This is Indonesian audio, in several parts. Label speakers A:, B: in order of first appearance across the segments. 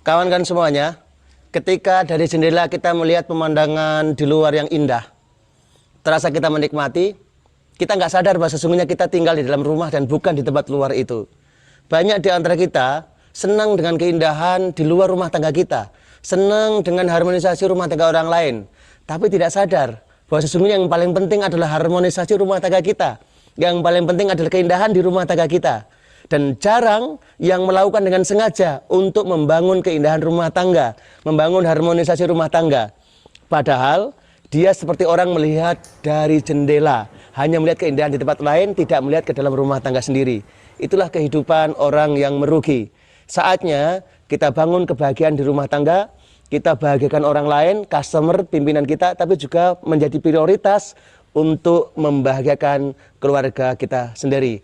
A: Kawan-kawan semuanya, ketika dari jendela kita melihat pemandangan di luar yang indah, terasa kita menikmati, kita nggak sadar bahwa sesungguhnya kita tinggal di dalam rumah dan bukan di tempat luar itu. Banyak di antara kita senang dengan keindahan di luar rumah tangga kita, senang dengan harmonisasi rumah tangga orang lain, tapi tidak sadar bahwa sesungguhnya yang paling penting adalah harmonisasi rumah tangga kita. Yang paling penting adalah keindahan di rumah tangga kita. Dan jarang yang melakukan dengan sengaja untuk membangun keindahan rumah tangga, membangun harmonisasi rumah tangga. Padahal dia seperti orang melihat dari jendela, hanya melihat keindahan di tempat lain, tidak melihat ke dalam rumah tangga sendiri. Itulah kehidupan orang yang merugi. Saatnya kita bangun kebahagiaan di rumah tangga, kita bahagiakan orang lain, customer, pimpinan kita, tapi juga menjadi prioritas untuk membahagiakan keluarga kita sendiri.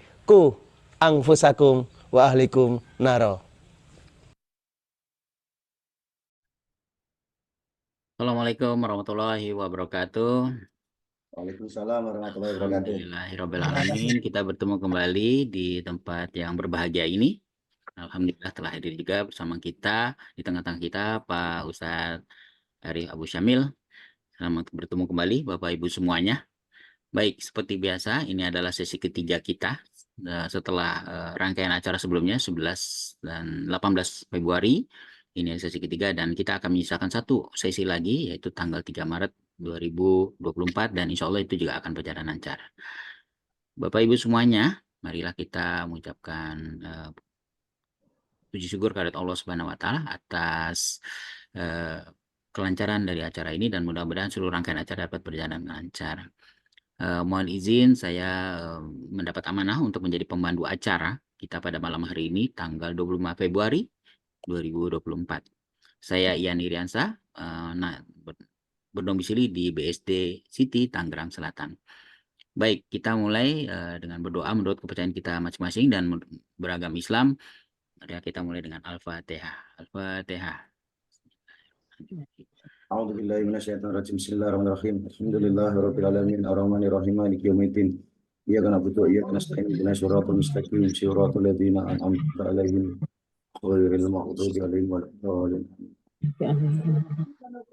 A: Anfusakum wa ahlikum naro.
B: Assalamualaikum warahmatullahi wabarakatuh.
C: Waalaikumsalam warahmatullahi wabarakatuh.
B: Alhamdulillahirrabbilalamin. Kita bertemu kembali di tempat yang berbahagia ini. Alhamdulillah telah hadir juga bersama kita di tengah-tengah kita Pak Ustadz Arif Abu Syamil. Selamat bertemu kembali Bapak Ibu semuanya. Baik, seperti biasa ini adalah sesi ketiga kita setelah rangkaian acara sebelumnya 11 dan 18 Februari. Ini sesi ketiga dan kita akan menyisakan satu sesi lagi yaitu tanggal 3 Maret 2024 dan insya Allah itu juga akan berjalan lancar. Bapak Ibu semuanya, marilah kita mengucapkan puji syukur kepada Allah Subhanahu wa taala atas kelancaran dari acara ini dan mudah-mudahan seluruh rangkaian acara dapat berjalan lancar. Mohon izin saya mendapat amanah untuk menjadi pemandu acara kita pada malam hari ini tanggal 25 Februari 2024. Saya Ian Iriansa, berdomisili di BSD City, Tangerang Selatan. Baik, kita mulai dengan berdoa menurut kepercayaan kita masing-masing dan beragam Islam. Mari kita mulai dengan Al-Fatihah. Al-Fatihah.
C: A'udzubillahi minasyaitonirrajim. Bismillahirrahmanirrahim. Alhamdulillahirabbil alamin arrahmanir rahim maliki yaumiddin. Iyyaka na'budu wa iyyaka nasta'in ihdinas siratal mustaqim siratal ladzina an'amta 'alaihim ghairil maghdubi alaihim waladdallin.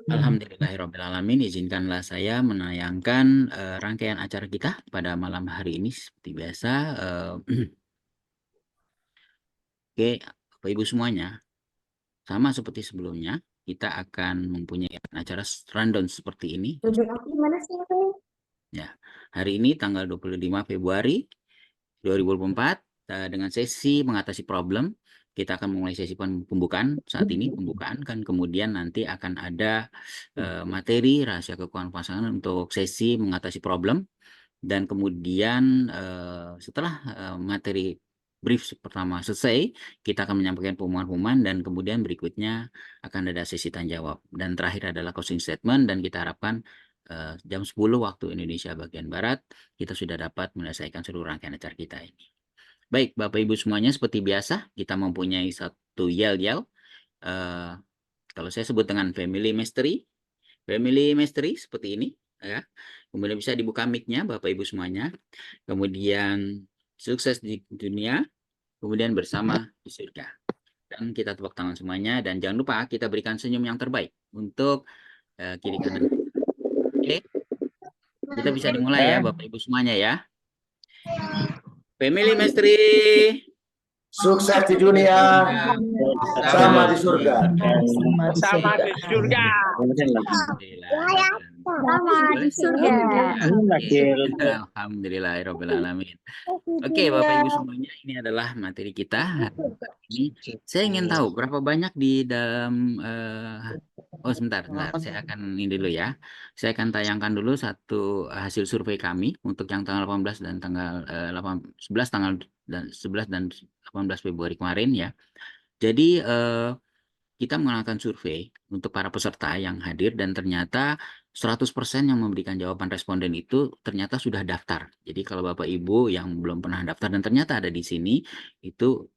B: Alhamdulillahirrabbilalamin. Izinkanlah saya menayangkan rangkaian acara kita pada malam hari ini seperti biasa. Oke, Bapak Ibu semuanya, sama seperti sebelumnya, kita akan mempunyai acara rundown seperti ini. Ya, hari ini tanggal 25 Februari 2024 dengan sesi mengatasi problem. Kita akan memulai sesi pembukaan saat ini, pembukaan kan kemudian nanti akan ada materi rahasia keuangan pasangan untuk sesi mengatasi problem dan kemudian setelah materi brief pertama selesai, kita akan menyampaikan pengumuman-pengumuman dan kemudian berikutnya akan ada sesi tanya jawab dan terakhir adalah closing statement dan kita harapkan jam 10 waktu Indonesia bagian Barat kita sudah dapat menyelesaikan seluruh rangkaian acara kita ini. Baik, Bapak Ibu semuanya seperti biasa kita mempunyai satu yel-yel. Kalau saya sebut dengan family mystery seperti ini ya. Kemudian bisa dibuka mic-nya Bapak Ibu semuanya. Kemudian sukses di dunia, kemudian bersama di surga. Dan kita tepuk tangan semuanya dan jangan lupa kita berikan senyum yang terbaik untuk kiri kanan. Oke. Kita bisa dimulai ya Bapak Ibu semuanya ya. Family mystery.
C: Sukses di dunia, sama di surga.
D: Sama di surga.
B: Alhamdulillahirobbilalamin. Oke, Bapak Ibu semuanya, ini adalah materi kita. Ini saya ingin tahu berapa banyak di dalam oh sebentar, saya akan ini dulu ya. Saya akan tayangkan dulu satu hasil survei kami untuk yang tanggal 18 dan tanggal 11 tanggal dan 11 dan 18 Februari kemarin ya. Jadi kita mengadakan survei untuk para peserta yang hadir dan ternyata 100% yang memberikan jawaban responden itu ternyata sudah daftar. Jadi kalau Bapak Ibu yang belum pernah daftar dan ternyata ada di sini itu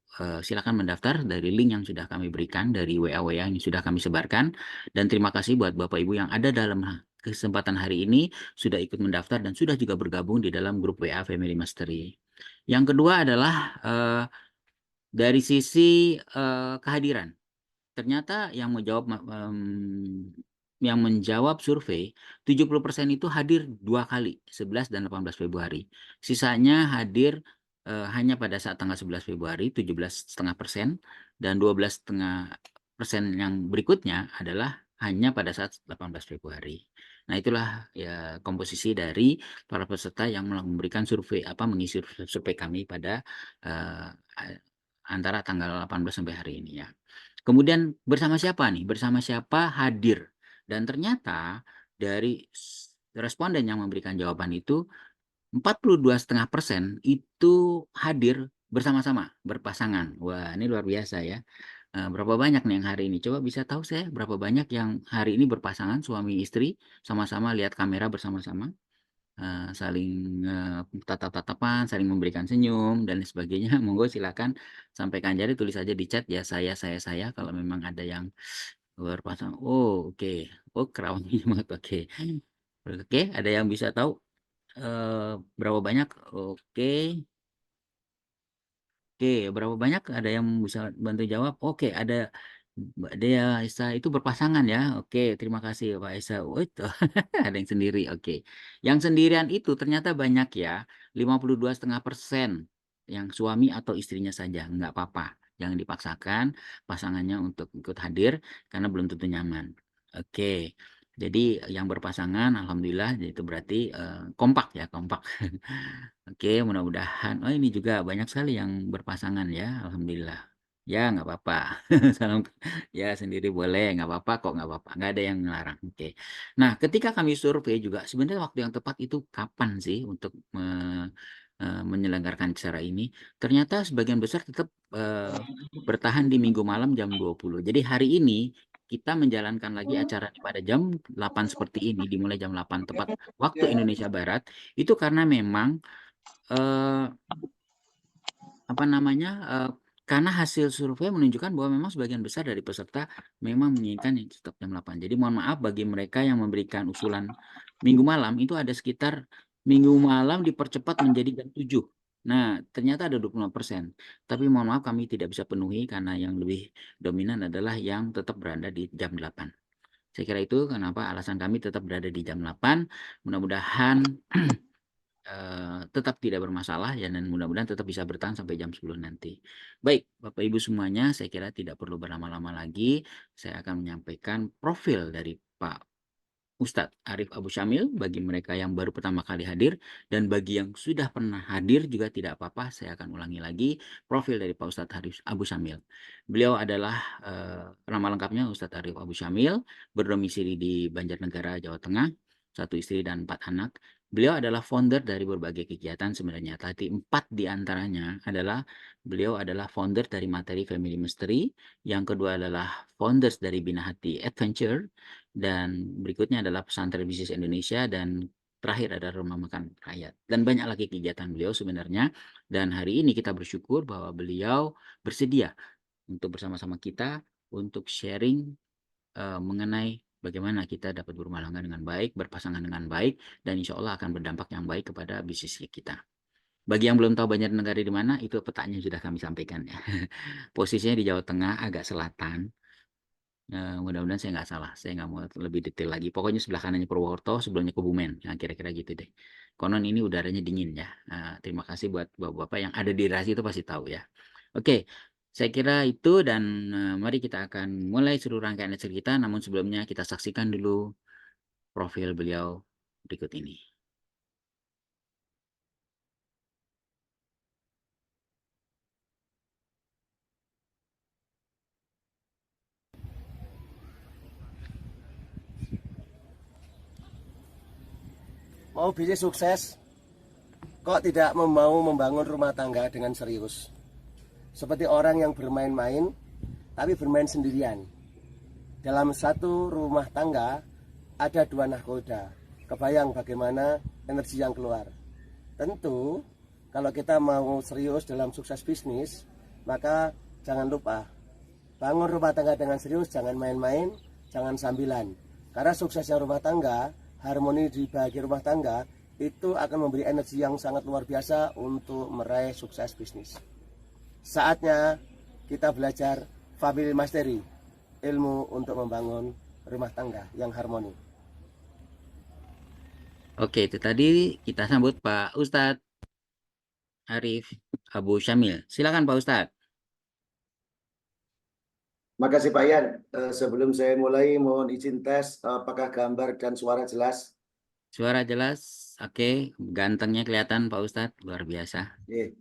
B: silakan mendaftar dari link yang sudah kami berikan dari WA yang sudah kami sebarkan dan terima kasih buat Bapak Ibu yang ada dalam kesempatan hari ini sudah ikut mendaftar dan sudah juga bergabung di dalam grup WA Family Mastery. Yang kedua adalah dari sisi kehadiran. ternyata yang menjawab survei 70% itu hadir 2 kali, 11 dan 18 Februari. Sisanya hadir hanya pada saat tanggal 11 Februari, 17,5%, dan 12,5% yang berikutnya adalah hanya pada saat 18 Februari. Nah, itulah ya komposisi dari para peserta yang memberikan survei mengisi survei kami pada antara tanggal 18 sampai hari ini ya. Kemudian bersama siapa nih? Bersama siapa hadir. Dan ternyata dari responden yang memberikan jawaban itu 42,5% itu hadir bersama-sama, berpasangan. Wah, ini luar biasa ya. Berapa banyak nih yang hari ini? Coba bisa tahu saya berapa banyak yang hari ini berpasangan suami istri sama-sama lihat kamera bersama-sama, saling tatap-tatapan, saling memberikan senyum dan sebagainya. Monggo silakan sampaikan, jadi tulis aja di chat ya, saya kalau memang ada yang berpasangan. Oh, oke. Oh, kerawangnya banget. Oke. Oke, ada yang bisa tahu berapa banyak? Oke. Oke, berapa banyak? Ada yang bisa bantu jawab? Oke, ada Mbak Dea Esa itu berpasangan ya. Oke, terima kasih Pak Esa. Oh, itu ada yang sendiri. Oke. Yang sendirian itu ternyata banyak ya. 52,5% yang suami atau istrinya saja. Nggak apa-apa. Jangan dipaksakan pasangannya untuk ikut hadir karena belum tentu nyaman. Oke. Jadi yang berpasangan alhamdulillah itu berarti kompak ya, kompak. Oke, mudah-mudahan. Oh, ini juga banyak sekali yang berpasangan ya, alhamdulillah. Ya, nggak apa-apa. Salam ya sendiri boleh, nggak apa-apa kok, nggak apa-apa. Nggak ada yang melarang. Oke. Nah, ketika kami survei juga, sebenarnya waktu yang tepat itu kapan sih untuk menyelenggarakan acara ini? Ternyata sebagian besar tetap bertahan di minggu malam jam 20. Jadi hari ini kita menjalankan lagi acara pada jam 8 seperti ini, dimulai jam 8 tepat waktu Indonesia Barat, itu karena memang eh, karena hasil survei menunjukkan bahwa memang sebagian besar dari peserta memang menginginkan yang tetap jam 8. Jadi mohon maaf bagi mereka yang memberikan usulan minggu malam, itu ada sekitar minggu malam dipercepat menjadi jam 7. Nah, ternyata ada 25%. Tapi mohon maaf kami tidak bisa penuhi karena yang lebih dominan adalah yang tetap berada di jam 8. Saya kira itu kenapa alasan kami tetap berada di jam 8. Mudah-mudahan tetap tidak bermasalah ya, dan mudah-mudahan tetap bisa bertahan sampai jam 10 nanti. Baik, Bapak Ibu semuanya, saya kira tidak perlu berlama-lama lagi. Saya akan menyampaikan profil dari Pak Ustadz Arif Abu Syamil bagi mereka yang baru pertama kali hadir, dan bagi yang sudah pernah hadir juga tidak apa-apa, saya akan ulangi lagi profil dari Pak Ustadz Arif Abu Syamil. Beliau adalah nama lengkapnya Ustadz Arif Abu Syamil, berdomisili di Banjarnegara, Jawa Tengah, 1 istri dan 4 anak. Beliau adalah founder dari berbagai kegiatan sebenarnya, tapi 4 diantaranya adalah beliau adalah founder dari Materi Family Mystery, yang kedua adalah founders dari Bina Hati Adventure, dan berikutnya adalah Pesantren Bisnis Indonesia, dan terakhir adalah Rumah Makan Rakyat. Dan banyak lagi kegiatan beliau sebenarnya, dan hari ini kita bersyukur bahwa beliau bersedia untuk bersama-sama kita untuk sharing mengenai bagaimana kita dapat berumah tangga dengan baik, berpasangan dengan baik, dan insya Allah akan berdampak yang baik kepada bisnis kita. Bagi yang belum tahu Banjarnegara di mana, itu petanya sudah kami sampaikan ya. Posisinya di Jawa Tengah, agak selatan. Mudah-mudahan saya nggak salah, saya nggak mau lebih detail lagi. Pokoknya sebelah kanannya Purwokerto, sebelumnya Kebumen. Nah, kira-kira gitu deh. Konon ini udaranya dingin ya. Terima kasih buat bapak-bapak yang ada di daerah itu pasti tahu ya. Oke, saya kira itu, dan mari kita akan mulai seluruh rangkaian acara kita. Namun sebelumnya kita saksikan dulu profil beliau berikut ini.
A: Mau bisnis sukses, kok tidak mau membangun rumah tangga dengan serius? Seperti orang yang bermain-main, tapi bermain sendirian. Dalam satu rumah tangga ada 2 nahkoda. Kebayang bagaimana energi yang keluar. Tentu, kalau kita mau serius dalam sukses bisnis, maka jangan lupa bangun rumah tangga dengan serius, jangan main-main, jangan sambilan. Karena suksesnya rumah tangga, harmoni di bagi rumah tangga, itu akan memberi energi yang sangat luar biasa untuk meraih sukses bisnis. Saatnya kita belajar Family Mastery. ilmu untuk membangun rumah tangga yang harmoni.
B: Oke, itu tadi kita sambut Pak Ustadz Arif Abu Syamil. Silakan Pak Ustadz.
C: Makasih Pak Yan. Sebelum saya mulai, mohon izin tes apakah gambar dan suara jelas.
B: Suara jelas, oke. Gantengnya kelihatan Pak Ustadz, luar biasa.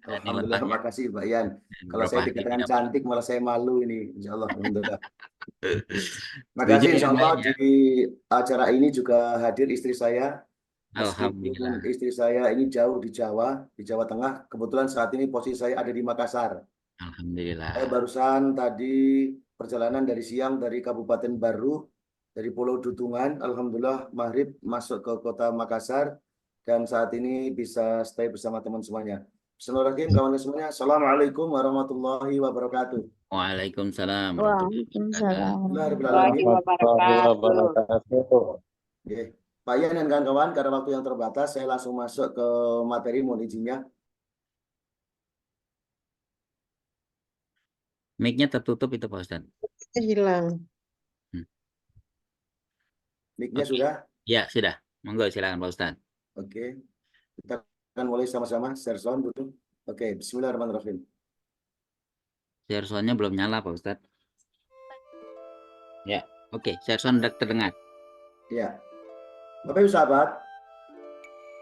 C: Alhamdulillah,
B: letaknya.
C: makasih Pak Yan.
B: Dan
C: Kalau
B: berapa
C: saya
B: hari
C: dikatakan
B: tidak
C: cantik, malah saya malu ini. Insya Allah, alhamdulillah.
B: Setuju
C: Makasih,
B: ya,
C: insya
B: Pak
C: Allah
B: Yan, ya?
C: di acara ini juga hadir istri saya.
B: Alhamdulillah.
C: Meskipun istri saya ini jauh di Jawa Tengah. Kebetulan saat ini posisi saya ada di Makassar. Saya
B: Alhamdulillah.
C: barusan tadi perjalanan dari siang dari Kabupaten Baru, dari Pulau Dutungan. Alhamdulillah maghrib masuk ke kota Makassar. Dan saat ini bisa stay bersama teman semuanya. Bismillahirrahmanirrahim, kawan semuanya. Assalamualaikum warahmatullahi wabarakatuh.
B: Waalaikumsalam warahmatullahi wabarakatuh.
C: Alhamdulillahirrahmanirrahim.
D: Wabarakatuh.
C: Oke. Pak Yan dan kawan-kawan, karena waktu yang terbatas, saya langsung masuk ke materi, mohon izinnya.
B: Mic-nya tertutup itu Pak Ustadz.
D: Hilang.
C: Mic-nya
B: Oke.
C: sudah?
B: Ya, sudah. Monggo silakan Pak Ustadz.
C: Oke. Kita akan mulai sama-sama. Share sound dulu. Oke, bismillahirrahmanirrahim.
B: Share sound-nya belum nyala Pak Ustadz. Ya, oke. Share sound terdengar.
C: Ya. Bapak Ibu sahabat,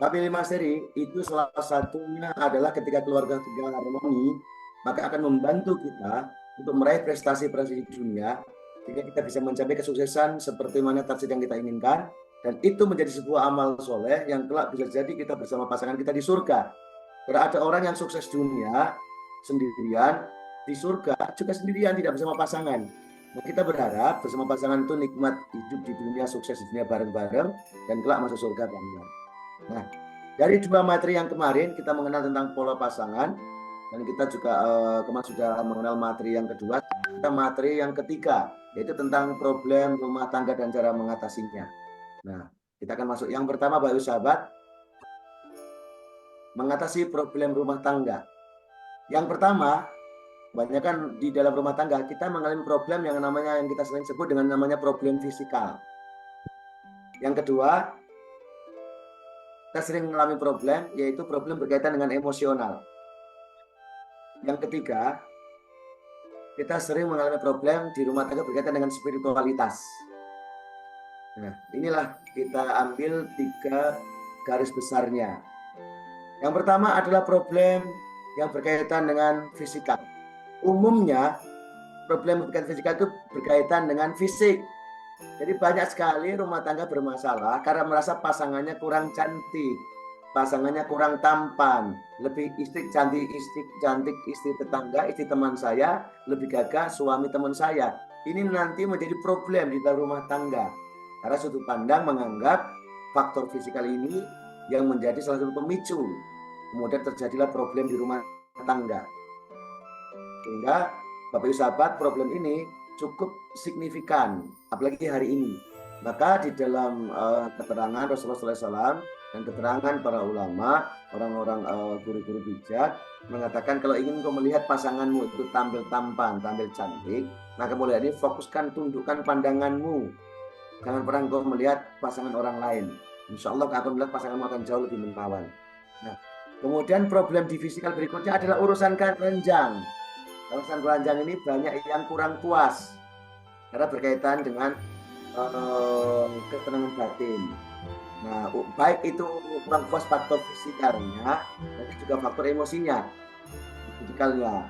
C: Pilih Masteri itu salah satunya adalah ketika keluarga kita harmoni, maka akan membantu kita untuk meraih prestasi-prestasi dunia, sehingga kita bisa mencapai kesuksesan seperti mana target yang kita inginkan, dan itu menjadi sebuah amal soleh yang kelak bisa jadi kita bersama pasangan kita di surga. Karena ada orang yang sukses dunia sendirian, di surga juga sendirian, tidak bersama pasangan. Nah, kita berharap bersama pasangan itu nikmat hidup di dunia, sukses di dunia bareng-bareng, dan kelak masuk surga bareng-bareng. Nah, dari dua materi yang kemarin kita mengenal tentang pola pasangan, dan kita juga kemarin sudah mengenal materi yang kedua, kita materi yang ketiga, yaitu tentang problem rumah tangga dan cara mengatasinya. Nah, kita akan masuk yang pertama, Bapak Ibu sahabat, mengatasi problem rumah tangga. Yang pertama, kebanyakan di dalam rumah tangga kita mengalami problem yang namanya, yang kita sering sebut dengan namanya problem fisikal. Yang kedua, kita sering mengalami problem, yaitu problem berkaitan dengan emosional. Yang ketiga, kita sering mengalami problem di rumah tangga berkaitan dengan spiritualitas. Nah, inilah kita ambil 3 garis besarnya. Yang pertama adalah problem yang berkaitan dengan fisikal. Umumnya, problem berkaitan fisikal itu berkaitan dengan fisik. Jadi banyak sekali rumah tangga bermasalah karena merasa pasangannya kurang cantik, pasangannya kurang tampan, lebih istri cantik istri tetangga, istri teman saya, lebih gagah suami teman saya. Ini nanti menjadi problem di dalam rumah tangga. Karena sudut pandang menganggap faktor fisikal ini yang menjadi salah satu pemicu. Kemudian terjadilah problem di rumah tangga. Sehingga Bapak Ibu sahabat, problem ini cukup signifikan, apalagi hari ini. Maka di dalam keterangan Rasulullah SAW dan keterangan para ulama, orang-orang guru-guru bijak, mengatakan kalau ingin kau melihat pasanganmu itu tampil tampan, tampil cantik, maka mulai ini fokuskan, tundukkan pandanganmu. Jangan pernah kau melihat pasangan orang lain. Insya Allah kau akan melihat pasanganmu akan jauh lebih menawan. Nah, kemudian problem di fisikal berikutnya adalah urusan keranjang. Urusan keranjang ini banyak yang kurang puas karena berkaitan dengan ketenangan batin. Nah, baik itu kurang puas faktor fisikalnya, tapi juga faktor emosinya, fisikalnya.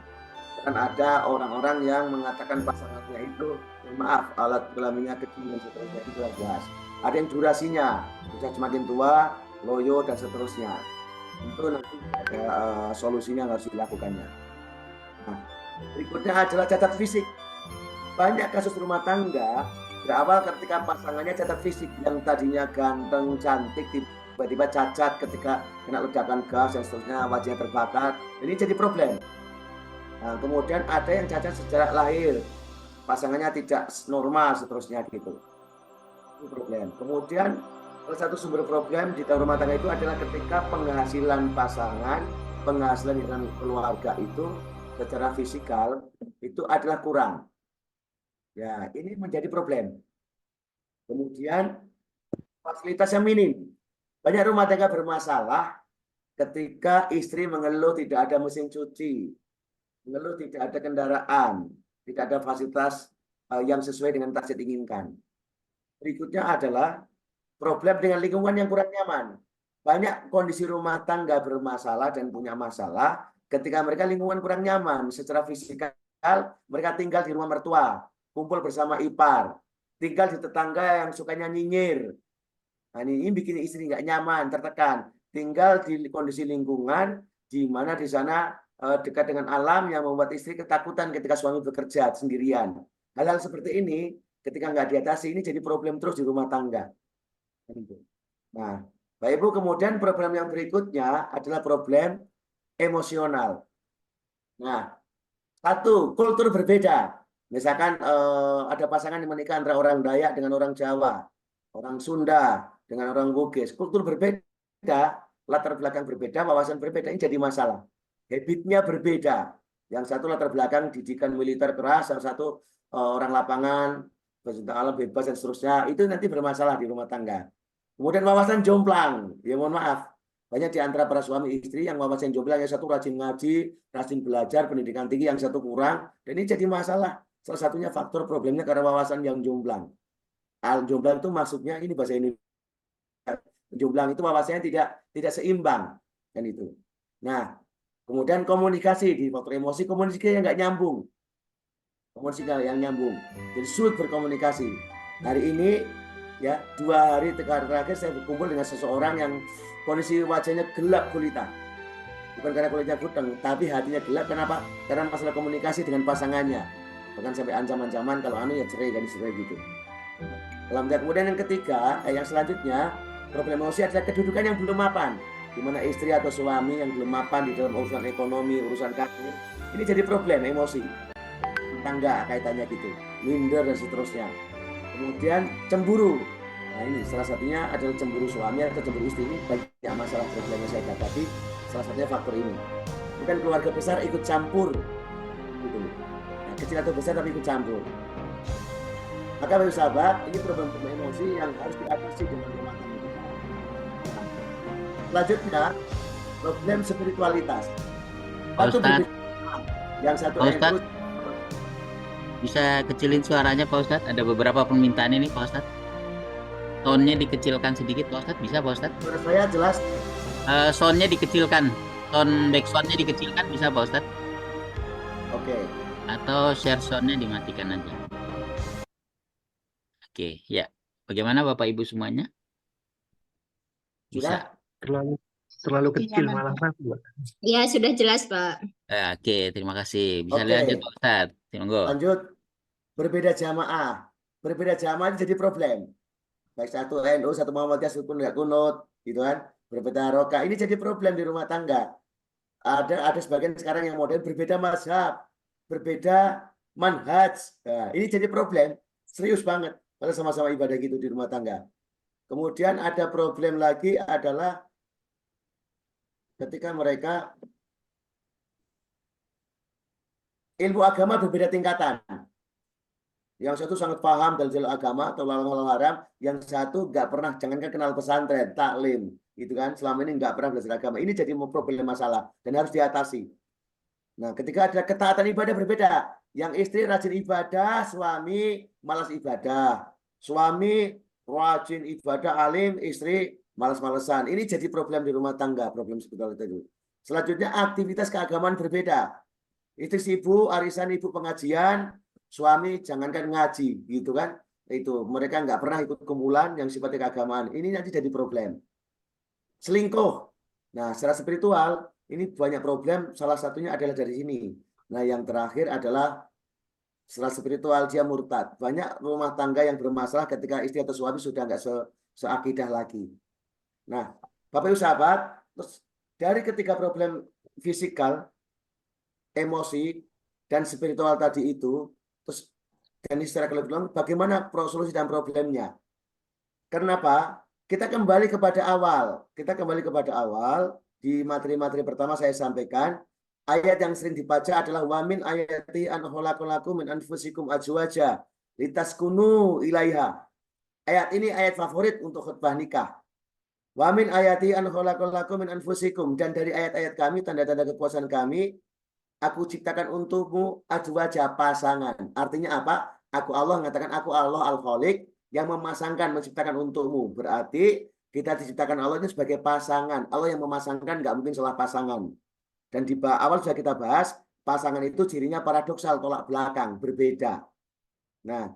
C: Dan ada orang-orang yang mengatakan pasangannya itu, maaf, alat kelaminnya kecil dan seterusnya, itu jelas. Ada yang durasinya sudah semakin tua, loyo dan seterusnya. Itu nanti ada solusinya yang harus dilakukannya. Nah, berikutnya adalah cacat fisik. Banyak kasus rumah tangga berawal ketika pasangannya cacat fisik, yang tadinya ganteng, cantik, tiba-tiba cacat ketika kena ledakan gas dan seterusnya, wajahnya terbakar. Ini jadi problem. Nah, kemudian ada yang cacat sejak lahir, pasangannya tidak normal, seterusnya gitu. Ini problem. Kemudian salah satu sumber problem di dalam rumah tangga itu adalah ketika penghasilan pasangan, penghasilan dalam keluarga itu secara fisikal itu adalah kurang. Ya, ini menjadi problem. Kemudian fasilitasnya minim. Banyak rumah tangga bermasalah ketika istri mengeluh tidak ada mesin cuci, mengeluh tidak ada kendaraan, tidak ada fasilitas yang sesuai dengan target diinginkan. Berikutnya adalah problem dengan lingkungan yang kurang nyaman. Banyak kondisi rumah tangga bermasalah dan punya masalah ketika mereka lingkungan kurang nyaman secara fisikal, mereka tinggal di rumah mertua, kumpul bersama ipar, tinggal di tetangga yang sukanya nyinyir. Nah, ini bikin istri nggak nyaman, tertekan. Tinggal di kondisi lingkungan di mana di sana dekat dengan alam yang membuat istri ketakutan ketika suami bekerja sendirian. Hal-hal seperti ini ketika nggak diatasi ini jadi problem terus di rumah tangga. Nah, Bapak Ibu, kemudian problem yang berikutnya adalah problem emosional. Nah, satu, kultur berbeda. Misalkan ada pasangan yang menikah antara orang Dayak dengan orang Jawa, orang Sunda dengan orang Bugis. Kultur berbeda, latar belakang berbeda, wawasan berbeda, ini jadi masalah. Habitnya berbeda. Yang satu latar belakang didikan militer keras, yang satu orang lapangan, pecinta alam bebas dan seterusnya. Itu nanti bermasalah di rumah tangga. Kemudian wawasan jomplang, ya mohon maaf. Banyak di antara para suami istri yang wawasan jomplang, yang satu rajin ngaji, rajin belajar, pendidikan tinggi, yang satu kurang. Dan ini jadi masalah. Salah satunya faktor problemnya karena wawasan yang jomplang. Jomplang itu maksudnya ini bahasa Indonesia. Jomplang itu wawasannya tidak seimbang. Kan itu. Nah, kemudian komunikasi, di faktor emosi, komunikasi yang nggak nyambung. Komunikasi yang nyambung. Jadi sulit berkomunikasi. Hari ini ya 2 hari terakhir saya berkumpul dengan seseorang yang kondisi wajahnya gelap gulita, bukan karena kulitnya putih, tapi hatinya gelap. Kenapa? Karena masalah komunikasi dengan pasangannya, bahkan sampai ancaman-ancaman kalau anu ya cerai dan cerai gitu. Kemudian yang ketiga, yang selanjutnya problem emosi adalah kedudukan yang belum mapan, di mana istri atau suami yang belum mapan di dalam urusan ekonomi, urusan karir, ini jadi problem emosi tangga kaitannya gitu, minder dan seterusnya. Kemudian cemburu. Nah ini salah satunya adalah cemburu suami atau cemburu istri. Ini banyak masalah problem yang saya dapati. Salah satunya faktor ini. Bukan keluarga besar ikut campur. Gitu. Nah, kecil atau besar tapi ikut campur. Maka Bapak sahabat, ini problem emosi yang harus diatasi dengan rumah tangga kita. Nah, selanjutnya problem spiritualitas. Satu yang satu
B: Ustadz, bisa kecilin suaranya Pak Ustadz? Ada beberapa permintaan ini Pak Ustadz. Tone-nya dikecilkan sedikit Pak Ustadz, bisa Pak Ustadz?
C: Suara saya jelas.
B: Sound-nya dikecilkan, tone back sound-nya dikecilkan bisa Pak Ustadz?
C: Oke.
B: Atau share sound-nya dimatikan aja. Oke, ya. Bagaimana Bapak Ibu semuanya? Bisa.
E: Terlalu kecil malah Pak.
F: Ya, sudah jelas, Pak.
B: Oke, terima kasih. Bisa
C: Oke.
B: lanjut Pak Ustadz. Monggo.
C: Lanjut. Berbeda jamaah. Berbeda jamaah jadi problem. Baik satu NU, satu Muhammadiyah, satu nggak kunut, gitu kan? Berbeda roka. Ini jadi problem di rumah tangga. Ada sebagian sekarang yang model berbeda mazhab, berbeda manhaj. Nah, ini jadi problem. Serius banget. Kalau sama-sama ibadah gitu di rumah tangga. Kemudian ada problem lagi adalah ketika mereka ilmu agama berbeda tingkatan. Yang satu sangat paham dalil agama atau larangan haram, yang satu nggak pernah, jangankan kenal pesantren, taklim, gitu kan? Selama ini nggak pernah belajar agama. Ini jadi problem masalah dan harus diatasi. Nah, ketika ada ketaatan ibadah berbeda, yang istri rajin ibadah, suami malas ibadah, suami rajin ibadah alim, istri malas-malesan. Ini jadi problem di rumah tangga, problem spiritual itu. Selanjutnya aktivitas keagamaan berbeda. Istri sibuk arisan, ibu pengajian, suami jangankan ngaji, gitu kan? Itu mereka nggak pernah ikut kumpulan yang sifatnya keagamaan. Ini nanti jadi problem. Selingkuh. Nah, secara spiritual ini banyak problem. Salah satunya adalah dari sini. Nah, yang terakhir adalah secara spiritual dia murtad. Banyak rumah tangga yang bermasalah ketika istri atau suami sudah nggak seakidah lagi. Nah, Bapak Ibu sahabat, terus dari ketiga problem fisikal, emosi, dan spiritual tadi itu, terus dan secara keseluruhan bagaimana solusi dan problemnya? Kenapa? Kita kembali kepada awal. Kita kembali kepada awal. Di materi-materi pertama saya sampaikan, ayat yang sering dibaca adalah wamin ayati an khalaqalakum min anfusikum azwaja litaskunu ilaiha. Ayat ini ayat favorit untuk khutbah nikah. Wa min ayati an khalaqalakum min anfusikum, dan dari ayat-ayat kami, tanda-tanda kekuasaan kami, aku ciptakan untukmu azwaja pasangan. Artinya apa? Aku Allah mengatakan aku Allah Al-Khaliq yang memasangkan, menciptakan untukmu. Berarti kita diciptakan Allah ini sebagai pasangan. Allah yang memasangkan, nggak mungkin salah pasangan. Dan di awal sudah kita bahas, pasangan itu cirinya paradoksal, tolak belakang, berbeda. Nah,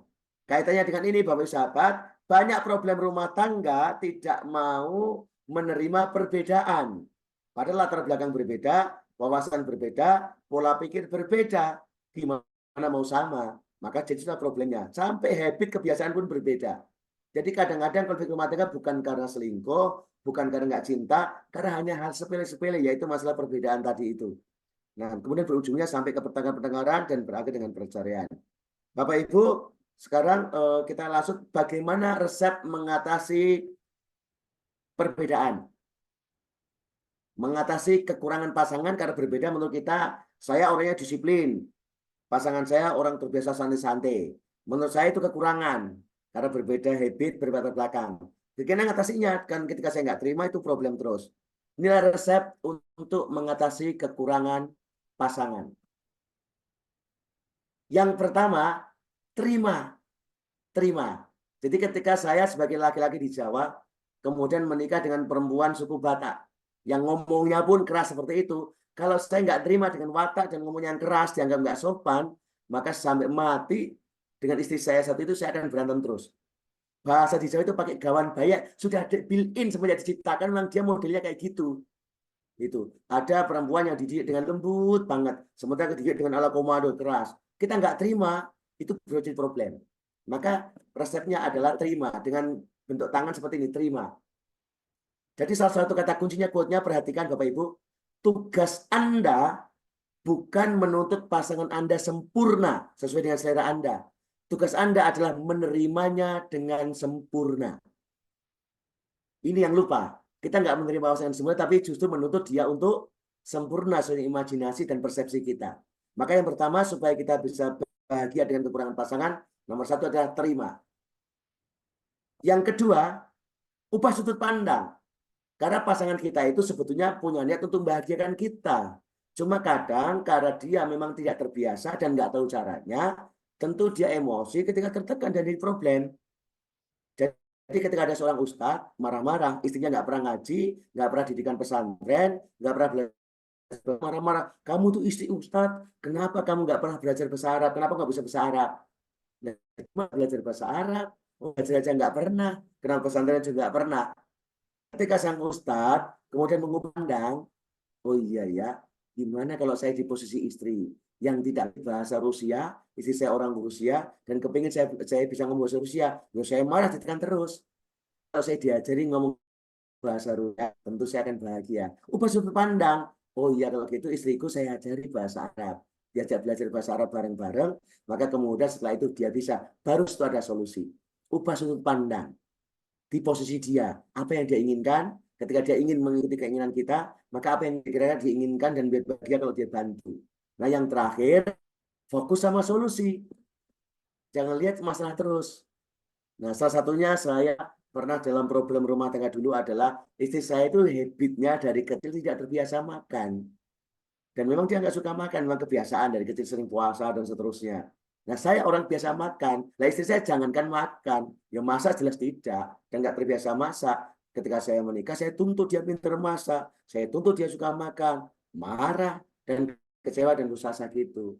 C: kaitannya dengan ini Bapak Ibu sahabat, banyak problem rumah tangga tidak mau menerima perbedaan. Padahal latar belakang berbeda, wawasan berbeda, pola pikir berbeda. Gimana mau sama? Maka jadilah problemnya. Sampai habit kebiasaan pun berbeda. Jadi kadang-kadang konflik rumah tangga bukan karena selingkuh, bukan karena nggak cinta, karena hanya hal sepele-sepele, yaitu masalah perbedaan tadi itu. Nah, kemudian berujungnya sampai ke pertengkaran dan berakhir dengan perceraian. Bapak Ibu, sekarang kita langsung bagaimana resep mengatasi perbedaan. Mengatasi kekurangan pasangan karena berbeda menurut kita. Saya orangnya disiplin. Pasangan saya orang terbiasa santai-santai. Menurut saya itu kekurangan. Karena berbeda habit, berbeda belakang. Bagaimana mengatasinya? Kan ketika saya nggak terima itu problem terus. Inilah resep untuk mengatasi kekurangan pasangan. Yang pertama, terima. Jadi ketika saya sebagai laki-laki di Jawa, kemudian menikah dengan perempuan suku Batak, yang ngomongnya pun keras seperti itu, kalau saya nggak terima dengan watak dan ngomongnya yang keras, dianggap nggak sopan, maka sampai mati dengan istri saya saat itu saya akan berantem terus. Bahasa di Jawa itu pakai gawan bayak, sudah built-in semenjak diciptakan, memang dia modelnya kayak gitu. Itu ada perempuan yang dididik dengan lembut banget, sementara dididik dengan ala komando keras. Kita nggak terima, itu berarti problem. Maka resepnya adalah terima, dengan bentuk tangan seperti ini, terima. Jadi salah satu kata kuncinya, quote-nya, perhatikan Bapak Ibu, tugas Anda bukan menuntut pasangan Anda sempurna sesuai dengan selera Anda. Tugas Anda adalah menerimanya dengan sempurna. Ini yang lupa. Kita nggak menerima pasangan sempurna, tapi justru menuntut dia untuk sempurna sesuai imajinasi dan persepsi kita. Maka yang pertama, supaya kita bisa bahagia dengan kekurangan pasangan, nomor satu adalah terima. Yang kedua, ubah sudut pandang. Karena pasangan kita itu sebetulnya punya niat untuk membahagiakan kita. Cuma kadang karena dia memang tidak terbiasa dan nggak tahu caranya, tentu dia emosi ketika tertekan dan jadi problem. Jadi ketika ada seorang ustadz marah-marah, istrinya nggak pernah ngaji, nggak pernah didikan pesantren, nggak pernah belajar, marah-marah, kamu tuh istri ustadz, kenapa kamu nggak pernah belajar bahasa Arab, kenapa nggak bisa bahasa Arab? Nah, belajar bahasa Arab, belajar aja nggak pernah, kenal pesantren juga nggak pernah. Ketika sang ustadz kemudian mengubah pandang, oh iya ya, gimana kalau saya di posisi istri yang tidak bahasa Rusia, istri saya orang Rusia, dan kepingin saya bisa ngomong bahasa Rusia, ya saya marah ditekan terus. Kalau saya diajari ngomong bahasa Rusia, tentu saya akan bahagia. Ubah sudut pandang, oh iya kalau gitu istriku saya ajari bahasa Arab. Diajak belajar bahasa Arab bareng-bareng, maka kemudian setelah itu dia bisa, baru itu ada solusi. Ubah sudut pandang. Di posisi dia, apa yang dia inginkan, ketika dia ingin mengikuti keinginan kita, maka apa yang kira-kira diinginkan dan bahagia kalau dia bantu. Nah yang terakhir, fokus sama solusi. Jangan lihat masalah terus. Nah salah satunya saya pernah dalam problem rumah tangga dulu adalah istri saya itu habitnya dari kecil tidak terbiasa makan. Dan memang dia nggak suka makan, memang kebiasaan dari kecil sering puasa dan seterusnya. Nah, saya orang biasa makan. Nah, istri saya jangankan makan. Ya masak jelas tidak. Dan nggak terbiasa masak. Ketika saya menikah, saya tuntut dia pintar masak. Saya tuntut dia suka makan. Marah dan kecewa dan susah gitu.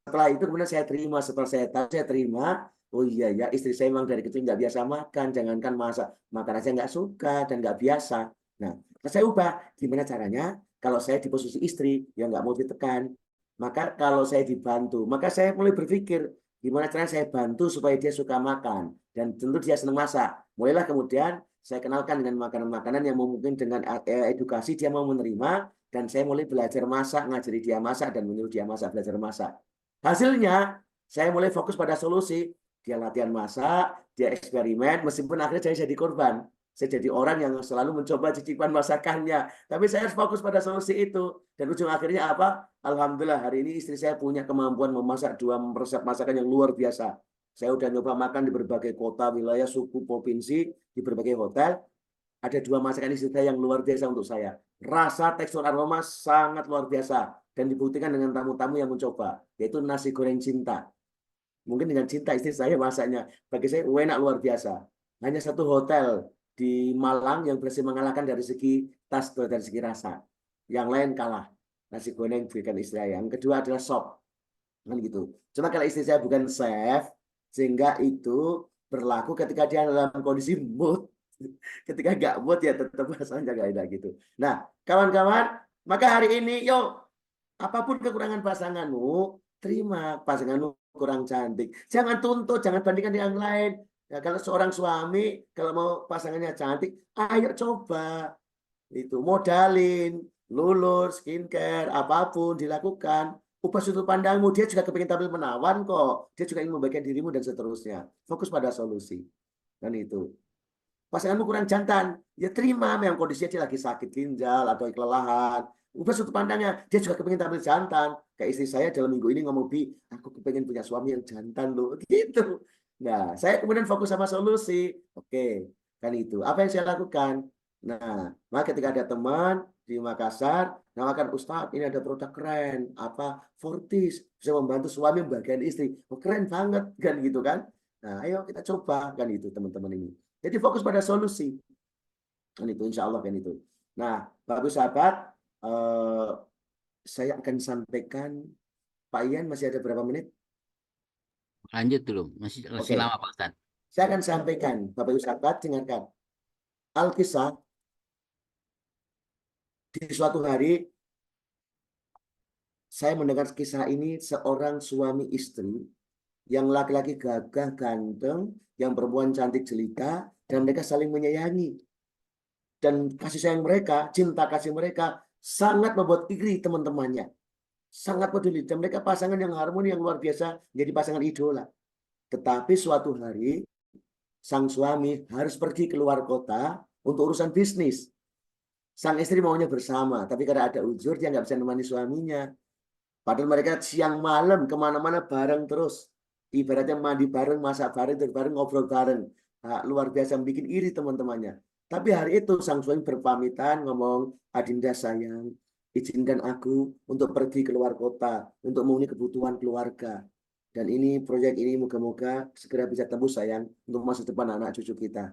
C: Setelah itu kemudian saya terima. Setelah saya tahu, saya terima. Oh iya ya, istri saya memang dari kecil nggak biasa makan. Jangankan masak. Makan aja nggak suka dan nggak biasa. Nah, saya ubah. Gimana caranya? Kalau saya di posisi istri, ya nggak mau ditekan. Maka kalau saya dibantu, maka saya mulai berpikir, gimana caranya saya bantu supaya dia suka makan. Dan tentu dia senang masak. Mulailah kemudian saya kenalkan dengan makanan-makanan yang mungkin dengan edukasi dia mau menerima. Dan saya mulai belajar masak, ngajari dia masak, dan menyuruh dia masak, belajar masak. Hasilnya, saya mulai fokus pada solusi. Dia latihan masak, dia eksperimen, meskipun akhirnya saya jadi korban. Saya jadi orang yang selalu mencoba cicipan masakannya. Tapi saya harus fokus pada solusi itu. Dan ujung akhirnya apa? Alhamdulillah hari ini istri saya punya kemampuan memasak 2 resep masakan yang luar biasa. Saya udah nyoba makan di berbagai kota, wilayah, suku, provinsi, di berbagai hotel. Ada 2 masakan istri saya yang luar biasa untuk saya. Rasa, tekstur, aroma sangat luar biasa. Dan dibuktikan dengan tamu-tamu yang mencoba. Yaitu nasi goreng cinta. Mungkin dengan cinta istri saya masaknya. Bagi saya enak luar biasa. Hanya satu hotel di Malang yang berhasil mengalahkan dari segi tas, dari segi rasa. Yang lain kalah. Nasi goreng berikan istri saya. Yang kedua adalah sop. Kan gitu. Cuma kalau istri saya bukan chef, sehingga itu berlaku ketika dia dalam kondisi mood. Ketika nggak mood ya tetap rasanya nggak enak gitu. Nah, kawan-kawan, maka hari ini yuk, apapun kekurangan pasanganmu, terima. Pasanganmu kurang cantik, jangan tuntut, jangan bandingkan dengan yang lain. Ya, kalau seorang suami kalau mau pasangannya cantik, ayo coba itu, modalin, lulus, skincare, apapun dilakukan. Ubah sudut pandangmu, dia juga kepingin tampil menawan kok. Dia juga ingin membaikkan dirimu dan seterusnya. Fokus pada solusi. Dan itu. Pasanganmu kurang jantan, ya terima memang kondisinya dia lagi sakit ginjal atau kelelahan. Ubah sudut pandangnya, dia juga kepingin tampil jantan. Kayak istri saya dalam minggu ini ngomong, Bi, aku kepingin punya suami yang jantan loh. Gitu. Nah, saya kemudian fokus sama solusi. Oke, kan itu. Apa yang saya lakukan? Nah, maka ketika ada teman di Makassar, nawarkan, Ustadz, ini ada produk keren, apa, Fortis, bisa membantu suami membagian istri. Oh, keren banget, kan gitu kan. Nah, ayo kita coba, kan itu teman-teman ini. Jadi fokus pada solusi. Kan itu, insya Allah kan itu. Nah, Bapak sahabat, saya akan sampaikan, Pak Ian masih ada berapa menit?
B: Lanjut dulu, masih
C: Oke.
B: lama Pak Ustadz.
C: Saya akan sampaikan, Bapak Ibu sahabat, dengarkan. Alkisah, di suatu hari, saya mendengar kisah ini seorang suami istri, yang laki-laki gagah, ganteng, yang perempuan cantik jelita, dan mereka saling menyayangi. Dan kasih sayang mereka, cinta kasih mereka, sangat membuat iri teman-temannya. Sangat peduli. Dan mereka pasangan yang harmoni, yang luar biasa, jadi pasangan idola. Tetapi suatu hari, sang suami harus pergi keluar kota untuk urusan bisnis. Sang istri maunya bersama, tapi karena ada uzur, dia nggak bisa menemani suaminya. Padahal mereka siang malam kemana-mana bareng terus. Ibaratnya mandi bareng, masak bareng, tidur bareng, ngobrol bareng. Nah, luar biasa, bikin iri teman-temannya. Tapi hari itu sang suami berpamitan ngomong, Adinda sayang, izinkan aku untuk pergi keluar kota, untuk memenuhi kebutuhan keluarga. Dan ini, proyek ini moga-moga segera bisa tembus sayang, untuk masa depan anak cucu kita.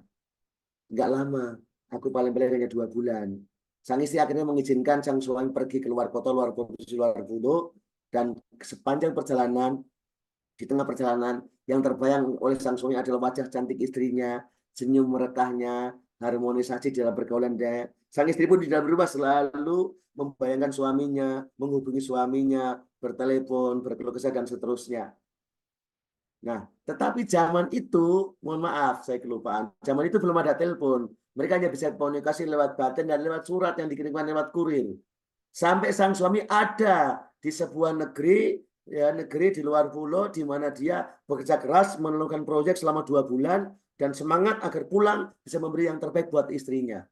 C: Enggak lama, aku paling-paling hanya 2 bulan. Sang istri akhirnya mengizinkan sang suami pergi keluar kota, luar provinsi, luar pulau. Dan sepanjang perjalanan, di tengah perjalanan, yang terbayang oleh sang suami adalah wajah cantik istrinya, senyum merekahnya, harmonisasi dalam pergaulan dia. Sang istri pun di dalam rumah selalu membayangkan suaminya, menghubungi suaminya, bertelepon, berkeluh kesah, dan seterusnya. Nah, tetapi zaman itu, mohon maaf, saya kelupaan. Zaman itu belum ada telepon. Mereka hanya bisa komunikasi lewat batin dan lewat surat yang dikirimkan lewat kurir. Sampai sang suami ada di sebuah negeri, ya negeri di luar pulau, di mana dia bekerja keras menelurkan proyek selama 2 bulan dan semangat agar pulang bisa memberi yang terbaik buat istrinya.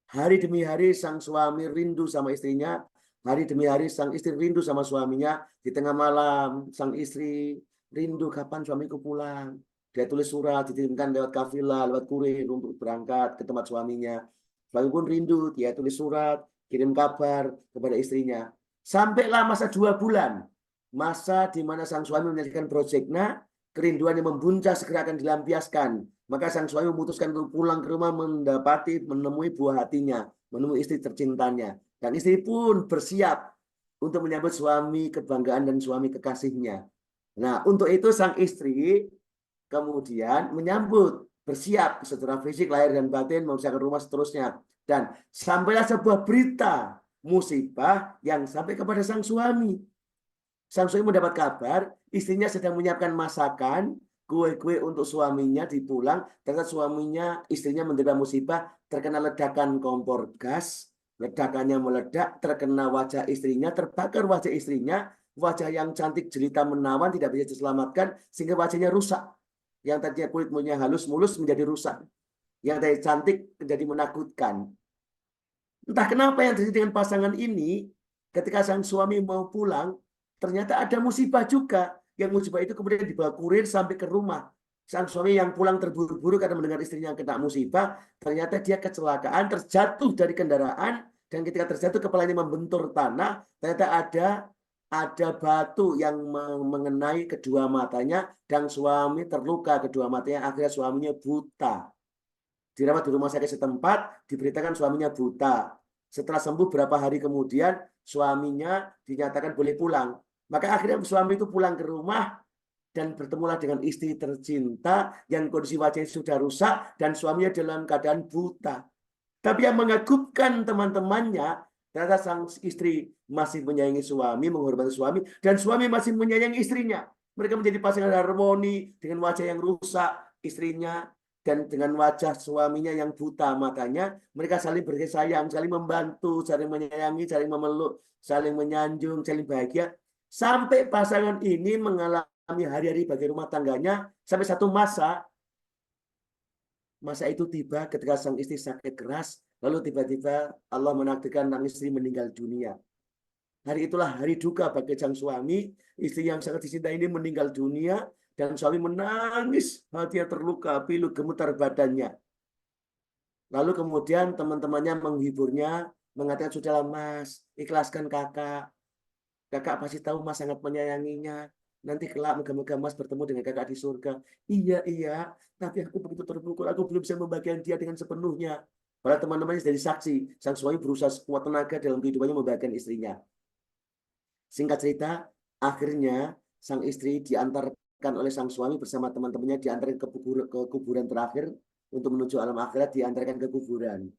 C: Hari demi hari sang suami rindu sama istrinya, hari demi hari sang istri rindu sama suaminya. Di tengah malam sang istri rindu kapan suamiku pulang. Dia tulis surat, dikirimkan lewat kafilah, lewat kurir untuk berangkat ke tempat suaminya. Suami pun rindu, dia tulis surat, kirim kabar kepada istrinya. Sampailah masa 2 bulan. Masa di mana sang suami menyelesaikan proyeknya, kerinduan yang membuncah segera akan dilampiaskan. Maka sang suami memutuskan untuk pulang ke rumah menemui buah hatinya, menemui istri tercintanya. Dan istri pun bersiap untuk menyambut suami kebanggaan dan suami kekasihnya. Nah, untuk itu sang istri kemudian menyambut, bersiap secara fisik, lahir dan batin, mempersiapkan rumah seterusnya. Dan sampailah sebuah berita musibah yang sampai kepada sang suami. Sang suami mendapat kabar, istrinya sedang menyiapkan masakan, kue-kue untuk suaminya dipulang, ternyata suaminya, istrinya menderita musibah, terkena ledakan kompor gas, ledakannya meledak, terkena wajah istrinya, terbakar wajah istrinya, wajah yang cantik jelita menawan tidak bisa diselamatkan, sehingga wajahnya rusak. Yang tadinya kulit mulutnya halus mulus menjadi rusak. Yang tadi cantik menjadi menakutkan. Entah kenapa yang terjadi dengan pasangan ini, ketika sang suami mau pulang, ternyata ada musibah juga, Yang musibah itu kemudian dibawa kurir sampai ke rumah. Sang suami yang pulang terburu-buru karena mendengar istrinya kena musibah, ternyata dia kecelakaan, terjatuh dari kendaraan, dan ketika terjatuh kepalanya membentur tanah, ternyata ada batu yang mengenai kedua matanya, dan suami terluka kedua matanya, akhirnya suaminya buta. Dirawat di rumah sakit setempat, diberitakan suaminya buta. Setelah sembuh berapa hari kemudian, suaminya dinyatakan boleh pulang. Maka akhirnya suami itu pulang ke rumah, dan bertemulah dengan istri tercinta yang kondisi wajahnya sudah rusak dan suaminya dalam keadaan buta. Tapi yang mengagumkan teman-temannya, ternyata sang istri masih menyayangi suami, menghormati suami, dan suami masih menyayangi istrinya. Mereka menjadi pasangan harmoni dengan wajah yang rusak istrinya dan dengan wajah suaminya yang buta matanya. Mereka saling berkasih sayang, saling membantu, saling menyayangi, saling memeluk, saling menyanjung, saling bahagia. Sampai pasangan ini mengalami hari-hari bagi rumah tangganya sampai satu masa itu tiba ketika sang istri sakit keras, lalu tiba-tiba Allah menakdirkan sang istri meninggal dunia. Hari itulah hari duka bagi sang suami, istri yang sangat dicintai ini meninggal dunia dan suami menangis, hatinya terluka, pilu gemetar badannya. Lalu kemudian teman-temannya menghiburnya, mengatakan sudahlah Mas, ikhlaskan kakak. Kakak pasti tahu Mas sangat menyayanginya. Nanti kelak moga-moga Mas bertemu dengan kakak di surga. Iya, tapi aku begitu terpukul, aku belum bisa membagikan dia dengan sepenuhnya. Para teman-temannya jadi saksi, sang suami berusaha sekuat tenaga dalam kehidupannya membagikan istrinya. Singkat cerita, akhirnya sang istri diantarkan oleh sang suami bersama teman-temannya diantarkan ke kuburan terakhir untuk menuju alam akhirat, diantarkan ke kuburan.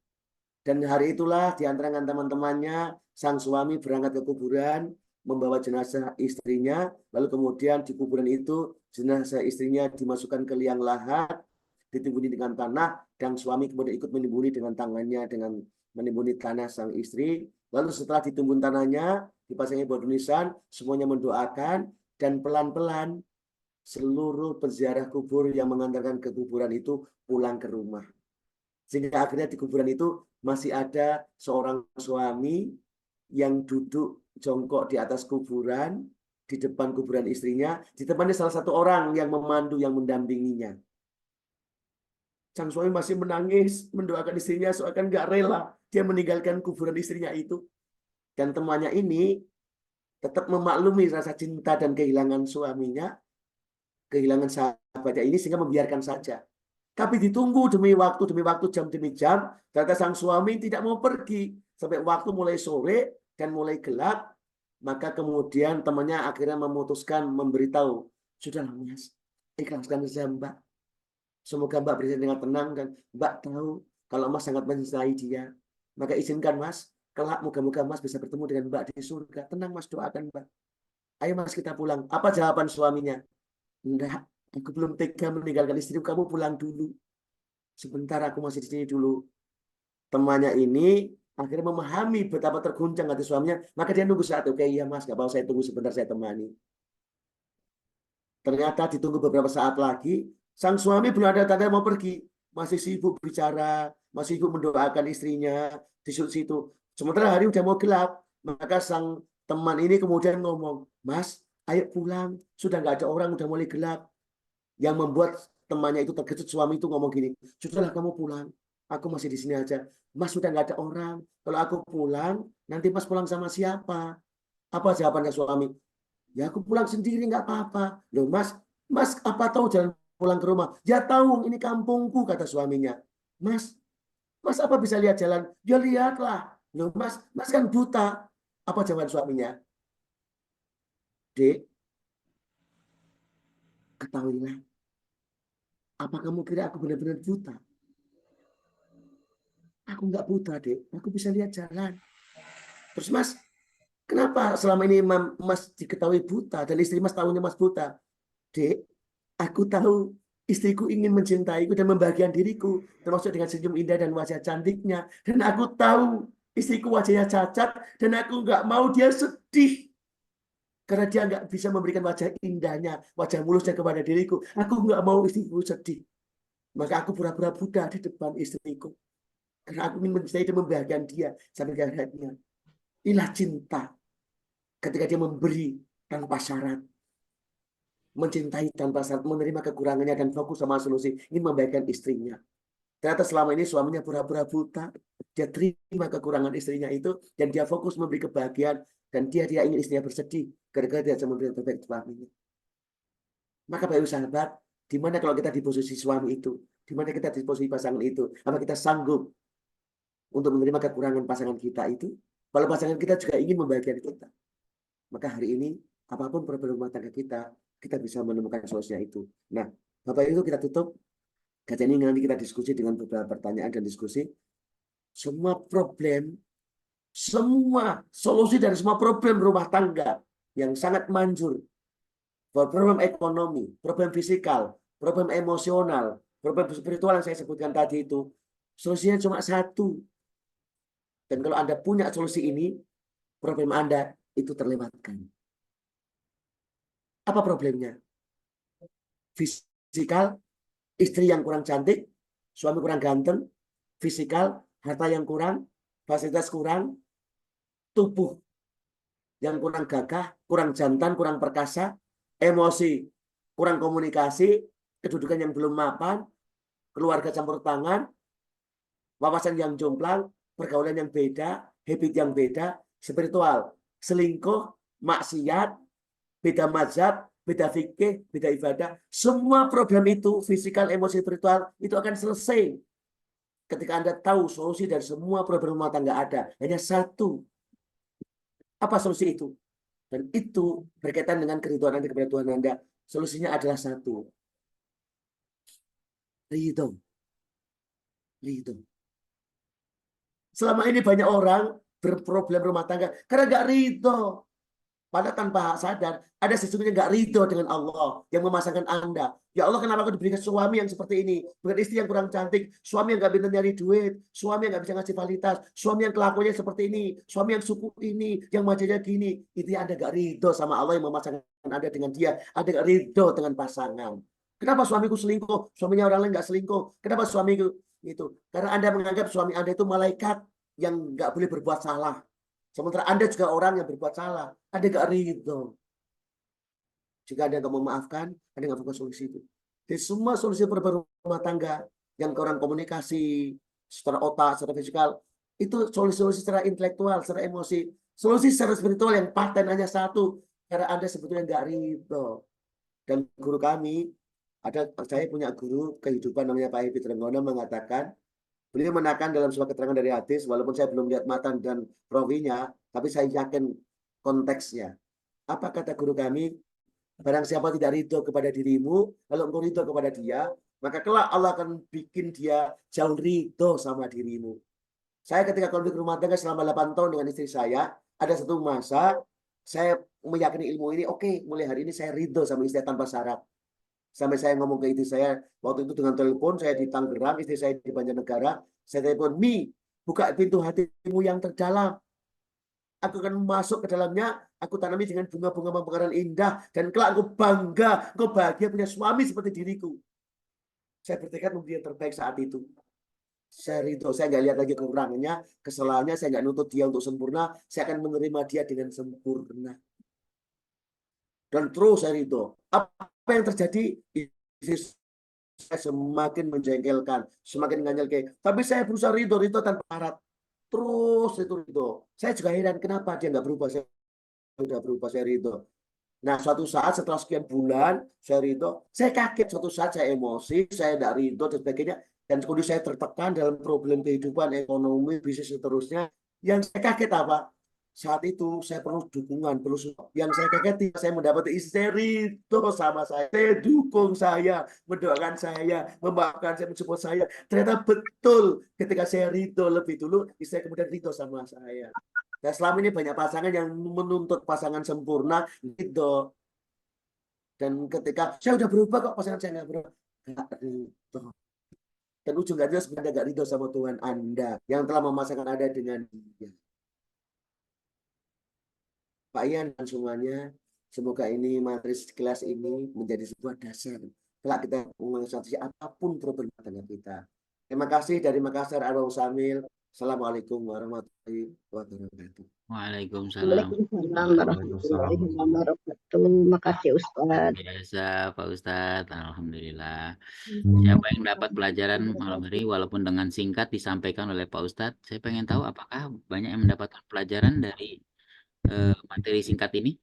C: Dan hari itulah diantarkan teman-temannya, sang suami berangkat ke kuburan, membawa jenazah istrinya, lalu kemudian di kuburan itu jenazah istrinya dimasukkan ke liang lahat, ditimbuni dengan tanah, dan suami kemudian ikut menimbuni dengan tangannya dengan menimbuni tanah sang istri. Lalu setelah ditimbun tanahnya, dipasangi batu nisan, semuanya mendoakan, dan pelan-pelan seluruh peziarah kubur yang mengantarkan ke kuburan itu pulang ke rumah. Sehingga akhirnya di kuburan itu masih ada seorang suami yang duduk jongkok di atas kuburan, di depan kuburan istrinya, ditemani salah satu orang yang memandu, yang mendampinginya. Sang suami masih menangis, mendoakan istrinya, seakan nggak rela dia meninggalkan kuburan istrinya itu. Dan temannya ini tetap memaklumi rasa cinta dan kehilangan suaminya, kehilangan sahabatnya ini, sehingga membiarkan saja. Tapi ditunggu demi waktu, jam demi jam, ternyata sang suami tidak mau pergi. Sampai waktu mulai sore dan mulai gelap, maka kemudian temannya akhirnya memutuskan memberitahu, sudahlah Mas, ikhlaskan saja Mbak. Semoga Mbak bisa dengan tenang, dan Mbak tahu kalau Mas sangat mencintai dia. Maka izinkan Mas, kelak moga-moga Mas bisa bertemu dengan Mbak di surga. Tenang Mas, doakan Mbak. Ayo Mas kita pulang. Apa jawaban suaminya? Enggak, aku belum tega meninggalkan istriku, kamu pulang dulu. Sebentar aku masih di sini dulu. Temannya ini akhirnya memahami betapa terguncang hati suaminya. Maka dia nunggu saat, oke iya Mas, nggak apa-apa saya tunggu sebentar, saya temani. Ternyata ditunggu beberapa saat lagi, sang suami belum ada tanda mau pergi. Masih sibuk bicara, masih sibuk mendoakan istrinya di situ. Sementara hari udah mau gelap, maka sang teman ini kemudian ngomong, Mas, ayo pulang, sudah nggak ada orang, udah mulai gelap. Yang membuat temannya itu terkejut, suami itu ngomong gini, sudahlah kamu pulang, aku masih di sini aja. Mas sudah nggak ada orang, kalau aku pulang, nanti Mas pulang sama siapa? Apa jawabannya suami? Ya aku pulang sendiri nggak apa-apa. Loh Mas apa tahu jalan pulang ke rumah? Ya tahu, ini kampungku, kata suaminya. Mas apa bisa lihat jalan? Ya lihatlah. Loh Mas kan buta. Apa jawaban suaminya? Dek, ketahuilah. Apa kamu kira aku benar-benar buta? Aku nggak buta, Dek. Aku bisa lihat jalan. Terus Mas, kenapa selama ini Mas diketahui buta dan istri Mas tahunya Mas buta? Dek, aku tahu istriku ingin mencintaiku dan membahagiakan diriku, termasuk dengan senyum indah dan wajah cantiknya. Dan aku tahu istriku wajahnya cacat dan aku nggak mau dia sedih. Karena dia nggak bisa memberikan wajah indahnya, wajah mulusnya kepada diriku. Aku nggak mau istriku sedih. Maka aku pura-pura buta di depan istriku. Karena aku ingin mencintai dan membahagiakan dia sampai ke akhirnya. Inilah cinta ketika dia memberi tanpa syarat.
G: mencintai tanpa syarat, menerima kekurangannya dan fokus sama solusi, ingin membaikkan istrinya. Ternyata selama ini suaminya pura-pura buta, dia terima kekurangan istrinya itu, dan dia fokus memberi kebahagiaan, dan dia ingin istrinya bersedih, gara-gara dia cuma memberi yang terbaik suaminya. Maka Bapak Ibu sahabat, di mana kalau kita di posisi suami itu, di mana kita di posisi pasangan itu, apa kita sanggup untuk menerima kekurangan pasangan kita itu, kalau pasangan kita juga ingin membahagiakan kita. Maka hari ini, apapun problem rumah tangga kita bisa menemukan solusinya itu. Nah, Bapak Ibu kita tutup. Kajian ini nanti kita diskusi dengan beberapa pertanyaan dan diskusi. Semua problem, semua solusi dari semua problem rumah tangga yang sangat manjur, problem ekonomi, problem fisikal, problem emosional, problem spiritual yang saya sebutkan tadi itu, solusinya cuma satu. Dan kalau Anda punya solusi ini, problem Anda itu terlewatkan. Apa problemnya? Fisikal, istri yang kurang cantik, suami kurang ganteng, fisikal, harta yang kurang, fasilitas kurang, tubuh yang kurang gagah, kurang jantan, kurang perkasa, emosi, kurang komunikasi, kedudukan yang belum mapan, keluarga campur tangan, wawasan yang jomplang, pergaulan yang beda, habit yang beda, spiritual, selingkuh, maksiat, beda mazhab, beda fikih, beda ibadah. Semua program itu, fisikal, emosi, spiritual, itu akan selesai ketika Anda tahu solusi dari semua problem rumah tangga ada. Hanya satu. Apa solusi itu? Dan itu berkaitan dengan keridhaan Anda kepada Tuhan Anda. Solusinya adalah satu. Ridho. Ridho. Selama ini banyak orang berproblem rumah tangga karena nggak ridho. Padahal tanpa sadar, ada sesungguhnya nggak ridho dengan Allah yang memasangkan Anda. Ya Allah, kenapa aku diberikan suami yang seperti ini? Bukan istri yang kurang cantik, suami yang nggak bisa nyari duit, suami yang nggak bisa ngasih fasilitas, suami yang kelakuannya seperti ini, suami yang suku ini, yang wajahnya gini. Itu Anda nggak ridho sama Allah yang memasangkan Anda dengan dia. Anda nggak ridho dengan pasangan. Kenapa suamiku selingkuh? Suaminya orang lain nggak selingkuh. Kenapa suamiku itu? Karena Anda menganggap suami Anda itu malaikat yang nggak boleh berbuat salah. Sementara Anda juga orang yang berbuat salah. Anda nggak ridho. Jika Anda nggak memaafkan, Anda nggak bukan solusi itu. Jadi semua solusi problem rumah tangga yang orang komunikasi secara otak, secara fisikal, itu solusi-solusi secara intelektual, secara emosi. Solusi secara spiritual yang paten hanya satu. Karena Anda sebetulnya nggak ridho. Dan guru kami, saya punya guru kehidupan namanya Pak Ebi Trenggono mengatakan, beliau menekan dalam sebuah keterangan dari hadis, walaupun saya belum lihat matan dan rawinya, tapi saya yakin konteksnya. Apa kata guru kami? Barang siapa tidak ridho kepada dirimu, lalu engkau ridho kepada dia, maka kelak Allah akan bikin dia jauh ridho sama dirimu. Saya ketika konflik rumah tangga selama 8 tahun dengan istri saya, ada satu masa saya meyakini ilmu ini, oke, mulai hari ini saya ridho sama istri tanpa syarat. Sampai saya ngomong ke istri saya, waktu itu dengan telepon, saya di Tangerang, istri saya di Banjarnegara, saya telepon, Mi, buka pintu hatimu yang terdalam. Aku akan masuk ke dalamnya, aku tanami dengan bunga-bunga mekaran indah, dan kelak aku bangga, aku bahagia punya suami seperti diriku. Saya bertekad memberi yang terbaik saat itu. Saya ridho, saya nggak lihat lagi kekurangannya, kesalahannya, saya nggak nuntut dia untuk sempurna, saya akan menerima dia dengan sempurna. Dan terus saya ridho. Apa yang terjadi? Saya semakin menjengkelkan, semakin nganjelke. Tapi saya berusaha ridho tanpa syarat. Terus itu ridho. Saya juga heran kenapa dia nggak berubah. Saya sudah berubah, saya ridho. Nah, suatu saat setelah sekian bulan saya ridho, saya kaget. Suatu saat saya emosi, saya tidak ridho dan sebagainya. Dan kemudian saya tertekan dalam problem kehidupan, ekonomi, bisnis seterusnya. Yang saya kaget apa? Saat itu saya perlu dukungan, perlu support. Yang saya kaget, saya mendapat istri ridho sama saya dukung saya, mendoakan saya, memaafkan saya, mensupport saya. Ternyata betul ketika saya ridho lebih dulu, istri kemudian ridho sama saya. Dan selama ini banyak pasangan yang menuntut pasangan sempurna, ridho. Dan ketika saya udah berubah kok, pasangan saya nggak berubah, nggak ridho. Dan ujungnya sebenarnya nggak ridho sama Tuhan Anda yang telah memasangkan Anda dengan Dia. Pak Ian dan semuanya, semoga ini materi kelas ini menjadi sebuah dasar. Kelak kita mengatasi apapun problem tangga kita. Terima kasih dari Makassar, Arwah Samil. Assalamualaikum warahmatullahi wabarakatuh.
B: Waalaikumsalam.
D: Waalaikumsalam warahmatullahi wabarakatuh.
H: wabarakatuh. Makasih Ustadz.
B: Biasa Pak Ustadz, Alhamdulillah. Siapa yang dapat pelajaran malam hari walaupun dengan singkat disampaikan oleh Pak Ustadz, saya pengen tahu apakah banyak yang mendapatkan pelajaran dari materi singkat ini?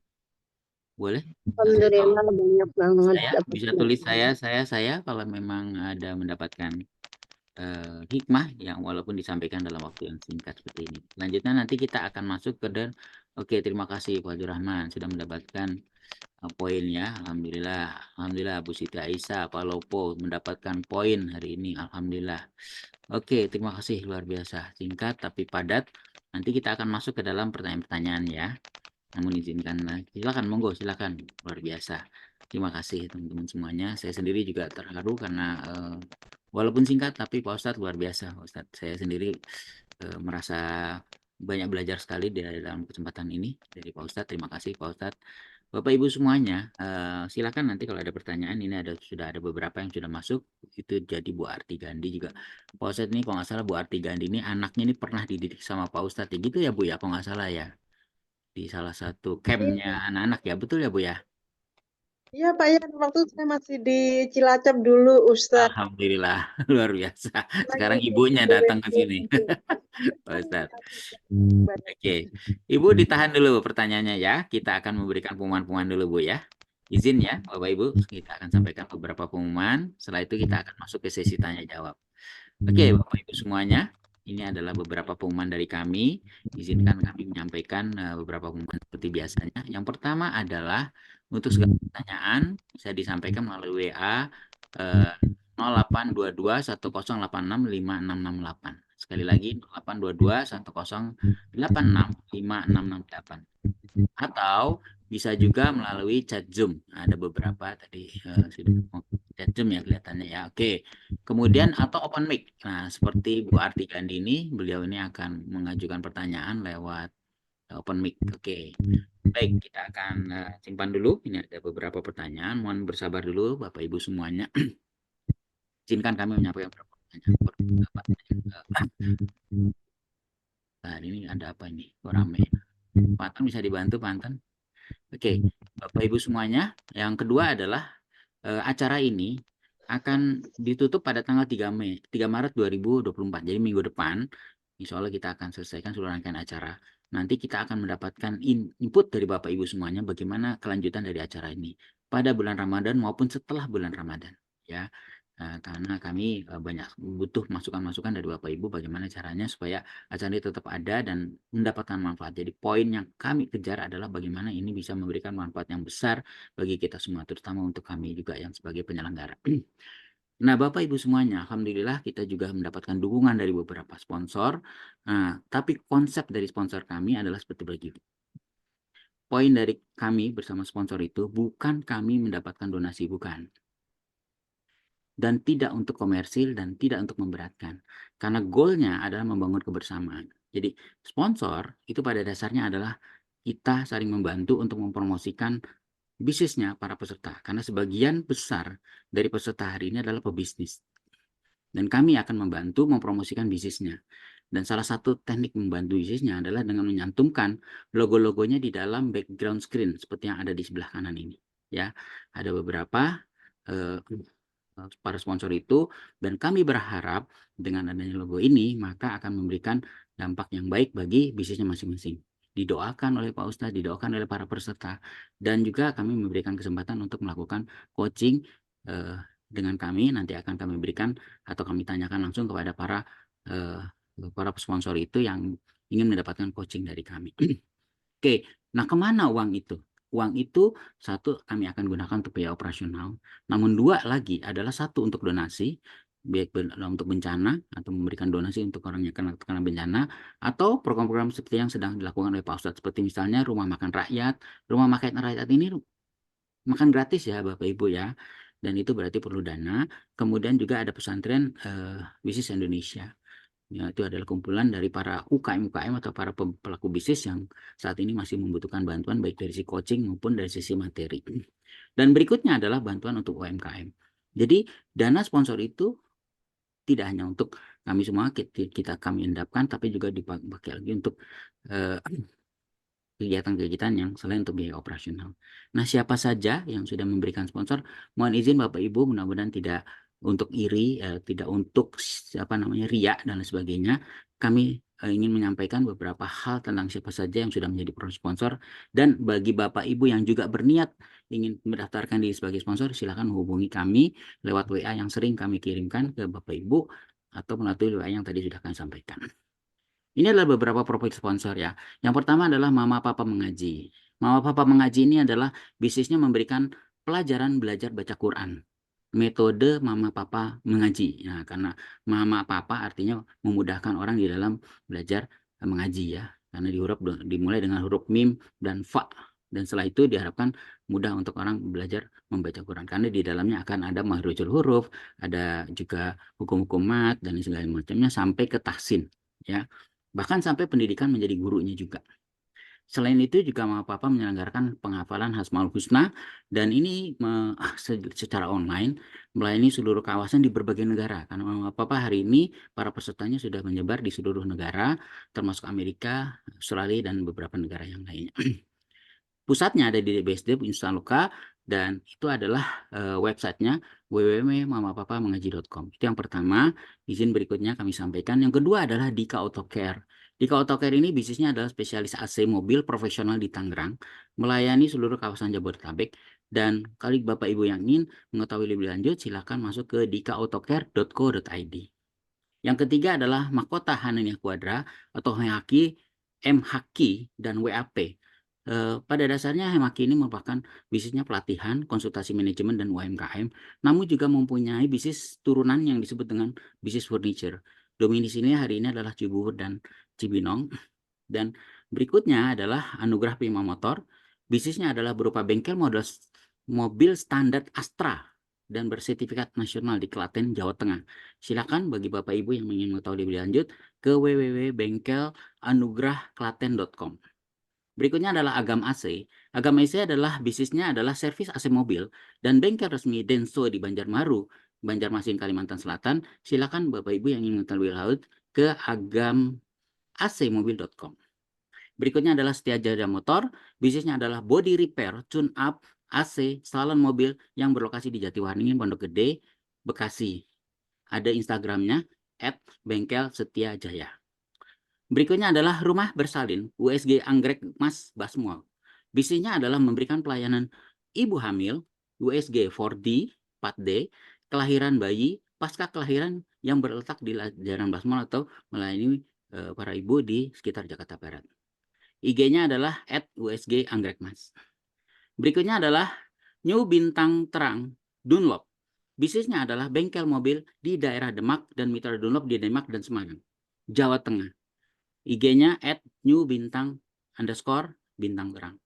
B: Boleh?
H: Alhamdulillah banyak banget
B: Saya
H: dapat
B: bisa tulis
H: pelajaran.
B: saya kalau memang ada mendapatkan hikmah yang walaupun disampaikan dalam waktu yang singkat seperti ini. Selanjutnya nanti kita akan masuk ke Oke, terima kasih Pak Rahman sudah mendapatkan poinnya. Alhamdulillah Bu Siti Aisyah Pak Lopo mendapatkan poin hari ini. Alhamdulillah. Oke, terima kasih luar biasa. Singkat tapi padat. Nanti kita akan masuk ke dalam pertanyaan-pertanyaan ya. Namun izinkan, silakan monggo, silakan. Luar biasa. Terima kasih teman-teman semuanya. Saya sendiri juga terharu karena walaupun singkat tapi Pak Ustadz luar biasa. Pak Ustadz, saya sendiri merasa banyak belajar sekali di dalam kesempatan ini dari Pak Ustadz. Terima kasih Pak Ustadz. Bapak Ibu semuanya, silakan nanti kalau ada pertanyaan, ini sudah ada beberapa yang sudah masuk, itu jadi Bu Arti Gandhi juga. Pak Ustadz ini kalau nggak salah Bu Arti Gandhi ini anaknya ini pernah dididik sama Pak Ustadz, ya gitu ya Bu ya, kalau nggak salah ya, di salah satu campnya anak-anak ya, betul ya Bu ya?
D: Iya Pak ya, waktu saya masih di Cilacap dulu Ustadz.
B: Alhamdulillah, luar biasa. Sekarang
D: Lagi
B: ibunya datang ke sini, Pak Ustadz. Oke, Ibu ditahan dulu pertanyaannya ya. Kita akan memberikan pengumuman-pengumuman dulu Bu ya. Izin ya Bapak Ibu, kita akan sampaikan beberapa pengumuman. Setelah itu kita akan masuk ke sesi tanya jawab. Oke Bapak Ibu semuanya, ini adalah beberapa pengumuman dari kami. Izinkan kami menyampaikan beberapa pengumuman seperti biasanya. Yang pertama adalah untuk segala pertanyaan saya disampaikan melalui WA 0822 1086 5668. Sekali lagi 0822 1086 5668. Atau bisa juga melalui chat Zoom. Ada beberapa tadi sudah chat Zoom ya kelihatannya ya. Oke. Kemudian atau open mic. Nah, seperti Bu Arti Gandhi ini, beliau ini akan mengajukan pertanyaan lewat open mic. Oke. Baik, kita akan simpan dulu. Ini ada beberapa pertanyaan. Mohon bersabar dulu Bapak Ibu semuanya. Izinkan kami menyampaikan beberapa pertanyaan. Nah, ini ada apa ini? Kok rame? Pantan bisa dibantu, Pantan? Oke, Bapak Ibu semuanya. Yang kedua adalah acara ini akan ditutup pada tanggal 3 Maret 2024. Jadi minggu depan, insya Allah kita akan selesaikan seluruh rangkaian acara. Nanti kita akan mendapatkan input dari Bapak Ibu semuanya bagaimana kelanjutan dari acara ini pada bulan Ramadan maupun setelah bulan Ramadan. Ya, karena kami banyak butuh masukan-masukan dari Bapak Ibu bagaimana caranya supaya acara ini tetap ada dan mendapatkan manfaat. Jadi poin yang kami kejar adalah bagaimana ini bisa memberikan manfaat yang besar bagi kita semua, terutama untuk kami juga yang sebagai penyelenggara. Nah, Bapak Ibu semuanya, alhamdulillah kita juga mendapatkan dukungan dari beberapa sponsor. Nah, tapi konsep dari sponsor kami adalah seperti begini. Poin dari kami bersama sponsor itu bukan kami mendapatkan donasi, bukan. Dan tidak untuk komersil dan tidak untuk memberatkan. Karena goalnya adalah membangun kebersamaan. Jadi sponsor itu pada dasarnya adalah kita saling membantu untuk mempromosikan bisnisnya para peserta. Karena sebagian besar dari peserta hari ini adalah pebisnis. Dan kami akan membantu mempromosikan bisnisnya. Dan salah satu teknik membantu bisnisnya adalah dengan menyantumkan logo-logonya di dalam background screen seperti yang ada di sebelah kanan ini. Ya, ada beberapa para sponsor itu, dan kami berharap dengan adanya logo ini maka akan memberikan dampak yang baik bagi bisnisnya masing-masing. Didoakan oleh Pak Ustadz, didoakan oleh para peserta, dan juga kami memberikan kesempatan untuk melakukan coaching dengan kami. Nanti akan kami berikan atau kami tanyakan langsung kepada para sponsor itu yang ingin mendapatkan coaching dari kami. Oke, nah kemana uang itu? Uang itu satu kami akan gunakan untuk biaya operasional, namun dua lagi adalah satu untuk donasi, baik untuk bencana atau memberikan donasi untuk orang yang kena bencana, atau program-program seperti yang sedang dilakukan oleh Pak Ustadz, seperti misalnya rumah makan rakyat. Rumah makan rakyat ini makan gratis ya Bapak Ibu ya, dan itu berarti perlu dana. Kemudian juga ada pesantren bisnis Indonesia. Ya, itu adalah kumpulan dari para UKM atau para pelaku bisnis yang saat ini masih membutuhkan bantuan baik dari sisi coaching maupun dari sisi materi. Dan berikutnya adalah bantuan untuk UMKM. Jadi dana sponsor itu tidak hanya untuk kami semua kami endapkan, tapi juga dipakai lagi untuk kegiatan-kegiatan yang selain untuk biaya operasional. Nah, siapa saja yang sudah memberikan sponsor, mohon izin Bapak Ibu, mudah-mudahan tidak untuk iri, tidak untuk riak dan lain sebagainya. Kami ingin menyampaikan beberapa hal tentang siapa saja yang sudah menjadi sponsor, dan bagi Bapak Ibu yang juga berniat ingin mendaftarkan diri sebagai sponsor, silakan hubungi kami lewat WA yang sering kami kirimkan ke Bapak Ibu atau melalui WA yang tadi sudah kami sampaikan. Ini adalah beberapa profil sponsor ya. Yang pertama adalah Mama Papa Mengaji. Mama Papa Mengaji ini adalah bisnisnya memberikan pelajaran belajar baca Quran. Metode Mama Papa Mengaji. Nah, karena Mama Papa artinya memudahkan orang di dalam belajar mengaji ya. Karena dimulai dengan huruf mim dan fa. Dan setelah itu diharapkan mudah untuk orang belajar membaca Quran. Karena di dalamnya akan ada mahrujul huruf, ada juga hukum-hukum mat dan segala macamnya sampai ke tahsin ya. Bahkan sampai pendidikan menjadi gurunya juga. Selain itu juga Mama Papa menyelenggarakan penghafalan Asmaul Husna, dan ini secara online melayani seluruh kawasan di berbagai negara. Karena Mama Papa hari ini para pesertanya sudah menyebar di seluruh negara, termasuk Amerika, Australia, dan beberapa negara yang lainnya. Pusatnya ada di BSD Instaloka, dan itu adalah websitenya www.mamapapamengaji.com. Itu yang pertama. Izin berikutnya kami sampaikan. Yang kedua adalah Dika Autocare. Dika Autocare ini bisnisnya adalah spesialis AC mobil profesional di Tangerang, melayani seluruh kawasan Jabodetabek. Dan kali Bapak Ibu yang ingin mengetahui lebih lanjut, silakan masuk ke dikautocare.co.id. Yang ketiga adalah Mahkota Hananiah Quadra atau Haki, MHaki, dan WAP. Pada dasarnya Hemaki ini merupakan bisnisnya pelatihan, konsultasi manajemen, dan UMKM, namun juga mempunyai bisnis turunan yang disebut dengan bisnis furniture. Dominisinya hari ini adalah Cibubur dan Cibinong. Dan berikutnya adalah Anugerah Prima Motor. Bisnisnya adalah berupa bengkel model mobil standar Astra dan bersertifikat nasional di Klaten, Jawa Tengah. Silakan bagi Bapak Ibu yang ingin mengetahui lebih lanjut ke www.bengkelanugrahklaten.com. Berikutnya adalah Agam AC. Agam AC adalah bisnisnya adalah servis AC mobil dan bengkel resmi Denso di Banjarmaru, Banjarmasin, Kalimantan Selatan. Silakan Bapak Ibu yang ingin mengetahui lebih lanjut ke agamacmobil.com. Berikutnya adalah Setia Jaya Motor. Bisnisnya adalah body repair, tune up, AC, salon mobil yang berlokasi di Jatiwaringin, Pondok Gede, Bekasi. Ada Instagramnya @bengkelsetiajaya. Berikutnya adalah Rumah Bersalin, USG Anggrek Mas Basmual. Bisnisnya adalah memberikan pelayanan ibu hamil, USG 4D, 4D, kelahiran bayi, pasca kelahiran yang berletak di Jalan Basmual atau melayani para ibu di sekitar Jakarta Barat. IG-nya adalah @USG_Anggrek-Mas. Berikutnya adalah New Bintang Terang Dunlop. Bisnisnya adalah bengkel mobil di daerah Demak dan mitra Dunlop di Demak dan Semarang, Jawa Tengah. IG-nya @newbintang_bintang terang.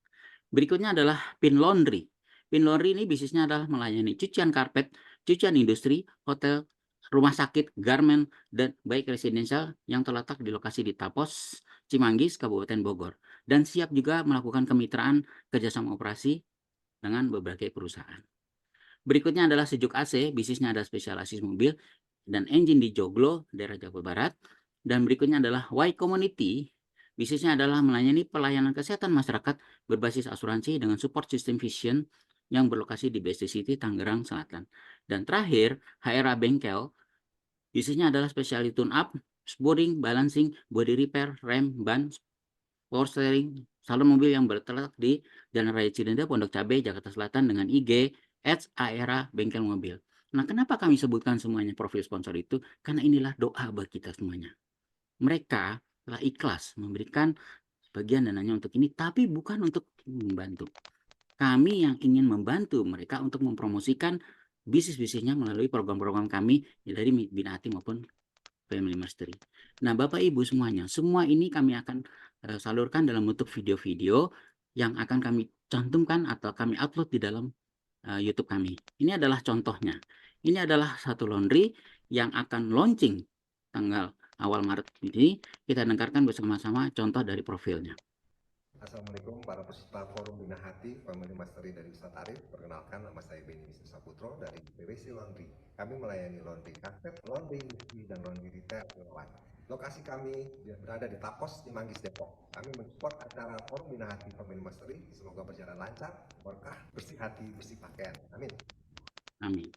B: Berikutnya adalah Pin Laundry. Pin Laundry ini bisnisnya adalah melayani cucian karpet, cucian industri, hotel, rumah sakit, garmen, dan baik residensial yang terletak di lokasi di Tapos, Cimanggis, Kabupaten Bogor. Dan siap juga melakukan kemitraan kerjasama operasi dengan berbagai perusahaan. Berikutnya adalah Sejuk AC, bisnisnya ada spesialis mobil dan engine di Joglo, daerah Jawa Barat. Dan berikutnya adalah Y Community, bisnisnya adalah melayani pelayanan kesehatan masyarakat berbasis asuransi dengan support system Vision yang berlokasi di BSD City, Tangerang Selatan. Dan terakhir, HRA Bengkel, bisnisnya adalah spesialis tune up, sporing, balancing, body repair, rem, ban, power steering, salon mobil yang terletak di Jalan Raya Cilenda, Pondok Cabe, Jakarta Selatan dengan IG @HRA Bengkel Mobil. Nah, kenapa kami sebutkan semuanya profil sponsor itu? Karena inilah doa bagi kita semuanya. Mereka telah ikhlas memberikan sebagian dananya untuk ini, tapi bukan untuk membantu. Kami yang ingin membantu mereka untuk mempromosikan bisnis-bisnisnya melalui program-program kami dari Binati maupun Family Mastery. Nah, Bapak Ibu semuanya, semua ini kami akan salurkan dalam bentuk video-video yang akan kami cantumkan atau kami upload di dalam YouTube kami. Ini adalah contohnya. Ini adalah satu laundry yang akan launching tanggal awal Maret ini. Kita dengarkan bersama-sama contoh dari profilnya.
I: Assalamualaikum para peserta Forum Bina Hati Family Mastery dari Ustadz Arif. Perkenalkan, nama saya Benny Wisnu Saputro dari PwC Laundry. Kami melayani laundry karpet, laundry industri, dan laundry retail. Lokasi kami berada di Tapos, Cimanggis, Depok. Kami mensupport acara Forum Bina Hati Family Mastery. Semoga berjalan lancar, berkah, bersih hati, bersih pakaian. Amin.
B: Amin.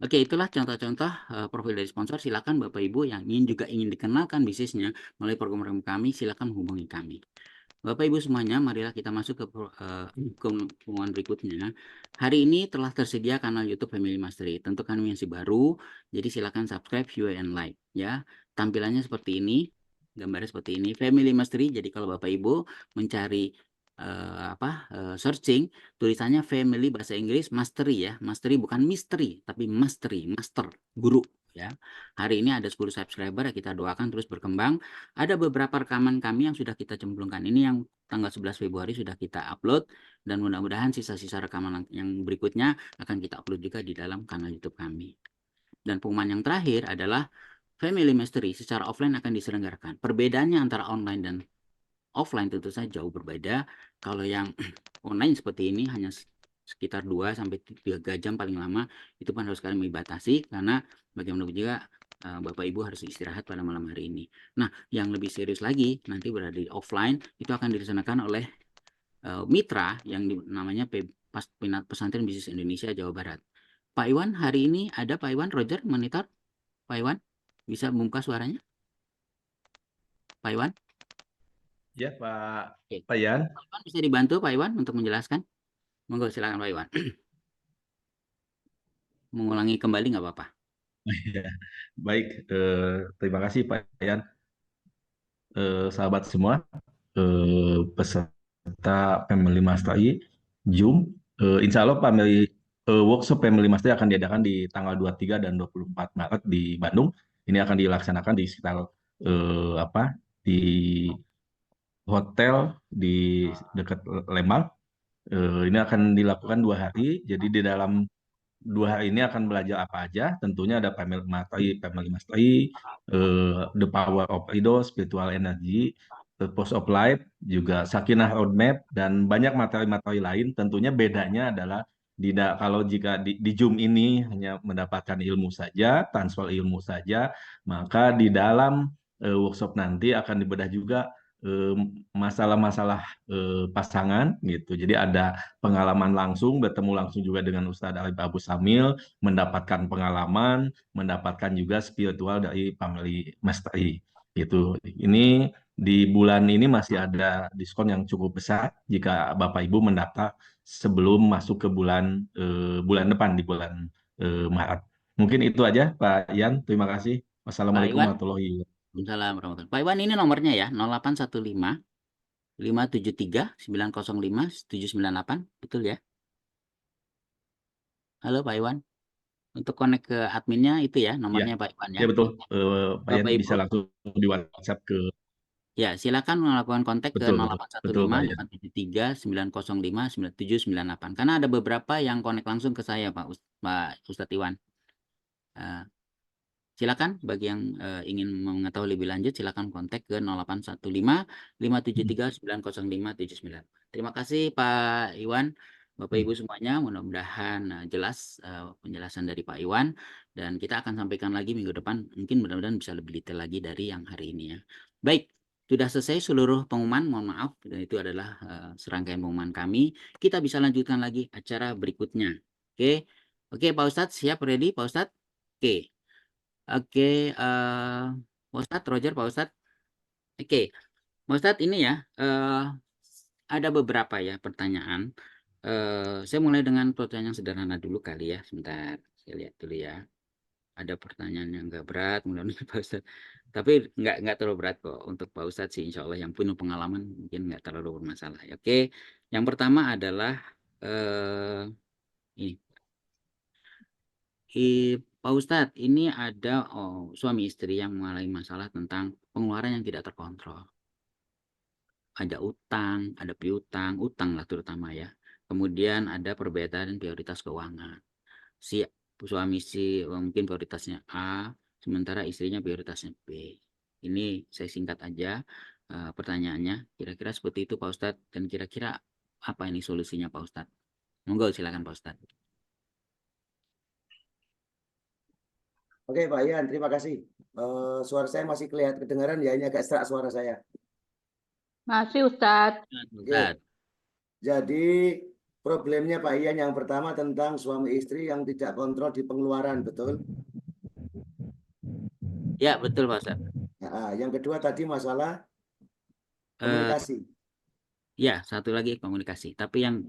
B: Oke, itulah contoh-contoh profil dari sponsor. Silakan Bapak Ibu yang ingin dikenalkan bisnisnya melalui program kami, silakan hubungi kami. Bapak Ibu semuanya, marilah kita masuk ke pengumuman berikutnya. Hari ini telah tersedia kanal YouTube Family Mastery. Tentu kami masih baru, jadi silakan subscribe, view, and like ya. Tampilannya seperti ini, gambarnya seperti ini. Family Mastery. Jadi kalau Bapak Ibu mencari searching, tulisannya Family bahasa Inggris Mastery ya. Mastery bukan misteri, tapi mastery, master, guru ya. Hari ini ada 10 subscriber, kita doakan terus berkembang. Ada beberapa rekaman kami yang sudah kita cemplungkan. Ini yang tanggal 11 Februari sudah kita upload, dan mudah-mudahan sisa-sisa rekaman yang berikutnya akan kita upload juga di dalam kanal YouTube kami. Dan pengumuman yang terakhir adalah Family Mastery secara offline akan diselenggarakan. Perbedaannya antara online dan offline tentu saja jauh berbeda. Kalau yang online seperti ini hanya sekitar 2-3 jam paling lama, itu pun harus kalian dibatasi karena bagaimanapun juga Bapak Ibu harus istirahat pada malam hari ini. Nah, yang lebih serius lagi nanti berada di offline itu akan dilaksanakan oleh mitra yang namanya Pesantren Bisnis Indonesia Jawa Barat. Pak Iwan, hari ini ada Pak Iwan, Roger, monitor. Pak Iwan, bisa membuka suaranya? Pak Iwan?
J: Ya, Pak
B: Oke.
J: Pak Yan.
B: Pak Iwan bisa dibantu Pak Iwan untuk menjelaskan? Monggo silakan Pak Iwan. Mengulangi kembali nggak apa-apa.
J: Ya, baik, terima kasih Pak Yan. Sahabat semua, peserta Family Mastery Zoom, insya Allah workshop Family Mastery akan diadakan di tanggal 23 dan 24 Maret di Bandung. Ini akan dilaksanakan di sekitar di hotel di dekat Lembang. Ini akan dilakukan 2 hari. Jadi di dalam 2 hari ini akan belajar apa aja? Tentunya ada Family Mastery, The Power of Ridho, Spiritual Energy, Purpose of Life, juga Sakinah Roadmap, dan banyak materi-materi lain. Tentunya bedanya adalah kalau jika di Zoom ini hanya mendapatkan ilmu saja, transfer ilmu saja, maka di dalam workshop nanti akan dibedah juga masalah-masalah pasangan gitu. Jadi ada pengalaman langsung, bertemu langsung juga dengan Ustadz Arif Abu Samil, mendapatkan pengalaman, mendapatkan juga spiritual dari Family Mastery gitu. Ini di bulan ini masih ada diskon yang cukup besar jika Bapak Ibu mendaftar sebelum masuk ke bulan depan di bulan Maret. Mungkin itu aja Pak Yan. Terima kasih. Wassalamualaikum
B: Iwan.
J: warahmatullahi wabarakatuh.
B: Waalaikumsalam warahmatullahi. Pak Iwan, ini nomornya ya, 0815 573 905 798, betul ya? Halo Pak Iwan. Untuk connect ke adminnya itu ya, nomornya Pak Iwan ya.
J: Ya betul. Pak Yan
B: Bapak
J: bisa
B: Ibu,
J: langsung di WhatsApp ke
B: ya silakan melakukan kontak ke
J: betul Pak
B: 0815
J: Yan.
B: 573 905 9798. Karena ada beberapa yang connect langsung ke saya Pak Ustadz Iwan. Silakan bagi yang ingin mengetahui lebih lanjut, silakan kontak ke 0815 573 905 79. Terima kasih Pak Iwan, Bapak Ibu semuanya. Mudah-mudahan jelas penjelasan dari Pak Iwan, dan kita akan sampaikan lagi minggu depan. Mungkin mudah-mudahan bisa lebih detail lagi dari yang hari ini ya. Baik, sudah selesai seluruh pengumuman. Mohon maaf, dan itu adalah serangkaian pengumuman kami. Kita bisa lanjutkan lagi acara berikutnya. Oke, Pak Ustadz siap, ready Pak Ustadz? Oke. Pak Ustadz, Roger, Pak Ustadz. Oke, Pak Ustadz, ini ya, ada beberapa ya pertanyaan. Saya mulai dengan pertanyaan sederhana dulu kali ya. Sebentar, saya lihat dulu ya. Ada pertanyaan yang nggak berat, mudah-mudahan Pak Ustadz. Tapi nggak terlalu berat kok. Untuk Pak Ustadz sih, insya Allah yang penuh pengalaman mungkin nggak terlalu bermasalah. Oke, yang pertama adalah ini. Pak Ustadz, ini ada suami istri yang mengalami masalah tentang pengeluaran yang tidak terkontrol. Ada utang, ada piutang, utang lah terutama ya. Kemudian ada perbedaan prioritas keuangan. Si suami mungkin prioritasnya A, sementara istrinya prioritasnya B. Ini saya singkat aja pertanyaannya. Kira-kira seperti itu Pak Ustadz. Dan kira-kira apa ini solusinya Pak Ustadz? Monggo silakan Pak Ustadz.
G: Oke Pak Ian, terima kasih. Suara saya masih kelihatan kedengaran ya, ini agak serak suara saya.
H: Masih Ustadz.
B: Ustaz.
G: Jadi problemnya Pak Ian yang pertama tentang suami istri yang tidak kontrol di pengeluaran, betul?
B: Ya, betul Pak Ustaz.
G: Nah, yang kedua tadi masalah
B: Eh,
G: komunikasi.
B: ya, satu lagi komunikasi. Tapi yang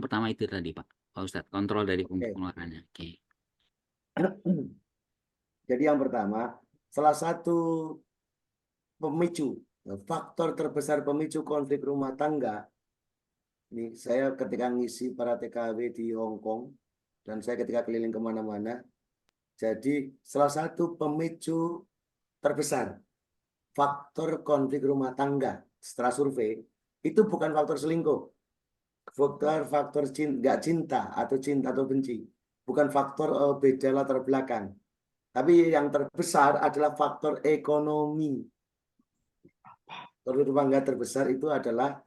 B: pertama itu tadi Pak Ustadz, kontrol dari pengeluarannya. Oke.
G: Jadi yang pertama, salah satu pemicu, faktor terbesar pemicu konflik rumah tangga. Ini saya ketika ngisi para TKW di Hong Kong dan saya ketika keliling kemana-mana. Jadi salah satu pemicu terbesar faktor konflik rumah tangga setelah survei itu bukan faktor selingkuh, faktor nggak cinta atau benci, bukan faktor beda latar belakang. Tapi yang terbesar adalah faktor ekonomi. Konflik rumah tangga terbesar itu adalah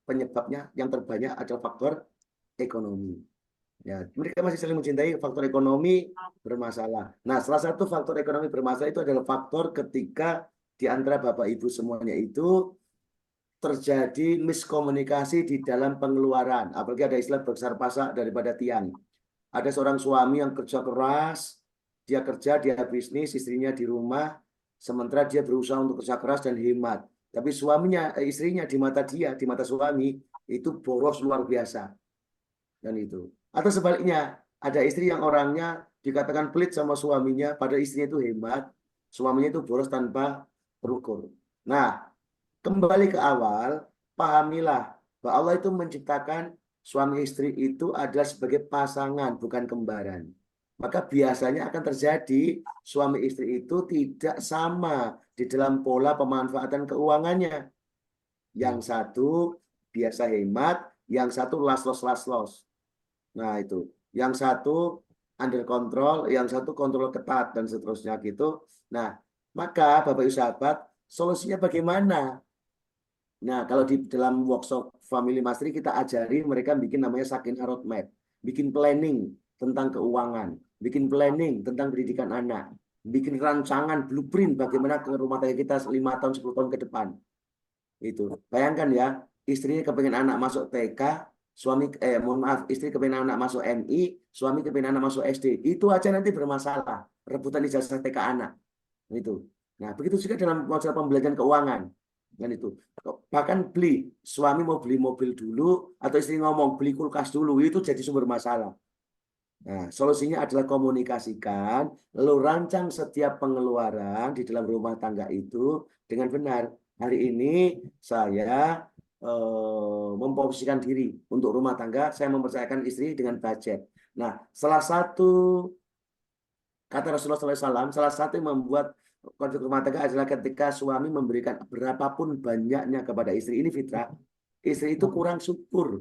G: penyebabnya yang terbanyak adalah faktor ekonomi. Ya, mereka masih saling mencintai, faktor ekonomi bermasalah. Nah, salah satu faktor ekonomi bermasalah itu adalah faktor ketika di antara Bapak Ibu semuanya itu terjadi miskomunikasi di dalam pengeluaran. Apalagi ada istilah besar pasak daripada tiang. Ada seorang suami yang kerja keras, dia kerja, dia bisnis, istrinya di rumah, sementara dia berusaha untuk kerja keras dan hemat. Tapi istrinya di mata dia, di mata suami, itu boros luar biasa. Dan itu. Atau sebaliknya, ada istri yang orangnya dikatakan pelit sama suaminya, padahal istrinya itu hemat, suaminya itu boros tanpa terukur. Nah, kembali ke awal, pahamilah bahwa Allah itu menciptakan suami istri itu adalah sebagai pasangan, bukan kembaran. Maka biasanya akan terjadi suami istri itu tidak sama di dalam pola pemanfaatan keuangannya. Yang satu biasa hemat, yang satu las-los. Nah itu, yang satu under control, yang satu kontrol ketat dan seterusnya gitu. Nah, maka Bapak Ibu sahabat, solusinya bagaimana? Nah, kalau di dalam workshop Family Mastery kita ajari mereka bikin namanya Sakinah Roadmap, bikin planning tentang keuangan, bikin planning tentang pendidikan anak, bikin rancangan blueprint bagaimana ke rumah tangga kita 5 tahun 10 tahun ke depan. Itu. Bayangkan ya, istrinya kepengen anak masuk TK, istri kepengen anak masuk MI, suami kepengen anak masuk SD. Itu aja nanti bermasalah, rebutan ijazah TK anak. Itu. Nah, begitu juga dalam masalah pembelajaran keuangan. Dan itu. Bahkan suami mau beli mobil dulu atau istri ngomong beli kulkas dulu, itu jadi sumber masalah. Nah, solusinya adalah komunikasikan, lalu rancang setiap pengeluaran di dalam rumah tangga itu dengan benar. Hari ini saya memposisikan diri untuk rumah tangga, saya mempercayakan istri dengan budget. Nah, salah satu kata Rasulullah SAW, salah satu yang membuat konflik rumah tangga adalah ketika suami memberikan berapapun banyaknya kepada istri. Ini fitrah. Istri itu kurang syukur.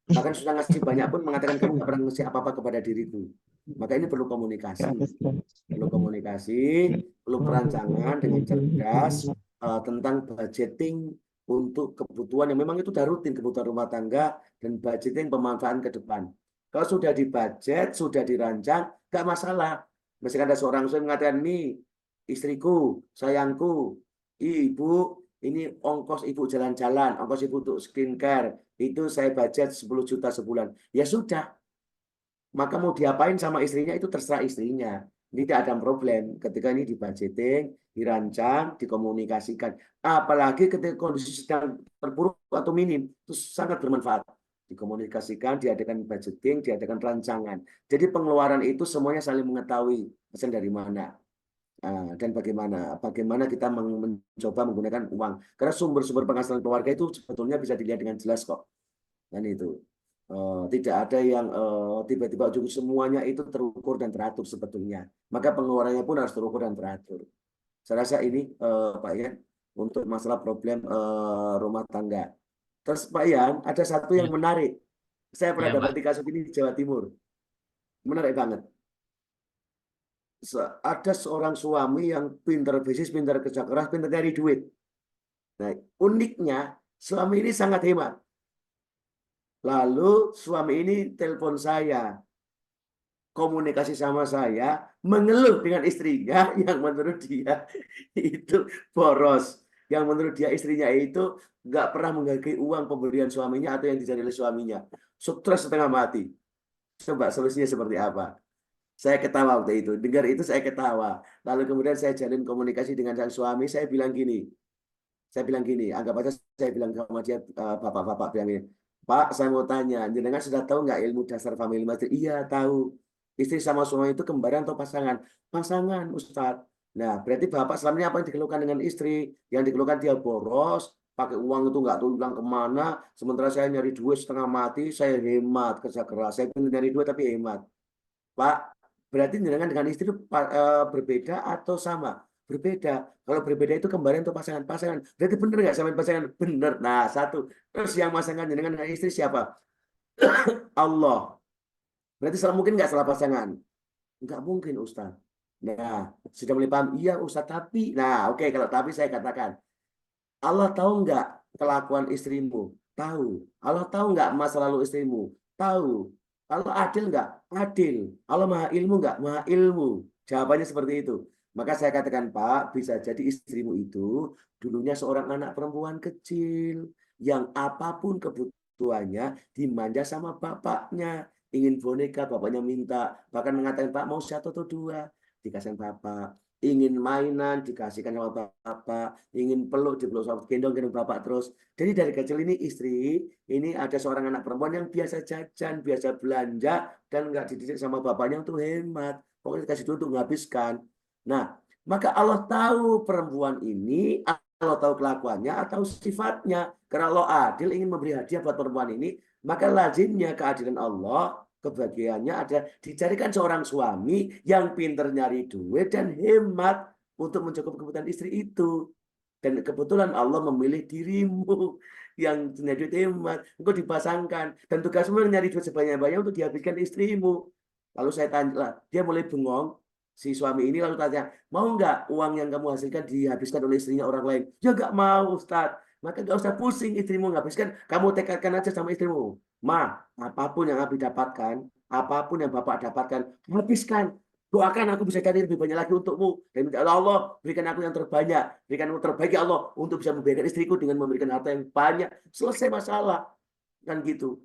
G: Bahkan sudah ngasih banyak pun mengatakan kamu nggak pernah ngasih apa-apa kepada diriku. Maka ini perlu komunikasi. Perlu perancangan dengan cerdas tentang budgeting untuk kebutuhan yang memang itu sudah rutin, kebutuhan rumah tangga dan budgeting pemanfaatan ke depan. Kalau sudah dibudget, sudah dirancang, nggak masalah. Misalkan ada seorang suami mengatakan, nih istriku, sayangku, ibu, ini ongkos ibu jalan-jalan, ongkos ibu untuk skincare, itu saya budget 10 juta sebulan. Ya sudah. Maka mau diapain sama istrinya itu terserah istrinya. Ini tidak ada problem ketika ini dibudgeting, dirancang, dikomunikasikan. Apalagi ketika kondisi sedang terpuruk atau minim, itu sangat bermanfaat. Dikomunikasikan, diadakan budgeting, diadakan rancangan. Jadi pengeluaran itu semuanya saling mengetahui pesan dari mana. Dan bagaimana kita mencoba menggunakan uang. Karena sumber-sumber penghasilan keluarga itu sebetulnya bisa dilihat dengan jelas kok. Dan itu. Tidak ada yang tiba-tiba semuanya itu terukur dan teratur sebetulnya. Maka pengeluarannya pun harus terukur dan teratur. Saya rasa ini Pak Ian untuk masalah problem rumah tangga. Terus Pak Ian ada satu yang menarik. Saya pernah dapat kasus ini di Jawa Timur. Menarik banget. Ada seorang suami yang pintar bisnis, pintar kerja keras, pintar cari duit. Nah, uniknya suami ini sangat hemat. Lalu suami ini telepon saya, komunikasi sama saya, mengeluh dengan istrinya yang menurut dia itu boros. Yang menurut dia istrinya itu nggak pernah menghargai uang pemberian suaminya atau yang dicari oleh suaminya. Stres setengah mati. Coba solusinya seperti apa? Saya ketawa waktu itu. Dengar itu saya ketawa. Lalu kemudian saya jalin komunikasi dengan sang suami. Saya bilang gini, anggap aja saya bilang sama dia, bapak-bapak bilang ini, Pak, saya mau tanya, jenengan sudah tahu nggak ilmu dasar family matters? Iya, tahu. Istri sama suami itu kembaran atau pasangan? Pasangan, Ustadz. Nah, berarti bapak selama ini apa yang dikeluhkan dengan istri? Yang dikeluhkan dia boros, pakai uang itu nggak tahu bilang kemana, sementara saya nyari duit setengah mati, saya hemat, kerja keras. Saya ingin nyari duit tapi hemat. Pak, berarti jenengan dengan istri berbeda atau sama? Berbeda. Kalau berbeda itu kembaran atau pasangan? Pasangan. Berarti benar nggak sama pasangan? Benar. Nah, satu. Terus yang pasangan jenengan dengan istri siapa? Allah. Berarti mungkin nggak salah pasangan? Nggak mungkin, Ustaz. Nah, sudah mulai paham? Iya, Ustaz. Tapi, nah oke, kalau tapi saya katakan, Allah tahu nggak kelakuan istrimu? Tahu. Allah tahu nggak masa lalu istrimu? Tahu. Allah adil nggak? Adil. Allah maha ilmu nggak? Maha ilmu. Jawabannya seperti itu. Maka saya katakan, Pak, bisa jadi istrimu itu dulunya seorang anak perempuan kecil yang apapun kebutuhannya dimanja sama bapaknya. Ingin boneka, bapaknya minta. Bahkan mengatakan, Pak, mau satu atau dua? Dikasih bapak. Ingin mainan, dikasihkan sama bapak. Ingin peluk, dipeluk sama gendong bapak terus. Jadi dari kecil ini istri, ini ada seorang anak perempuan yang biasa jajan, biasa belanja, dan nggak dididik sama bapaknya untuk hemat. Pokoknya dikasih duit untuk menghabiskan. Nah, maka Allah tahu perempuan ini, Allah tahu kelakuannya atau sifatnya. Karena Allah adil ingin memberi hadiah buat perempuan ini, maka lazimnya keadilan Allah, kebahagiaannya ada dicarikan seorang suami yang pinter nyari duit dan hemat untuk mencukupi kebutuhan istri itu. Dan kebetulan Allah memilih dirimu yang nyari duit hemat, engkau dipasangkan. Dan tugasmu nyari duit sebanyak-banyak untuk dihabiskan istrimu. Lalu saya tanya, dia mulai bengong, si suami ini lalu tanya, mau nggak uang yang kamu hasilkan dihabiskan oleh istrinya orang lain? Ya nggak mau, Ustadz. Maka nggak usah pusing istrimu menghabiskan, kamu tekadkan aja sama istrimu. Ma, apapun yang Abi dapatkan, apapun yang Bapak dapatkan, habiskan. Doakan aku bisa cari lebih banyak lagi untukmu. Dan minta Allah, berikan aku yang terbanyak. Berikan yang terbaik ya Allah, untuk bisa membiarkan istriku dengan memberikan harta yang banyak. Selesai masalah. Kan gitu.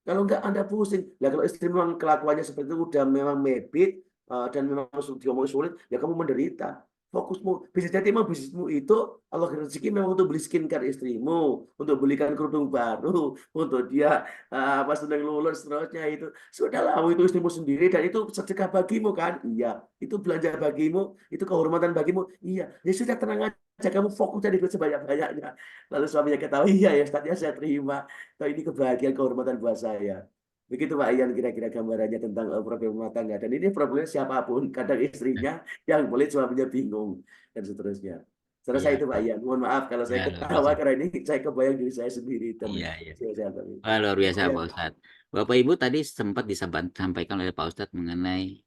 G: Kalau enggak Anda pusing. Ya kalau istri memang kelakuannya seperti itu, udah memang mebit, dan memang diomongin sulit, ya kamu menderita. Fokusmu, bisa jadi memang bisnismu itu Allah rezeki memang untuk beli skincare istrimu, untuk belikan kerudung baru, untuk dia apa sedang lulus seterusnya itu. Sudahlah, itu istrimu sendiri dan itu sedekah bagimu kan? Iya. Itu belanja bagimu, itu kehormatan bagimu. Iya. Ya sudah tenang aja, kamu fokus jadi duit sebanyak-banyaknya. Lalu suaminya ketahui, iya ya Ustaz, ya saya terima. So, ini kebahagiaan kehormatan buat saya. Begitu Pak Ian kira-kira gambarannya tentang problem rumah tangga. Dan ini problemnya siapapun, kadang istrinya yang boleh suaminya bingung dan seterusnya. Selesai
B: Iya,
G: itu Pak Ian. Mohon maaf kalau saya
B: ya, luar
G: ketawa
B: biasa.
G: karena ini saya kebayang diri saya sendiri. Dan
B: Iya, iya.
G: saya
B: Wah, luar biasa Pak Ustadz. Bapak Ibu tadi sempat disampaikan oleh Pak Ustadz mengenai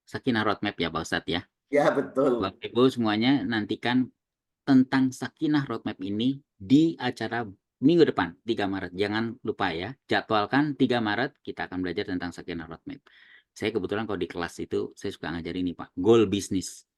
B: Sakinah Roadmap ya Pak Ustadz ya.
G: Ya betul.
B: Bapak Ibu semuanya nantikan tentang Sakinah Roadmap ini di acara minggu depan 3 Maret. Jangan lupa ya, jadwalkan 3 Maret kita akan belajar tentang Sakinah Roadmap. Saya kebetulan kalau di kelas itu saya suka ngajarin ini Pak, goal bisnis.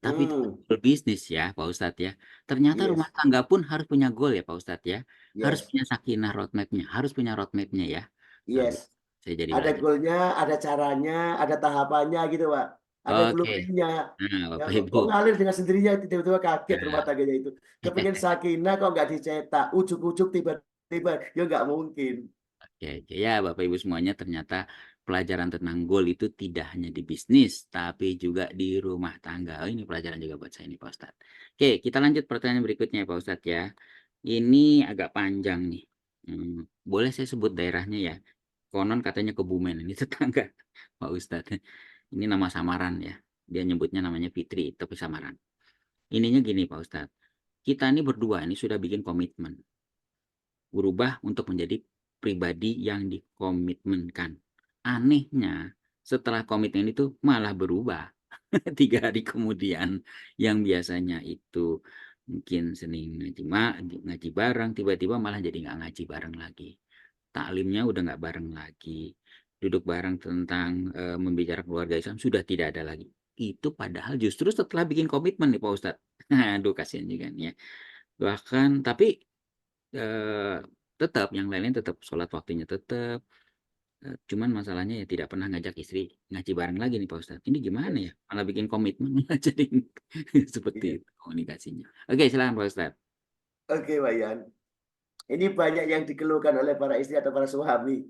B: Tapi itu goal bisnis ya Pak Ustadz ya. Ternyata rumah tangga pun harus punya goal ya Pak Ustadz ya. Harus punya Sakinah Roadmap-nya, harus punya roadmap-nya ya.
G: Yes.
B: Saya jadi
G: Ada
B: belajar.
G: goalnya, ada caranya, ada tahapannya gitu Pak. Ada
B: Oke.
G: blueprint-nya.
B: Nah,
G: Ya,
B: Bapak
G: kok
B: Ibu.
G: ngalir dengan sendirinya tiba-tiba kaget
B: Nah.
G: rumah tangganya itu. Kepingin sakinah kok nggak dicetak. Ujuk-ujuk tiba-tiba ya nggak mungkin.
B: Oke, ya Bapak Ibu semuanya ternyata pelajaran tentang goal itu tidak hanya di bisnis, tapi juga di rumah tangga. Oh, ini pelajaran juga buat saya nih Pak Ustadz. Oke, kita lanjut pertanyaan berikutnya Pak Ustadz ya. Ini agak panjang nih. Boleh saya sebut daerahnya ya? Konon katanya Kebumen, ini tetangga Pak Ustadz. Ini nama samaran ya. Dia nyebutnya namanya Fitri, tapi samaran. Ininya gini Pak Ustadz. Kita ini berdua ini sudah bikin komitmen. Berubah untuk menjadi pribadi yang dikomitmenkan. Anehnya, setelah komitmen itu malah berubah 3 hari kemudian. Yang biasanya itu mungkin Senin ngaji bareng, tiba-tiba malah jadi nggak ngaji bareng lagi. Taklimnya udah nggak bareng lagi. duduk bareng tentang membicarakan keluarga Islam sudah tidak ada lagi. Itu padahal justru setelah bikin komitmen nih Pak Ustadz. Aduh kasihan juga nih ya. Bahkan tapi tetap yang lain-lain tetap sholat waktunya tetap. Cuman masalahnya ya tidak pernah ngajak istri ngaji bareng lagi nih Pak Ustadz. Ini gimana ya? Malah bikin komitmen malah jadi seperti itu komunikasinya. Oke, silakan Pak Ustadz.
G: Oke, Pak Yan. Ini banyak yang dikeluhkan oleh para istri atau para suami.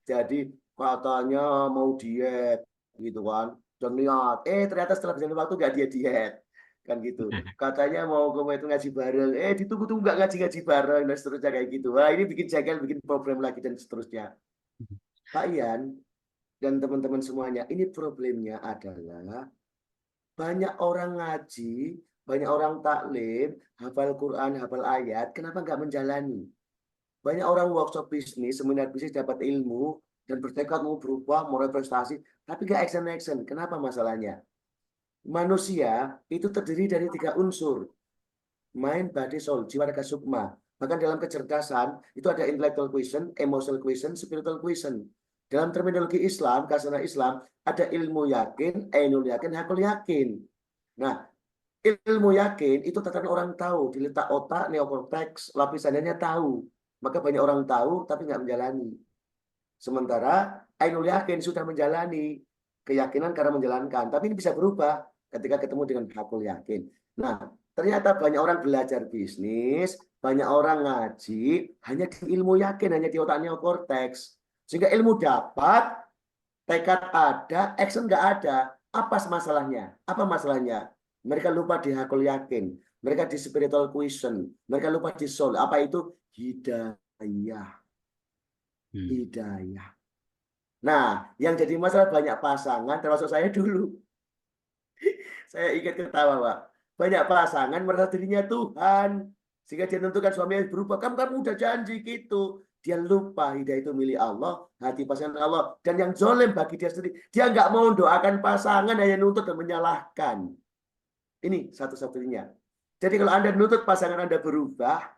G: Jadi katanya mau diet gitu kan. Dan niat, ternyata setelah berjalan waktu nggak diet kan gitu. Katanya mau itu ngaji bareng, ditunggu-tunggu nggak ngaji bareng dan seterusnya kayak gitu. Wah, ini bikin jengkel, bikin problem lagi dan seterusnya. Pak Yan dan teman-teman semuanya, ini problemnya adalah banyak orang ngaji, banyak orang taklim, hafal Quran, hafal ayat, kenapa nggak menjalani? Banyak orang workshop bisnis, seminar bisnis dapat ilmu dan bertekad mau berubah, mau prestasi, tapi nggak action. Kenapa masalahnya? Manusia itu terdiri dari 3 unsur. Mind, body, soul, jiwa, raga, sukma. Bahkan dalam kecerdasan, itu ada intellectual quotient, emotional quotient, spiritual quotient. Dalam terminologi Islam, kasana Islam, ada ilmu yakin, ainul yakin, hakul yakin. Nah, ilmu yakin itu tataran orang tahu, diletak otak, neokortex, lapisannya tahu. Maka banyak orang tahu, tapi nggak menjalani. Sementara ainul yakin sudah menjalani keyakinan karena menjalankan. Tapi ini bisa berubah ketika ketemu dengan hakul yakin. Nah, ternyata banyak orang belajar bisnis, banyak orang ngaji, hanya di ilmu yakin, hanya di otak neokortex. Sehingga ilmu dapat, tekad ada, action nggak ada. Apa masalahnya? Apa masalahnya? Mereka lupa di hakul yakin. Mereka di spiritual quotient. Mereka lupa di soul. Apa itu? Hidayah. Hidayah. Nah, yang jadi masalah banyak pasangan, termasuk saya dulu. Saya ingat ketawa, Pak. Banyak pasangan merasa dirinya Tuhan. Sehingga dia tentukan suami yang berubah. Kamu udah janji gitu. Dia lupa hidayah itu milik Allah, hati pasangan Allah. Dan yang zalim bagi dia sendiri, dia nggak mau doakan pasangan, hanya nuntut dan menyalahkan. Ini satu-satunya. Jadi kalau Anda nuntut pasangan Anda berubah,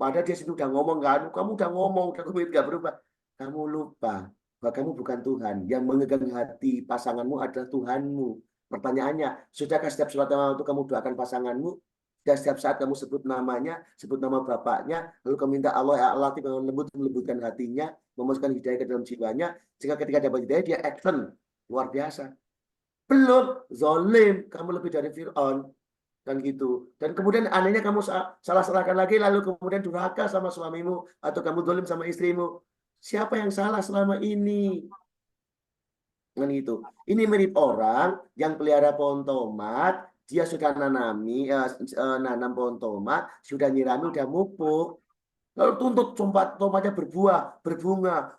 G: padahal dia sudah ngomong kan, kamu udah ngomong, kamu nggak berubah. Kamu lupa bahwa kamu bukan Tuhan. Yang memegang hati pasanganmu adalah Tuhanmu. Pertanyaannya, sudahkah setiap sholat waktu kamu doakan pasanganmu? Dan setiap saat kamu sebut namanya, sebut nama bapaknya, lalu kamu minta Allah, ya Allah, melembutkan hatinya, memasukkan hidayah ke dalam jiwanya, sehingga ketika dapat hidayah, dia action. Luar biasa. Belum, zolim, kamu lebih dari Fir'aun. Kan gitu. Dan kemudian anehnya kamu salah-salahkan lagi, lalu kemudian durhaka sama suamimu, atau kamu zolim sama istrimu. Siapa yang salah selama ini? Kan gitu. Ini mirip orang yang pelihara pohon tomat, dia sudah nanam pohon tomat, sudah nyirami, sudah mupuk. Lalu tuntut tomatnya berbuah, berbunga,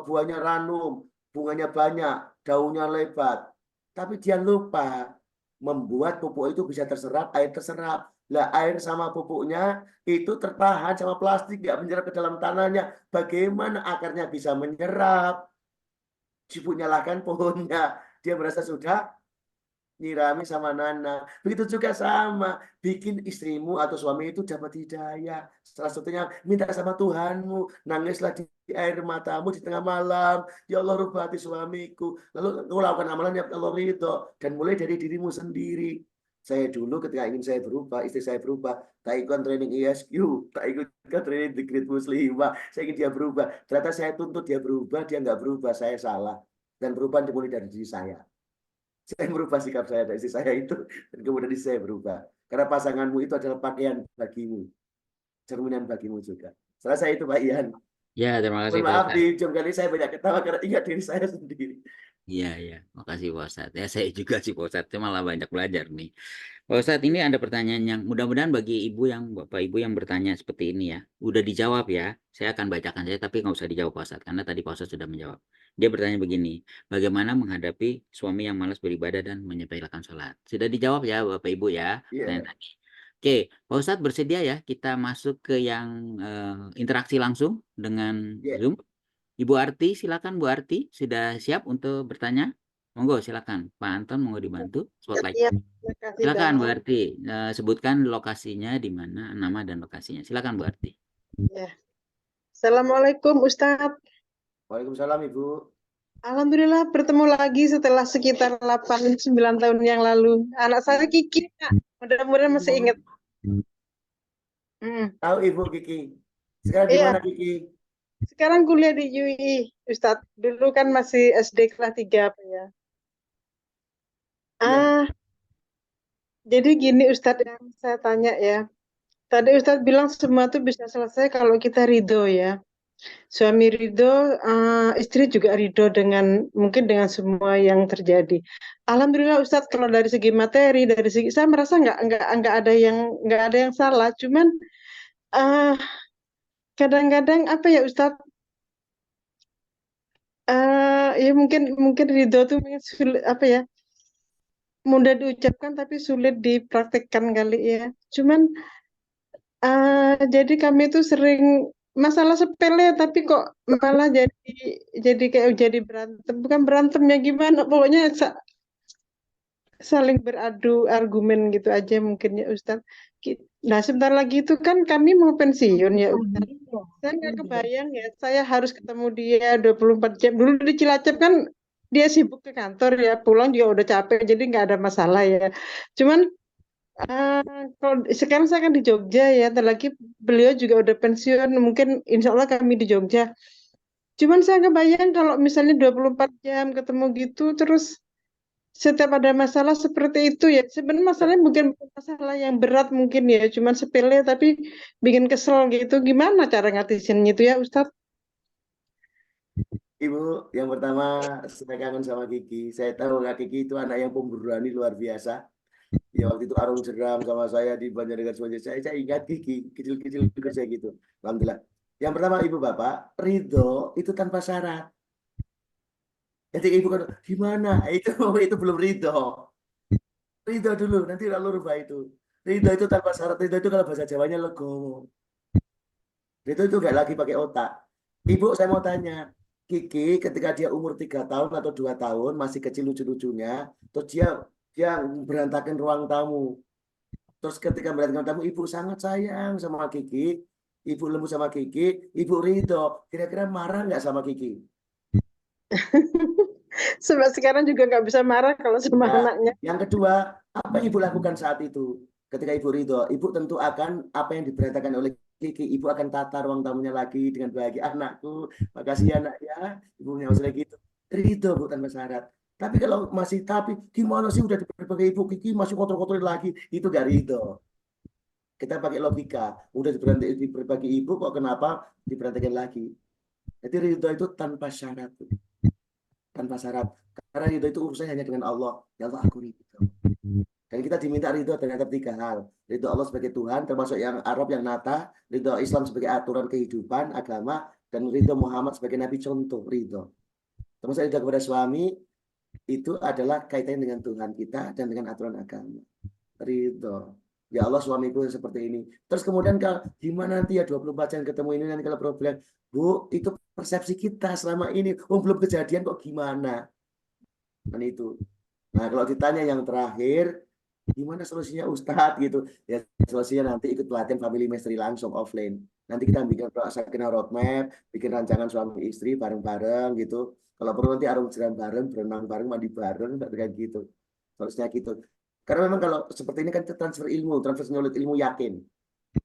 G: buahnya ranum, bunganya banyak, daunnya lebat. Tapi dia lupa membuat pupuk itu bisa terserap, air terserap. Lah air sama pupuknya itu tertahan sama plastik, nggak menyerap ke dalam tanahnya. Bagaimana akarnya bisa menyerap? Sibuk nyalakan pohonnya. Dia merasa sudah nyirami sama Nana. Begitu juga sama. Bikin istrimu atau suami itu dapat hidayah. Salah satunya minta sama Tuhanmu. Nangislah di air matamu di tengah malam. Ya Allah, rubah hati suamiku. Lalu kau lakukan amalan yang Allah ridho. Dan mulai dari dirimu sendiri. Saya dulu ketika ingin saya berubah, istri saya berubah. Tak ikut training ISQ. Tak ikut training The Great Muslimah. Saya ingin dia berubah. Ternyata saya tuntut dia berubah. Dia nggak berubah. Saya salah. Dan perubahan dimulai dari diri saya. Saya merubah sikap saya dari istri saya itu, dan kemudian saya berubah. Karena pasanganmu itu adalah pakaian bagimu, cerminan bagimu juga. Selesai itu, Pak Ian.
B: Ya, terima kasih.
G: Maaf di ujung kali saya banyak ketawa karena ingat diri saya sendiri.
B: Iya, makasih Pak Ustadz. Ya, saya juga sih Pak Ustadz, malah banyak belajar nih. Pak Ustadz, ini ada pertanyaan yang mudah-mudahan bagi Bapak Ibu yang bertanya seperti ini ya, udah dijawab ya. Saya akan bacakan saja, tapi nggak usah dijawab Pak Ustadz, karena tadi Pak Ustadz sudah menjawab. Dia bertanya begini, bagaimana menghadapi suami yang malas beribadah dan menyepelekan sholat? Sudah dijawab ya Bapak Ibu ya.
G: Yeah.
B: Oke, Pak Ustadz bersedia ya kita masuk ke yang interaksi langsung dengan Zoom. Ibu Arti, silakan Bu Arti, sudah siap untuk bertanya? Monggo, silakan. Pak Anton, monggo dibantu. Spotlight.
D: Ya,
B: Silakan Bu Arti, sebutkan lokasinya di mana, nama dan lokasinya. Silakan Bu Arti.
D: Ya. Assalamualaikum Ustadz.
G: Waalaikumsalam Ibu.
D: Alhamdulillah bertemu lagi setelah sekitar 8-9 tahun yang lalu. Anak saya Kiki, Kak. Mudah-mudahan masih ingat.
G: Tahu Ibu Kiki. Sekarang di
D: Iya,
G: mana Kiki?
D: sekarang kuliah di UI, Ustadz. Dulu kan masih SD kelas 3 apa ya.
G: Ya.
D: Ah, jadi gini Ustadz yang saya tanya ya. Tadi Ustadz bilang semua tuh bisa selesai kalau kita ridho ya. Suami ridho, istri juga ridho dengan mungkin dengan semua yang terjadi. Alhamdulillah Ustadz kalau dari segi materi, dari segi saya merasa nggak ada yang salah. Cuman eh, kadang-kadang apa ya Ustadz, ya mungkin ridho tuh mungkin sulit, apa ya, mudah diucapkan tapi sulit dipraktekkan kali ya. Cuman jadi kami tuh sering masalah sepele tapi kok malah jadi kayak jadi berantem, bukan berantem ya gimana, pokoknya saling beradu argumen gitu aja mungkin ya Ustaz. Nah sebentar lagi itu kan kami mau pensiun ya Ustaz. Saya nggak kebayang ya, saya harus ketemu dia 24 jam. Dulu di Cilacap kan dia sibuk ke kantor ya, pulang juga udah capek, jadi nggak ada masalah ya. Cuman kalau sekarang saya kan di Jogja ya, ntar lagi beliau juga udah pensiun, mungkin insya Allah kami di Jogja. Cuman saya kebayang kalau misalnya 24 jam ketemu gitu, terus setiap ada masalah seperti itu ya. Sebenarnya masalahnya bukan masalah yang berat mungkin ya, cuman sepele tapi bikin kesel gitu. Gimana cara ngatasinnya itu ya Ustadz?
G: Ibu, yang pertama saya kangen sama Kiki. Saya tahu Kak Kiki itu anak yang pemberani luar biasa. Ya waktu itu Arung Jeram sama saya di Banjarnegara Sulawesi. Saya ingat Kiki kecil-kecil kerja gitu. Alhamdulillah. Yang pertama Ibu Bapak, ridho itu tanpa syarat. Jadi Ibu kan gimana? Itu belum ridho. Ridho dulu, nanti lalu rubah itu. Ridho itu tanpa syarat. Ridho itu kalau bahasa Jawanya legowo. Ridho itu nggak lagi pakai otak. Ibu, saya mau tanya, Kiki ketika dia umur 3 tahun atau 2 tahun masih kecil lucu-lucunya, terus dia berantakin ruang tamu. Terus ketika berantakin tamu, ibu sangat sayang sama Kiki, ibu lembut sama Kiki, ibu ridho. Kira-kira marah nggak sama Kiki?
D: Sebab sekarang juga nggak bisa marah kalau sama
G: Nah,
D: anaknya.
G: yang kedua, apa yang ibu lakukan saat itu? Ketika ibu ridho, ibu tentu akan apa yang diberantakan oleh Kiki, ibu akan tata ruang tamunya lagi dengan bahagia. Anakku, makasih ya nak ya, ibunya masalah gitu. Ridho bu tanpa syarat. Tapi kalau masih gimana sih udah diberbagai ibu Kiki masih kotor-kotorin lagi, itu gak ridho. Kita pakai logika, udah diberbagi ibu kok kenapa diberantakin lagi? Jadi ridho itu tanpa syarat, Bu. Tanpa syarat. Karena ridho itu urusannya hanya dengan Allah. Ya Allah aku ridho. Dan kita diminta ridho terhadap 3 hal. Ridho Allah sebagai Tuhan, termasuk yang Arab yang nata, ridho Islam sebagai aturan kehidupan, agama, dan ridho Muhammad sebagai Nabi contoh ridho. Termasuk ridho kepada suami, itu adalah kaitannya dengan Tuhan kita dan dengan aturan agama. Ridho. Ya Allah suamiku seperti ini. Terus kemudian kalau gimana nanti ya 24 jam ketemu ini nanti kalau problem. Bu, itu persepsi kita selama ini. Oh, belum kejadian kok gimana? Dan itu. Nah, kalau ditanya yang terakhir, gimana solusinya Ustadz gitu? Ya solusinya nanti ikut pelatihan family mastery langsung offline. Nanti kita bikin roadmap, bikin rancangan suami istri bareng-bareng gitu. Kalau perlu nanti arung jeram bareng, berenang bareng, mandi bareng, kayak gitu. Solusinya gitu. Karena memang kalau seperti ini kan transfer knowledge ilmu yakin.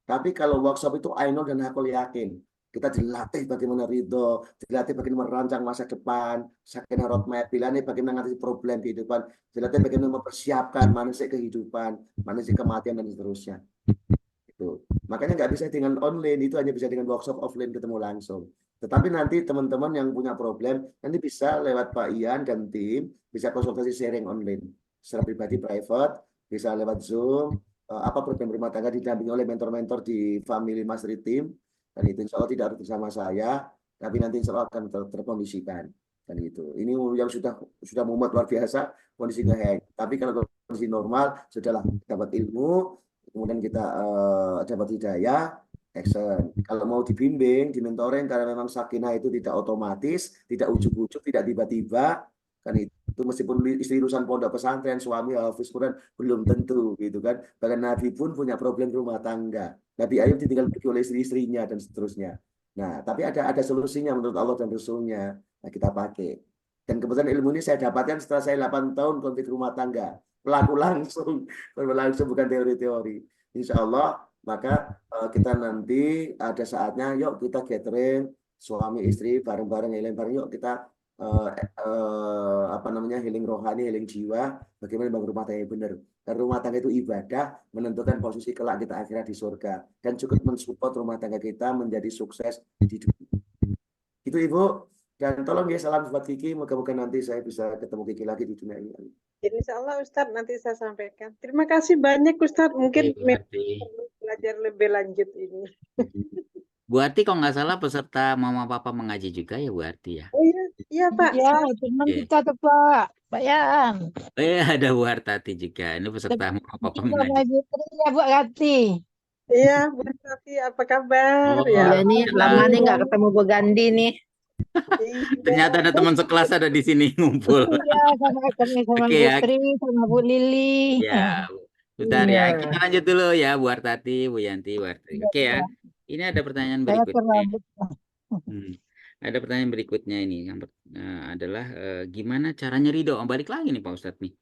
G: Tapi kalau workshop itu I know dan aku yakin. Kita dilatih bagaimana ridho, dilatih bagaimana merancang masa depan, sakina roadmap, dilatih bagaimana mengatasi problem kehidupan, dilatih bagaimana mempersiapkan manusia kehidupan, manusia kematian dan seterusnya. Itu. Makanya nggak bisa dengan online, itu hanya bisa dengan workshop offline ketemu langsung. Tetapi nanti teman-teman yang punya problem, nanti bisa lewat Pak Ian dan tim, bisa konsultasi sharing online. Secara pribadi private, bisa lewat Zoom, apa problem rumah tangga didampingi oleh mentor-mentor di Family Mastery Team, dan itu insya Allah tidak harus bersama saya, tapi nanti insya Allah akan terkondisikan. Dan itu, ini yang sudah mumet luar biasa, kondisi ngeheng. Tapi kalau kondisi normal, sudahlah dapat ilmu, kemudian kita dapat hidayah, action. Kalau mau dibimbing, dimentoring, karena memang sakinah itu tidak otomatis, tidak ujuk-ujuk, tidak tiba-tiba, kan itu meskipun istri urusan pondok pesantren, suami hafiz Quran belum tentu gitu kan. Bahkan Nabi pun punya problem rumah tangga. Nabi Ayub ditinggal pergi oleh istri-istrinya dan seterusnya. Nah, tapi ada solusinya menurut Allah dan Rasulnya. Nah, kita pakai. Dan kebetulan ilmu ini saya dapatkan setelah saya 8 tahun konflik rumah tangga. Pelaku langsung, bukan teori-teori. Insya Allah, maka kita nanti ada saatnya, yuk kita gathering suami istri bareng-bareng, healing bareng, yuk kita healing rohani, healing jiwa, bagaimana bangun rumah tangga yang benar. Karena rumah tangga itu ibadah, menentukan posisi kelak kita akhirat di surga, dan cukup mensupport rumah tangga kita menjadi sukses di dunia. Itu Ibu, dan tolong ya salam buat Kiki, moga-moga nanti saya bisa ketemu Kiki lagi di dunia ini.
D: Insya Allah Ustadz nanti saya sampaikan. Terima kasih banyak Ustadz. Mungkin
B: Bu Arti.
D: belajar lebih lanjut ini.
B: Bu Arti kalau nggak salah peserta Mama Papa mengaji juga ya Bu Arti ya?
D: Oh iya, iya Pak.
H: Ya, teman
B: Oke.
H: kita tuh Pak Yan.
B: Ada Bu Hartati juga. Ini peserta Mama Papa
H: Kita
B: mengaji.
H: lagi ya Bu Rati.
D: Iya, Bu Tati, apa kabar?
B: Oh,
D: Ya,
H: Iya nih, lama nih nggak ketemu Bu Gandhi nih.
B: ternyata ada teman sekelas ada di sini ngumpul.
H: Iya, sama
B: Oke
H: Bu
B: ya.
H: Tri, sama Bu Lili.
B: Ya, bentar
H: Iya.
B: ya. Kita lanjut dulu ya, Bu Hartati, Bu Yanti, Bu Hartati. Oke ya. Ini ada pertanyaan
H: Saya
B: berikutnya.
H: terlambat.
B: Ada pertanyaan berikutnya ini yang adalah gimana caranya ridho? Balik lagi nih Pak Ustadz nih.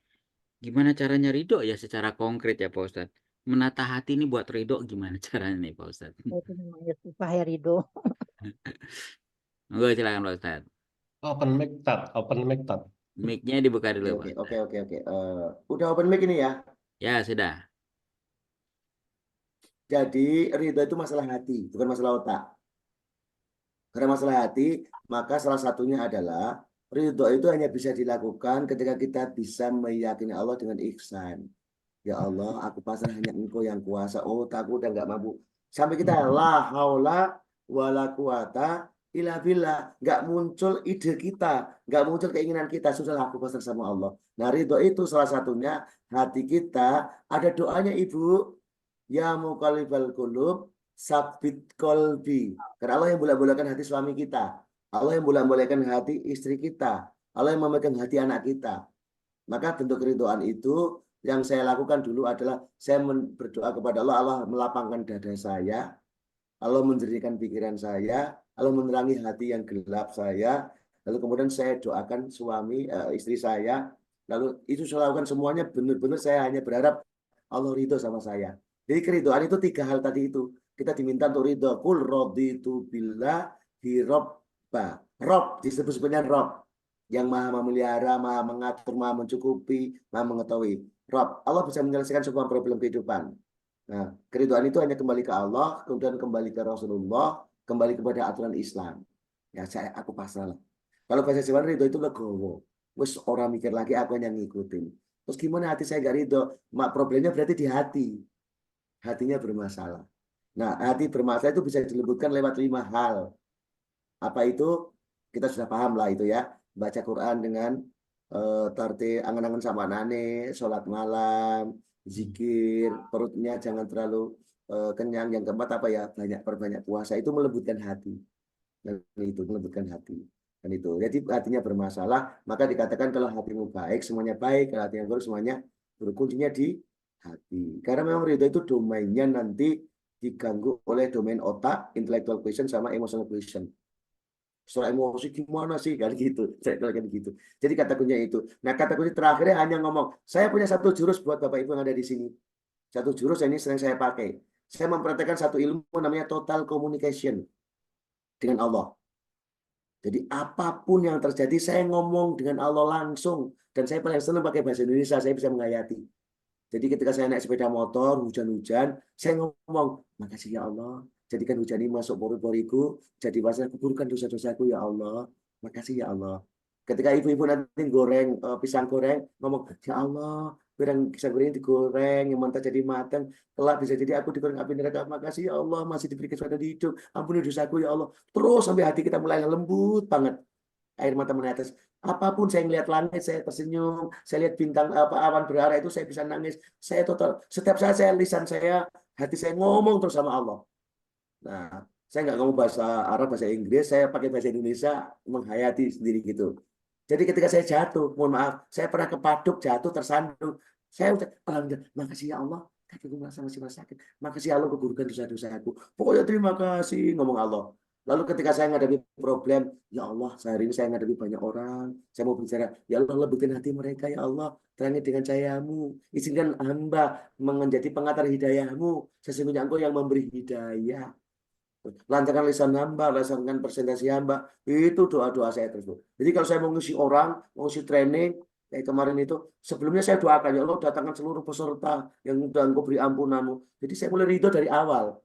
B: Gimana caranya ridho ya secara konkret ya Pak Ustadz? Menata hati ini buat ridho gimana caranya nih Pak Ustadz?
H: Itu namanya susah ya Ridho.
B: Monggo silakan Pak Ustadz.
E: Open mic tab.
B: Mic-nya dibuka dulu Pak.
G: Oke. Udah open mic ini ya.
B: Ya, sudah.
G: Jadi ridho itu masalah hati, bukan masalah otak. Karena masalah hati, maka salah satunya adalah ridho itu hanya bisa dilakukan ketika kita bisa meyakini Allah dengan ihsan. Ya Allah, aku pasrah hanya Engkau yang kuasa. Oh, takut udah nggak mampu. Sampai kita la haula wala quwata illa billah. Nggak muncul ide kita, nggak muncul keinginan kita. Sudahlah aku pasrah sama Allah. Nah, ridho itu salah satunya hati kita. Ada doanya Ibu. Ya muqallibal qulub, sabit kolbi. Karena Allah yang bolak-balikan hati suami kita. Allah yang bolak-balikan hati istri kita. Allah yang memegang hati anak kita. Maka bentuk keridhaan itu yang saya lakukan dulu adalah saya berdoa kepada Allah. Allah melapangkan dada saya. Allah menjernihkan pikiran saya. Allah menerangi hati yang gelap saya. Lalu kemudian saya doakan suami, istri saya. Lalu itu saya lakukan semuanya benar-benar saya hanya berharap Allah ridho sama saya. Jadi keridhaan itu 3 hal tadi itu. Kita diminta untuk ridho. Qul raditu billah hirobba. Rob disebut-sebutnya Rob. Yang maha memelihara, maha mengatur, maha mencukupi, maha mengetahui. Rob. Allah bisa menyelesaikan semua problem kehidupan. Nah, keridhaan itu hanya kembali ke Allah, kemudian kembali ke Rasulullah, kembali kepada aturan Islam. Ya, aku pasrah lah. Kalau bahasa Jawa ridho itu legowo. Wes orang mikir lagi, aku hanya ngikutin. Terus gimana hati saya gak ridho? Problemnya berarti di hati. Hatinya bermasalah. Nah, hati bermasalah itu bisa dilembutkan lewat 5 hal. Apa itu? Kita sudah paham lah itu ya. Baca Quran dengan tertib, angan-angan sama nane, sholat malam, zikir, perutnya jangan terlalu kenyang. Yang keempat apa ya? Perbanyak puasa. Itu melembutkan hati. Dan itu melembutkan hati. Dan itu. Jadi hatinya bermasalah, maka dikatakan kalau hatimu baik, semuanya baik. Kalau hatinya buruk, semuanya buruk. Kuncinya di hati. Karena memang ridho itu domainnya nanti diganggu oleh domain otak, intellectual question sama emotional question. Soal emosi gimana sih kan gitu. Saya kan gitu. Jadi kata kuncinya itu. Nah, kata kunci terakhirnya hanya ngomong, saya punya 1 jurus buat Bapak Ibu yang ada di sini. 1 jurus ini sering saya pakai. Saya mempraktekkan 1 ilmu namanya total communication dengan Allah. Jadi apapun yang terjadi saya ngomong dengan Allah langsung, dan saya paling senang pakai bahasa Indonesia, saya bisa menghayati. Jadi ketika saya naik sepeda motor, hujan-hujan, saya ngomong, makasih ya Allah, jadikan hujan ini masuk pori-poriku, jadi bahasa kuburkan dosa-dosaku ya Allah, makasih ya Allah. Ketika ibu-ibu nanti goreng pisang goreng, ngomong, ya Allah, pisang goreng digoreng, yang mentah jadi matang, kelak bisa jadi aku digoreng api neraka, makasih ya Allah, masih diberi kesempatan hidup, ampuni dosaku ya Allah. Terus sampai hati kita mulai lembut banget. Air mata menetes. Apapun saya ngelihat langit, saya tersenyum. Saya lihat bintang awan berarah itu saya bisa nangis. Saya total. Setiap saat saya lisan saya, hati saya ngomong terus sama Allah. Nah, saya nggak ngomong bahasa Arab, bahasa Inggris. Saya pakai bahasa Indonesia, menghayati sendiri gitu. Jadi ketika saya jatuh, mohon maaf, saya pernah kepaduk, jatuh, tersandung. Saya udah, alhamdulillah, makasih ya Allah. Kakiku merasa masih sakit. Makasih ya Allah, keburukan dosa-dosaku. Pokoknya terima kasih, ngomong Allah. Lalu ketika saya menghadapi problem, ya Allah, sehari ini saya menghadapi banyak orang, saya mau bicara, ya Allah, lembutkan hati mereka, ya Allah, terangi dengan cahayamu, izinkan hamba menjadi pengantar hidayahmu, sesungguhnya Engkau yang memberi hidayah. Lancarkan lisan hamba, lancarkan presentasi hamba, itu doa-doa saya terus, Bu. Jadi kalau saya mau ngisi orang, mau ngisi training, kayak kemarin itu, sebelumnya saya doakan, ya Allah, datangkan seluruh peserta yang sudah Engkau beri ampunanmu. Jadi saya mulai ridho dari awal.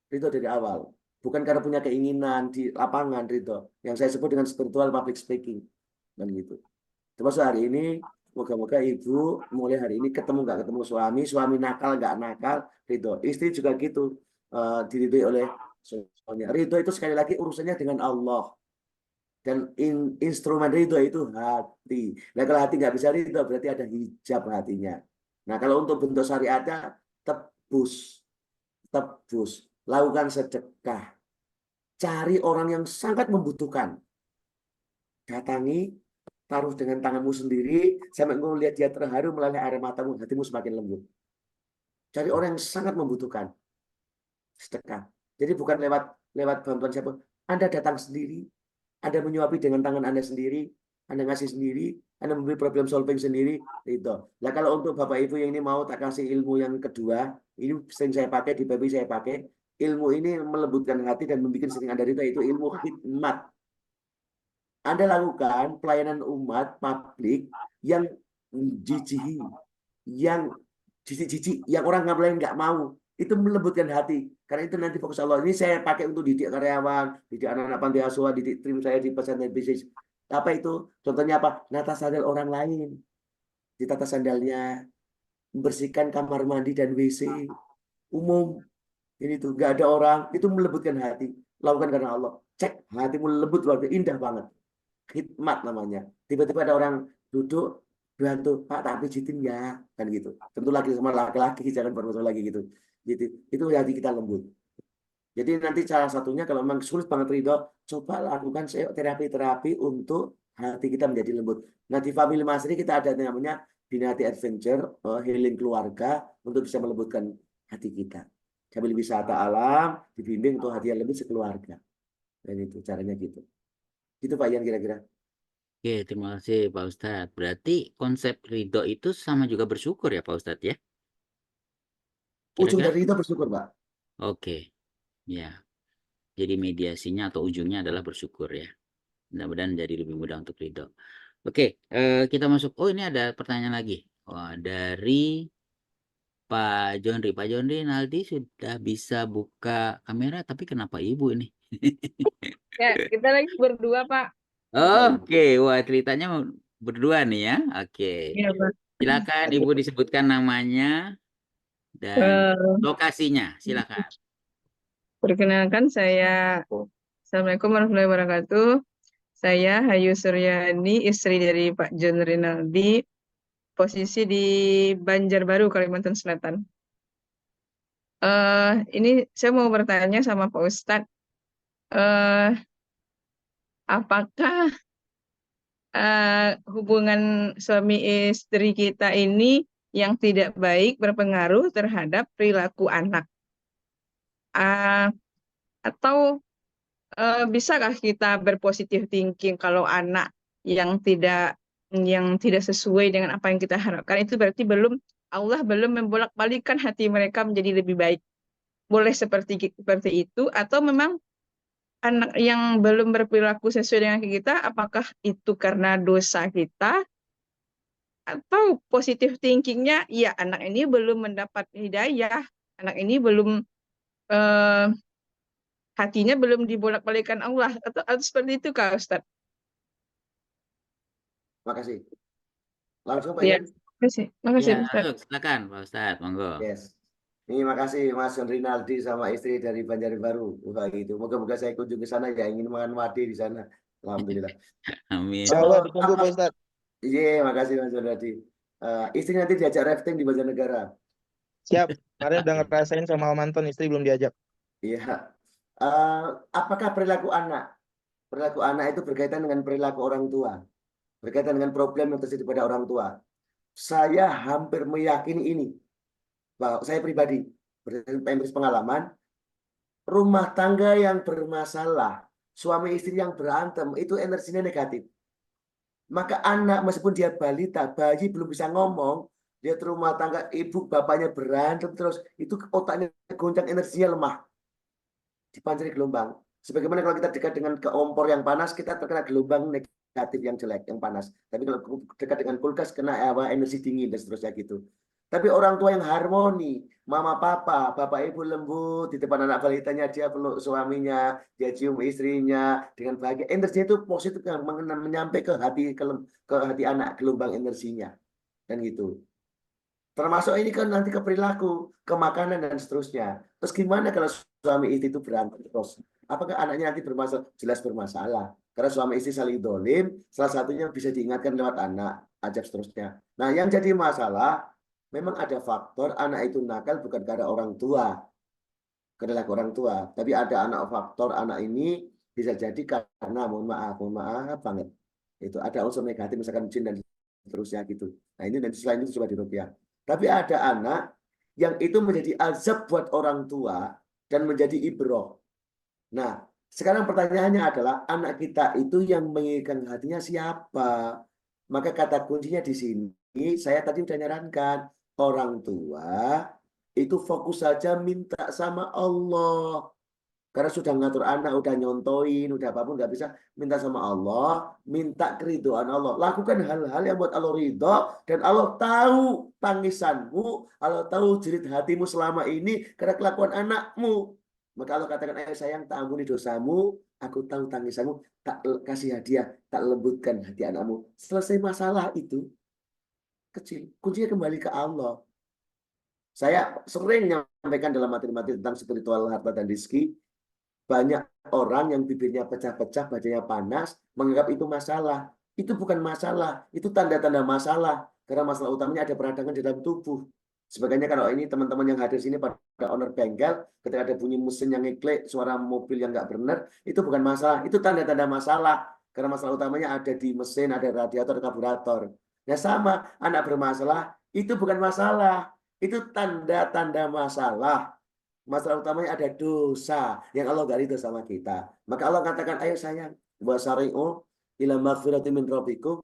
G: Ridho dari awal. Bukan karena punya keinginan di lapangan, ridho. Yang saya sebut dengan spiritual public speaking. Dan gitu. Termasuk hari ini, moga-moga ibu mulai hari ini ketemu nggak ketemu suami, suami nakal nggak nakal, ridho. Istri juga gitu, diridhoi oleh suaminya. Ridho itu sekali lagi urusannya dengan Allah. Dan instrumen ridho itu hati. Nah kalau hati nggak bisa ridho, berarti ada hijab hatinya. Nah kalau untuk bentuk syariatnya, tebus. Tebus. Lakukan sedekah. Cari orang yang sangat membutuhkan. Datangi, taruh dengan tanganmu sendiri, sampai engkau lihat dia terharu melalui air matamu, hatimu semakin lembut. Cari orang yang sangat membutuhkan. Sedekah. Jadi bukan lewat bantuan siapa. Anda datang sendiri, Anda menyuapi dengan tangan Anda sendiri, Anda ngasih sendiri, Anda memberi problem solving sendiri, itu. Nah kalau untuk Bapak Ibu yang ini mau tak kasih ilmu yang kedua, ini sering saya pakai, di baby saya pakai, ilmu ini melembutkan hati dan membuat sering Anda itu ilmu khidmat. Anda lakukan pelayanan umat publik yang jijihi, yang jijik-jijik, yang orang ngapain nggak mau, itu melembutkan hati. Karena itu nanti fokus Allah. Ini saya pakai untuk didik karyawan, didik anak-anak panti asuhan, didik tim saya di pesantren bisnis. Apa itu? Contohnya apa? Nata sandal orang lain, ditata sandalnya, membersihkan kamar mandi dan WC umum. Ini tuh nggak ada orang, itu melembutkan hati. Lakukan karena Allah. Cek hatimu lembut luar biasa, indah banget. Khidmat namanya. Tiba-tiba ada orang duduk, bantu Pak tak pijitin ya, kan gitu. Tentu lagi sama laki-laki, jangan bermasalah lagi gitu. Gitu. Itu hati kita lembut. Jadi nanti salah satunya kalau memang sulit banget ridho, coba lakukan terapi-terapi untuk hati kita menjadi lembut. Nah di Family Mastery kita ada namanya Binati Adventure, healing keluarga untuk bisa melembutkan hati kita. Sambil wisata alam, dibimbing untuk hati yang lebih sekeluarga. Dan itu caranya gitu. Gitu Pak Ian kira-kira.
B: Oke, terima kasih Pak Ustadz. Berarti konsep ridho itu sama juga bersyukur ya Pak Ustadz ya?
G: Ujung
B: Kira-kira?
G: dari itu bersyukur Pak.
B: Oke, ya. Jadi mediasinya atau ujungnya adalah bersyukur ya. Mudah-mudahan jadi lebih mudah untuk ridho. Oke, kita masuk. Oh ini ada pertanyaan lagi. Wah, dari Pak Jonri. Pak Jonri, Naldi sudah bisa buka kamera, tapi kenapa ibu ini?
K: Ya, kita lagi berdua, Pak.
B: Oke, wah ceritanya berdua nih ya. Oke,
K: Iya, Pak.
B: silakan ibu disebutkan namanya dan lokasinya. Silakan.
K: Perkenalkan saya, Assalamualaikum warahmatullahi wabarakatuh. Saya Hayu Suryani, istri dari Pak John Rinaldi, posisi di Banjarbaru, Kalimantan Selatan. Ini saya mau bertanya sama Pak Ustadz, apakah hubungan suami istri kita ini yang tidak baik berpengaruh terhadap perilaku anak? Atau bisakah kita berpositif thinking kalau anak yang tidak sesuai dengan apa yang kita harapkan, itu berarti Allah belum membolak-balikkan hati mereka menjadi lebih baik. Boleh seperti itu, atau memang anak yang belum berperilaku sesuai dengan kita, apakah itu karena dosa kita, atau positif thinkingnya, ya anak ini belum mendapat hidayah, anak ini belum hatinya belum dibolak-balikkan Allah, atau seperti itu Kak Ustadz?
G: Makasih. Langsung Pak
K: Ya,
G: Ian.
K: makasih
B: Ya,
K: Ustadz.
B: silakan Pak Ustadz, monggo.
G: Yes. Ini makasih Mas Rinaldi sama istri dari Banjarbaru. Wah gitu. Moga-moga saya kunjung ke sana ya, ingin makan wadi di sana. Alhamdulillah.
B: Amin.
L: Insyaallah ditunggu Pak Ustadz.
G: Iya, makasih Mas Rinaldi. Istri nanti diajak rafting di Banjarnegara.
L: Siap. Kemarin udah ngerasain sama Om Anton, istri belum diajak.
G: Iya. Apakah perilaku anak? Perilaku anak itu berkaitan dengan perilaku orang tua. Berkaitan dengan problem yang terjadi pada orang tua. Saya hampir meyakini ini. Bahwa saya pribadi, berdasarkan pengalaman, Rumah tangga yang bermasalah, suami istri yang berantem, itu energinya negatif. Maka anak meskipun dia balita, bayi belum bisa ngomong, dia rumah tangga ibu bapaknya berantem terus, itu otaknya goncang, energinya lemah, dipancari gelombang. Sebagaimana kalau kita dekat dengan kompor yang panas, kita terkena gelombang negatif yang jelek, yang panas. Tapi kalau dekat dengan kulkas, kena energi dingin dan seterusnya gitu. Tapi orang tua yang harmoni, mama papa, bapak ibu lembut, di depan anak balitanya dia peluk suaminya, dia cium istrinya dengan bahagia. Energinya itu positif yang menyampai ke hati anak, gelombang energinya. Dan gitu. Termasuk ini kan nanti ke perilaku, ke makanan dan seterusnya. Terus gimana kalau suami istri itu berantem terus? Apakah anaknya nanti bermasalah? Jelas bermasalah. Karena suami istri saling dolim, salah satunya bisa diingatkan lewat anak, ajab seterusnya. Nah, yang jadi masalah, memang ada faktor anak itu nakal bukan karena orang tua, karena orang tua. Tapi ada faktor anak ini bisa jadi karena mohon maaf banget. Itu ada unsur negatif, misalkan jin dan seterusnya gitu. Nah ini dan selain itu coba dirupiah. Tapi ada anak yang itu menjadi azab buat orang tua dan menjadi ibroh. Nah, sekarang pertanyaannya adalah anak kita itu yang menginginkan hatinya siapa? Maka kata kuncinya di sini, saya tadi sudah nyarankan, orang tua itu fokus saja minta sama Allah. Karena sudah ngatur anak, udah nyontoin, udah apapun nggak bisa, minta sama Allah, minta keridhaan Allah. Lakukan hal-hal yang buat Allah ridho, dan Allah tahu tangisanmu, Allah tahu jerit hatimu selama ini karena kelakuan anakmu. Maka Allah katakan, ayo sayang, tak ampuni dosamu, aku tahu tangisanmu, tak kasih hadiah, tak lembutkan hati anakmu. Selesai masalah itu, kecil. Kuncinya kembali ke Allah. Saya sering menyampaikan dalam materi-materi tentang spiritual harta dan rezeki, banyak orang yang bibirnya pecah-pecah, badannya panas, menganggap itu masalah. Itu bukan masalah, itu tanda-tanda masalah. Karena masalah utamanya ada peradangan di dalam tubuh. Sebagainya kalau ini teman-teman yang hadir sini pada owner bengkel, ketika ada bunyi mesin yang ngeklik, suara mobil yang nggak benar, itu bukan masalah, itu tanda-tanda masalah. Karena masalah utamanya ada di mesin, ada radiator, karburator. Nah sama, anak bermasalah, itu bukan masalah, itu tanda-tanda masalah. Masalah utamanya ada dosa yang Allah gak ridho sama kita. Maka Allah katakan, ayo sayang, wasari'u ila maghfiratin min rabbikum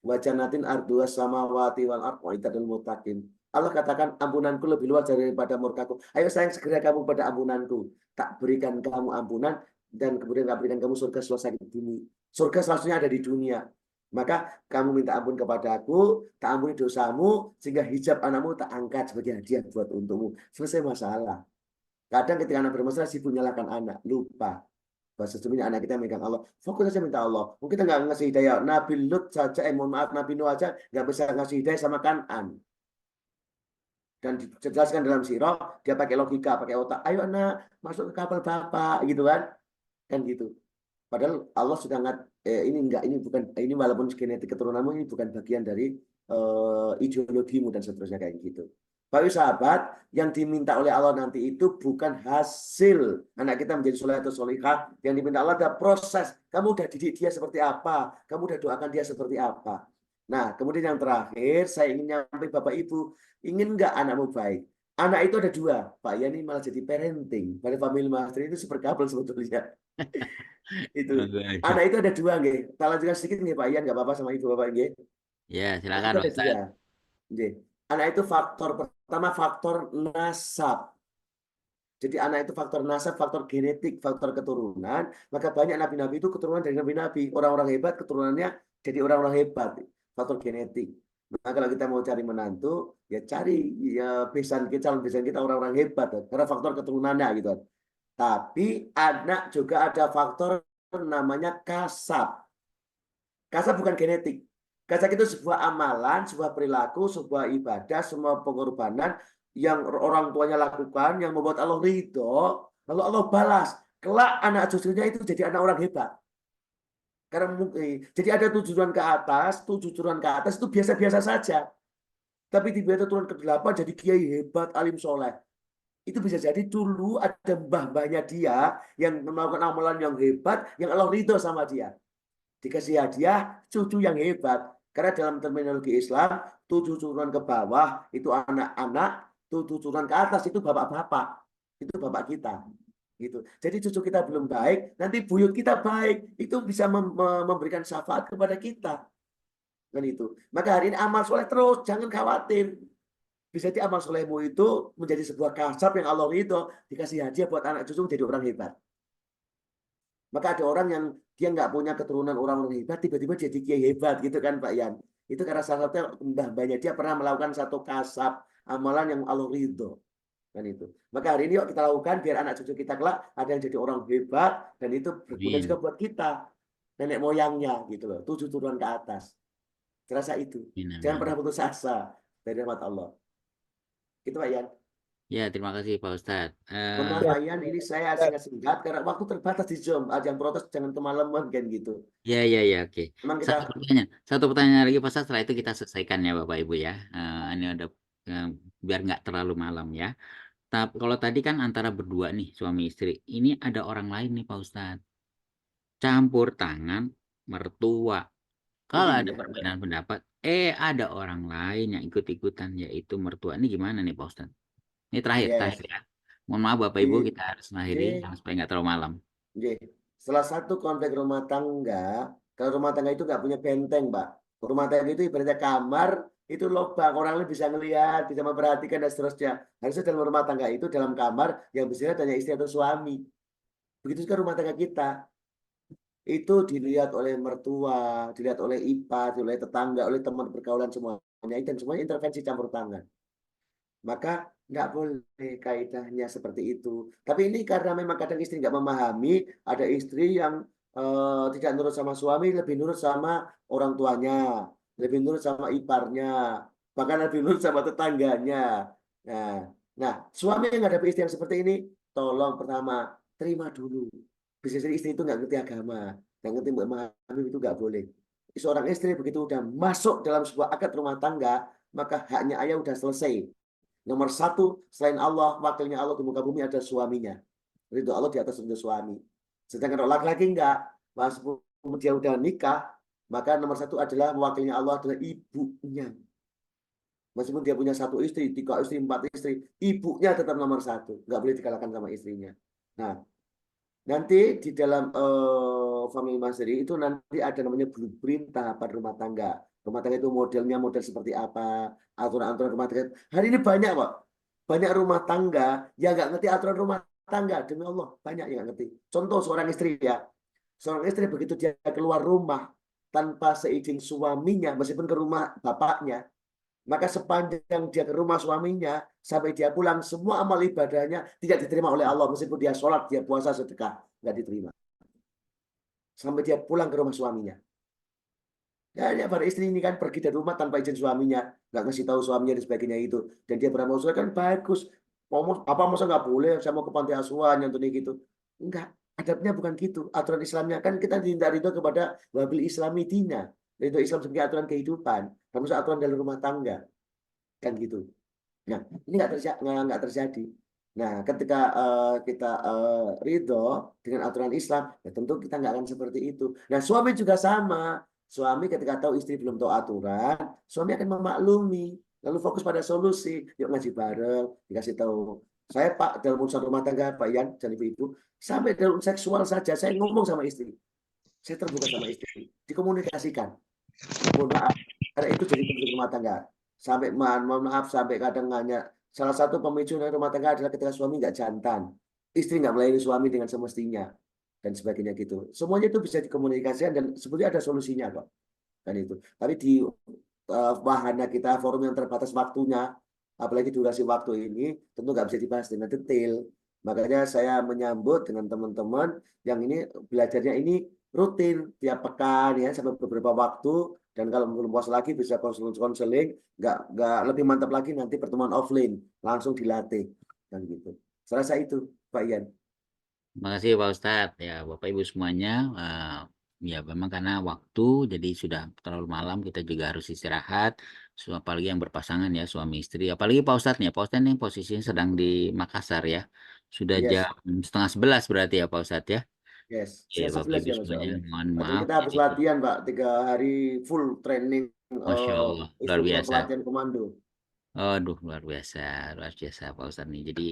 G: wa jannatin arduha samawati wal ardh uiddatul muttaqin. Allah katakan, ampunanku lebih luas daripada murkaku. Ayo sayang, segera kamu pada ampunanku. Tak berikan kamu ampunan dan kemudian tak berikan kamu surga selesai di dunia. Surga selanjutnya ada di dunia. Maka kamu minta ampun kepada aku, tak ampuni dosamu, sehingga hijab anakmu tak angkat sebagai hadiah buat untukmu. Selesai masalah. Kadang ketika anak bermasalah, sibuk nyalakan anak, lupa. Bahwa sesungguhnya anak kita megang Allah. Fokus saja minta Allah. Mungkin kita nggak ngasih hidayah. Nabi Lut saja, mohon maaf, Nabi Nuh aja nggak bisa ngasih hidayah sama Kan'an. Dan dijelaskan dalam sirah, dia pakai logika, pakai otak. Ayo anak, masuk ke kapal bapak, gitu kan? Kan gitu. Padahal Allah sudah ini walaupun genetik keturunanmu ini bukan bagian dari ideologimu dan seterusnya kayak gitu. Bapak sahabat, yang diminta oleh Allah nanti itu bukan hasil anak kita menjadi soleh atau solihah. Yang diminta Allah adalah proses. Kamu udah didik dia seperti apa? Kamu udah doakan dia seperti apa? Nah, kemudian yang terakhir, saya ingin nyampe Bapak Ibu, ingin nggak anakmu baik? Anak itu ada dua. Pak Ya ini malah jadi parenting. Pada family master itu seperkabel sebetulnya. Itu. Anak itu ada dua, nggih. Tak lanjutkan sedikit nggih Pak Ian, nggak apa-apa sama Ibu Bapak nggih.
B: Ya, silakan
G: Itu ada
B: Ustaz.
G: dua. Nggih. Anak itu faktor pertama faktor nasab. Jadi anak itu faktor nasab, faktor genetik, faktor keturunan. Maka banyak nabi-nabi itu keturunan dari nabi-nabi. Orang-orang hebat keturunannya jadi orang-orang hebat. Faktor genetik. Nah, kalau kita mau cari menantu, ya cari ya calon besan kita orang-orang hebat. Karena faktor keturunannya gitu. Tapi anak juga ada faktor namanya kasab. Kasab bukan genetik. Kasab itu sebuah amalan, sebuah perilaku, sebuah ibadah, semua pengorbanan yang orang tuanya lakukan, yang membuat Allah ridho, lalu Allah balas. Kelak anak cucunya itu jadi anak orang hebat. Karena jadi ada 7 turunan ke atas, 7 turunan ke atas itu biasa-biasa saja. Tapi tiba-tiba turun ke-8 jadi kiai hebat, alim soleh. Itu bisa jadi dulu ada mbah-mbahnya dia yang melakukan amalan yang hebat, yang Allah ridho sama dia. Dikasih hadiah, cucu yang hebat. Karena dalam terminologi Islam, 7 turunan ke bawah itu anak-anak, 7 turunan ke atas itu bapak-bapak. Itu bapak kita. Gitu. Jadi cucu kita belum baik, nanti buyut kita baik, itu bisa memberikan syafaat kepada kita. Kan itu. Maka hari ini amal soleh terus, jangan khawatir. Bisa jadi amal solehmu itu menjadi sebuah kasab yang Allah ridho, dikasih hadiah buat anak cucu jadi orang hebat. Maka ada orang yang dia nggak punya keturunan orang-orang hebat, tiba-tiba jadi kiai hebat gitu kan Pak Yan. Itu karena salah satunya mbah-mbahnya dia pernah melakukan satu kasab amalan yang Allah ridho. Kan itu. Maka hari ini yuk kita lakukan biar anak cucu kita kelak ada yang jadi orang hebat dan itu berguna juga buat kita. Nenek moyangnya gitu loh, 7 turunan ke atas. Terasa itu. Jangan pernah putus asa dari rahmat Allah. Gitu Pak Yan.
B: Ya, terima kasih Pak Ustadz.
G: Mohon maaf Pak Yan, ini saya singkat karena waktu terbatas di Zoom. Ada yang protes jangan kemalaman kan gitu.
B: Ya, oke.
G: Memang kita
B: Satu pertanyaan lagi Pak Ustadz, setelah itu kita selesaikan ya Bapak Ibu ya. Ini ada biar nggak terlalu malam ya. Tapi kalau tadi kan antara berdua nih suami istri, ini ada orang lain nih Pak Ustadz. Campur tangan mertua. Kalau ada perbedaan pendapat, ada orang lain yang ikut-ikutan yaitu mertua. Ini gimana nih Pak Ustadz? Ini terakhir ya. Mohon maaf Bapak Ibu, kita harus mengakhiri supaya nggak terlalu malam.
G: Salah satu konflik rumah tangga, kalau rumah tangga itu nggak punya benteng, Pak. Rumah tangga itu ibaratnya kamar, itu lubang, orang lain bisa ngelihat, bisa memperhatikan dan seterusnya. Harusnya dalam rumah tangga itu dalam kamar yang bisa hanya istri atau suami. Begitu juga rumah tangga kita. Itu dilihat oleh mertua, dilihat oleh ipar, oleh tetangga, oleh teman pergaulan semuanya, dan semuanya intervensi campur tangan. Maka nggak boleh kaidahnya seperti itu. Tapi ini karena memang kadang istri nggak memahami, ada istri yang tidak nurut sama suami, lebih nurut sama orang tuanya, lebih nurut sama iparnya, bahkan lebih nurut sama tetangganya. Nah, suami yang menghadapi istri yang seperti ini, tolong pertama terima dulu. Bisa jadi istri itu nggak ngerti agama, nggak ngerti memahami, itu nggak boleh. Seorang istri begitu udah masuk dalam sebuah akad rumah tangga, maka haknya ayah udah selesai. Nomor 1, selain Allah, wakilnya Allah di muka bumi ada suaminya. Ridho Allah di atas ridho suami. Sedangkan kalau laki-laki enggak, meskipun dia udah nikah, maka nomor 1 adalah wakilnya Allah adalah ibunya. Meskipun dia punya 1 istri, 3 istri, 4 istri, ibunya tetap nomor 1. Enggak boleh dikalahkan sama istrinya. Nah, nanti di dalam family mastery itu nanti ada namanya blueprint tahapan rumah tangga. Rumah tangga itu modelnya model seperti apa, aturan-aturan rumah tangga. Hari ini banyak Pak, banyak rumah tangga yang nggak ngerti aturan rumah tangga. Demi Allah, banyak yang nggak ngerti. Contoh seorang istri ya, seorang istri begitu dia keluar rumah tanpa seizin suaminya, meskipun ke rumah bapaknya, maka sepanjang dia ke rumah suaminya sampai dia pulang, semua amal ibadahnya tidak diterima oleh Allah. Meskipun dia sholat, dia puasa, sedekah, nggak diterima. Sampai dia pulang ke rumah suaminya. Ya, para istri ini kan pergi dari rumah tanpa izin suaminya, nggak ngasih tahu suaminya dan sebagainya itu. Dan dia beramal soleh kan bagus. Apa masa nggak boleh? Saya mau ke panti asuhan yang gitu. Enggak, adabnya bukan gitu. Aturan Islamnya kan kita tidak ridho kepada wabil Islami dina. Ridho Islam sebagai aturan kehidupan, termasuk aturan dalam rumah tangga, kan gitu. Nah, ini nggak terjadi. Nah, ketika kita ridho dengan aturan Islam, ya tentu kita nggak akan seperti itu. Nah, suami juga sama. Suami ketika tahu istri belum tahu aturan, suami akan memaklumi, lalu fokus pada solusi. Yuk ngaji bareng, dikasih tahu. Saya Pak dalam urusan rumah tangga, Pak Yan dan Ibu-ibu, sampai dalam seksual saja saya ngomong sama istri. Saya terbuka sama istri, dikomunikasikan. Mohon maaf, karena itu jadi konflik rumah tangga. Sampai mohon maaf, sampai kadang hanya salah satu pemicu dari rumah tangga adalah ketika suami nggak jantan, istri nggak melayani suami dengan semestinya, dan sebagainya gitu. Semuanya itu bisa dikomunikasikan dan sebetulnya ada solusinya kok. Kan itu. Tapi di wahana kita forum yang terbatas waktunya, apalagi durasi waktu ini, tentu nggak bisa dibahas dengan detail. Makanya saya menyambut dengan teman-teman yang ini belajarnya ini rutin tiap pekan ya sampai beberapa waktu, dan kalau belum puas lagi bisa konseling, nggak lebih mantap lagi nanti pertemuan offline langsung dilatih dan gitu. Saya rasa itu Pak Ian.
B: Terima kasih Pak Ustadz. Ya, Bapak Ibu semuanya, ya memang karena waktu, jadi sudah terlalu malam, kita juga harus istirahat. Apalagi yang berpasangan ya, suami istri. Apalagi Pak Ustadz nih, Pak Ustadz nih posisinya sedang di Makassar ya. Sudah jam 10:30 berarti ya Pak Ustadz ya.
G: Yes,
B: Ya, Bapak Ibu
G: ya,
B: semuanya, mohon
G: Jadi
B: maaf.
G: kita habis latihan Pak, 3 hari full training.
B: Masya Allah, luar biasa.
G: Pelatihan komando.
B: Aduh, luar biasa Pak Ustadz nih. Jadi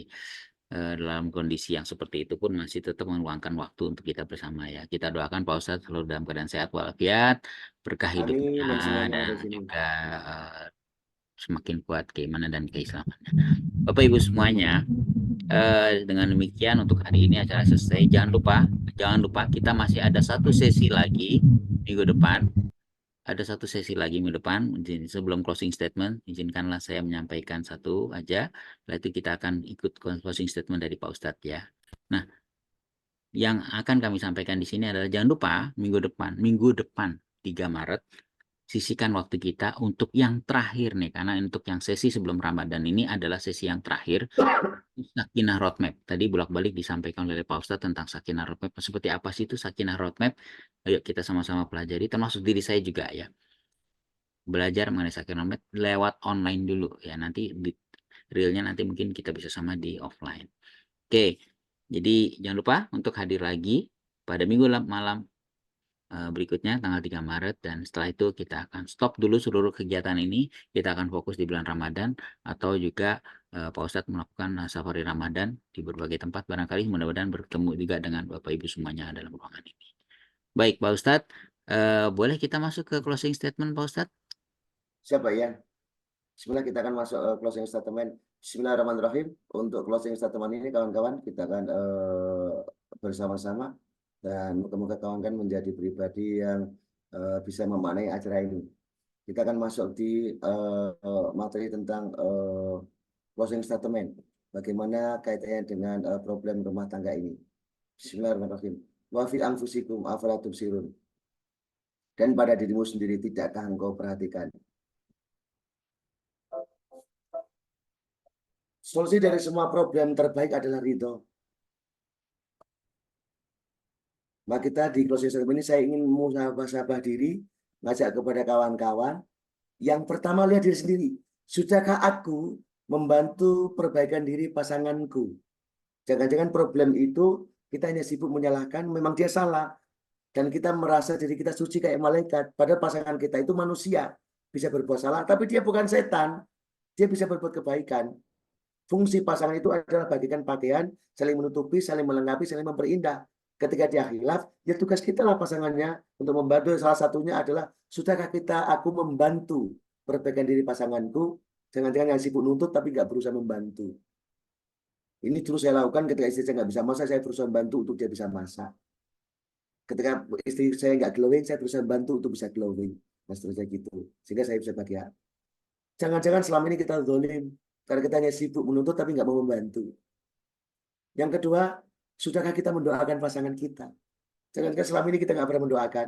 B: dalam kondisi yang seperti itu pun masih tetap meluangkan waktu untuk kita bersama ya. Kita doakan Pak Ustadz selalu dalam keadaan sehat walafiat, berkah
G: Amin
B: hidupnya
G: dan semuanya
B: dan
G: ada di sini.
B: juga semakin kuat keimanan dan keislamannya. Bapak Ibu semuanya, dengan demikian untuk hari ini acara selesai. Jangan lupa kita masih ada satu sesi lagi minggu depan. Ada satu sesi lagi minggu depan. Sebelum closing statement, izinkanlah saya menyampaikan satu aja. Setelah itu kita akan ikut closing statement dari Pak Ustadz ya. Nah, yang akan kami sampaikan di sini adalah jangan lupa minggu depan 3 Maret, sisihkan waktu kita untuk yang terakhir nih, karena untuk yang sesi sebelum Ramadan ini adalah sesi yang terakhir, Sakinah Roadmap. Tadi bolak-balik disampaikan oleh Pak Ustadz tentang Sakinah Roadmap. Seperti apa sih itu Sakinah Roadmap? Ayo kita sama-sama pelajari, termasuk diri saya juga ya. Belajar mengenai Sakinah Roadmap lewat online dulu ya. Nanti realnya nanti mungkin kita bisa sama di offline. Oke, jadi jangan lupa untuk hadir lagi pada minggu malam berikutnya tanggal 3 Maret, dan setelah itu kita akan stop dulu seluruh kegiatan ini. Kita akan fokus di bulan Ramadan, atau juga Pak Ustadz melakukan safari Ramadan di berbagai tempat. Barangkali mudah-mudahan bertemu juga dengan Bapak Ibu semuanya dalam ruangan ini. Baik Pak Ustadz, boleh kita masuk ke closing statement Pak Ustadz?
G: Siapa ya? Bismillah, kita akan masuk closing statement. Bismillahirrahmanirrahim. Untuk closing statement ini kawan-kawan kita akan bersama-sama, dan moga-moga kawan-kawan menjadi pribadi yang bisa memaknai acara ini. Kita akan masuk di materi tentang closing statement. Bagaimana kaitannya dengan problem rumah tangga ini. Bismillahirrahmanirrahim. Wa fi anfusikum afala tubsirun. Dan pada dirimu sendiri tidakkah engkau perhatikan? Solusi dari semua problem terbaik adalah ridho. Maka kita di closing statement ini saya ingin muhasabah diri, ngajak kepada kawan-kawan. Yang pertama, lihat diri sendiri. Sudahkah aku membantu perbaikan diri pasanganku? Jangan-jangan problem itu kita hanya sibuk menyalahkan, memang dia salah. Dan kita merasa diri kita suci kayak malaikat. Padahal pasangan kita itu manusia. Bisa berbuat salah, tapi dia bukan setan. Dia bisa berbuat kebaikan. Fungsi pasangan itu adalah bagikan pakaian, saling menutupi, saling melengkapi, saling memperindah. Ketika dia khilaf, ya tugas kita lah pasangannya untuk membantu. Salah satunya adalah, sudahkah aku membantu perbaikan diri pasanganku? Jangan-jangan yang sibuk nuntut tapi nggak berusaha membantu. Ini terus saya lakukan ketika istri saya nggak bisa masak, saya berusaha membantu untuk dia bisa masak. Ketika istri saya nggak glowing, saya berusaha membantu untuk bisa glowing. Nah, seterusnya gitu. Sehingga saya bisa bahagia. Jangan-jangan selama ini kita zalim, karena kita hanya sibuk menuntut tapi nggak mau membantu. Yang kedua, sudahkah kita mendoakan pasangan kita? Jangan-jangan selama ini kita nggak pernah mendoakan.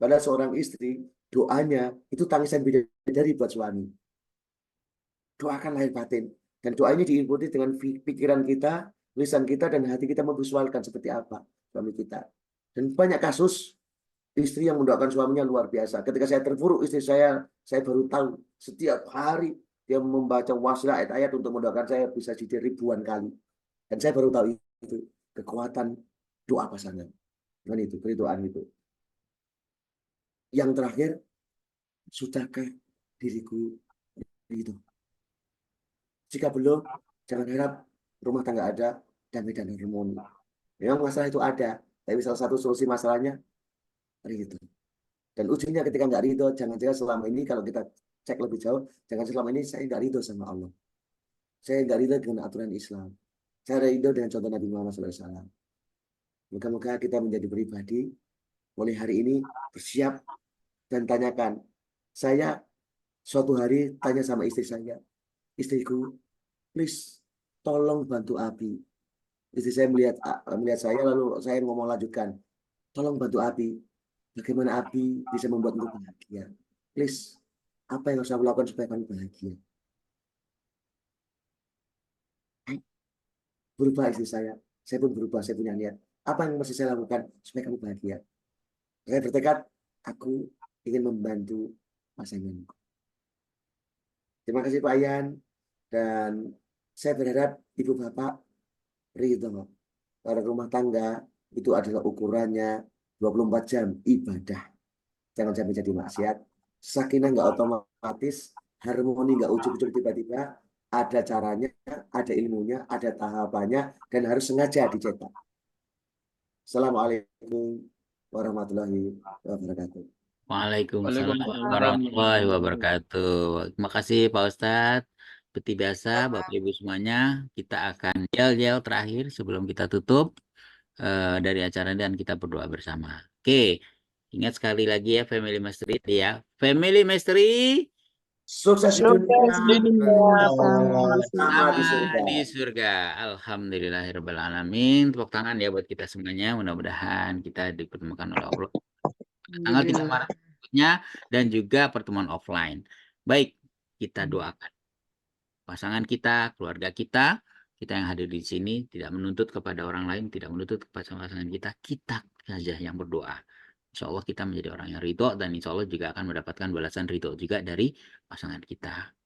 G: Padahal seorang istri, doanya itu tangisan bidadari buat suami. Doakan lahir batin. Dan doa ini diikuti dengan pikiran kita, lisan kita, dan hati kita memvisualkan seperti apa suami kita. Dan banyak kasus istri yang mendoakan suaminya luar biasa. Ketika saya terpuruk istri saya baru tahu setiap hari dia membaca wasilah ayat-ayat untuk mendoakan saya bisa jadi ribuan kali. Dan saya baru tahu itu kekuatan doa pasangan. Dengan itu, keridoan itu. Yang terakhir, sudahkah diriku itu? Jika belum, jangan harap rumah tangga ada damai dan harmoni. Memang masalah itu ada, tapi salah satu solusi masalahnya ridho. Dan ujungnya ketika nggak ridho, jangan-jangan selama ini kalau kita cek lebih jauh, jangan selama ini saya nggak ridho sama Allah. Saya nggak ridho dengan aturan Islam. Saya ridho dengan contoh Nabi Muhammad SAW. Moga-moga kita menjadi pribadi, mulai hari ini bersiap dan tanyakan. Saya suatu hari tanya sama istri saya, istriku, please tolong bantu Abi. Istri saya melihat saya, lalu saya mau lanjutkan. Tolong bantu Abi. Bagaimana Abi bisa membuat engkau bahagia? Please, apa yang harus aku lakukan supaya kamu bahagia? Berubah istri saya pun berubah, saya punya niat. Apa yang mesti saya lakukan supaya kamu bahagia? Saya bertekad, aku ingin membantu pasanganku. Terima kasih Pak Yan, dan saya berharap Ibu Bapak ridho. Karena rumah tangga itu adalah ukurannya 24 jam ibadah. Jangan sampai jadi maksiat. Sakinah nggak otomatis, harmoni nggak ujuk-ujuk tiba-tiba. ada caranya, ada ilmunya, ada tahapannya, dan harus sengaja dicetak. Assalamualaikum warahmatullahi wabarakatuh.
B: Waalaikumsalam warahmatullahi wabarakatuh. Terima kasih Pak Ustadz. Seperti biasa, Bapak Ibu semuanya, kita akan yel-yel terakhir sebelum kita tutup dari acara dan kita berdoa bersama. Oke, ingat sekali lagi ya Family Mastery ya. Family Mastery
G: Sukses di dunia, sama di surga.
B: di surga. Alhamdulillahirrahmanirrahim. Tepuk tangan ya buat kita semuanya. Mudah-mudahan kita dipertemukan oleh Allah tanggal 3 Maret berikutnya dan juga pertemuan offline. Baik, kita doakan pasangan kita, keluarga kita yang hadir di sini tidak menuntut kepada orang lain, tidak menuntut kepada pasangan kita saja yang berdoa. Insya Allah kita menjadi orang yang ridho dan insya Allah juga akan mendapatkan balasan ridho juga dari pasangan kita.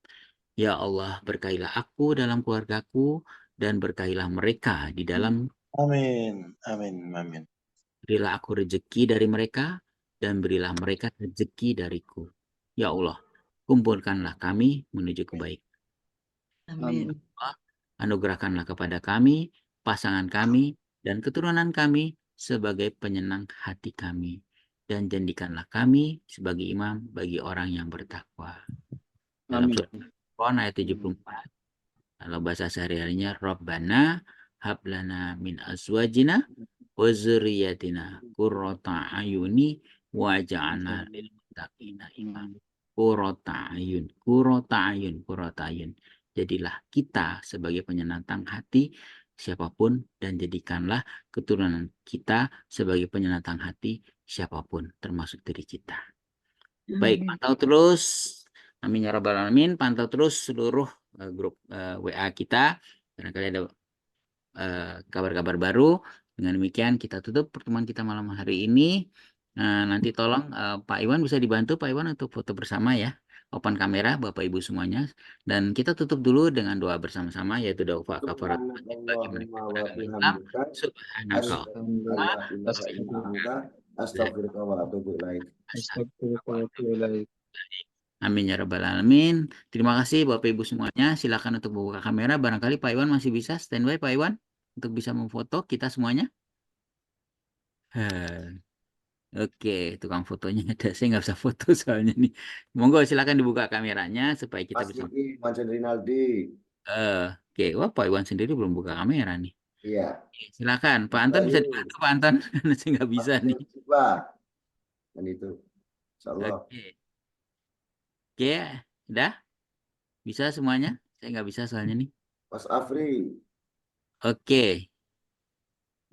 B: Ya Allah, berkailah aku dalam keluargaku dan berkailah mereka di dalam.
L: Amin. Amin. Amin.
B: Berilah aku rezeki dari mereka dan berilah mereka rezeki dariku. Ya Allah, kumpulkanlah kami menuju kebaikan.
H: Amin.
B: Anugerahkanlah kepada kami, pasangan kami, dan keturunan kami sebagai penyenang hati kami. Dan jadikanlah kami sebagai imam bagi orang yang bertakwa. Dalam surat Al-Quran ayat 74. Kalau bahasa sehari-harinya, Rabbana hablana min azwajina wa dzurriyyatina qurrata ayuni waj'alna lil muttaqina imam. Qurrata ayun. Jadilah kita sebagai penyenang hati siapapun dan jadikanlah keturunan kita sebagai penyenang hati siapapun termasuk diri kita. Baik, pantau terus. Amin ya rabbal alamin. Pantau terus seluruh grup WA kita. Barangkali ada kabar-kabar baru. Dengan demikian kita tutup pertemuan kita malam hari ini. Nanti tolong Pak Iwan bisa dibantu Pak Iwan untuk foto bersama ya. Open kamera Bapak Ibu semuanya. Dan kita tutup dulu dengan doa bersama-sama yaitu doa kafarat bagi mereka Islam. Amin ya rabbal alamin. Terima kasih Bapak Ibu semuanya. Silakan untuk membuka kamera. Barangkali Pak Iwan masih bisa standby Pak Iwan untuk bisa memfoto kita semuanya. Oke, tukang fotonya ada. Saya nggak bisa foto soalnya nih. Monggo silakan dibuka kameranya supaya kita bisa.
C: Mas Rinaldi.
B: Oke, wah Pak Iwan sendiri belum buka kamera nih.
C: Iya.
B: Silakan, Pak Anton bisa dibantu Pak Anton karena saya nggak bisa nih.
C: Dan itu, insyaallah.
B: Oke, udah bisa semuanya. Saya nggak bisa soalnya nih.
C: Mas Afri.
B: Oke,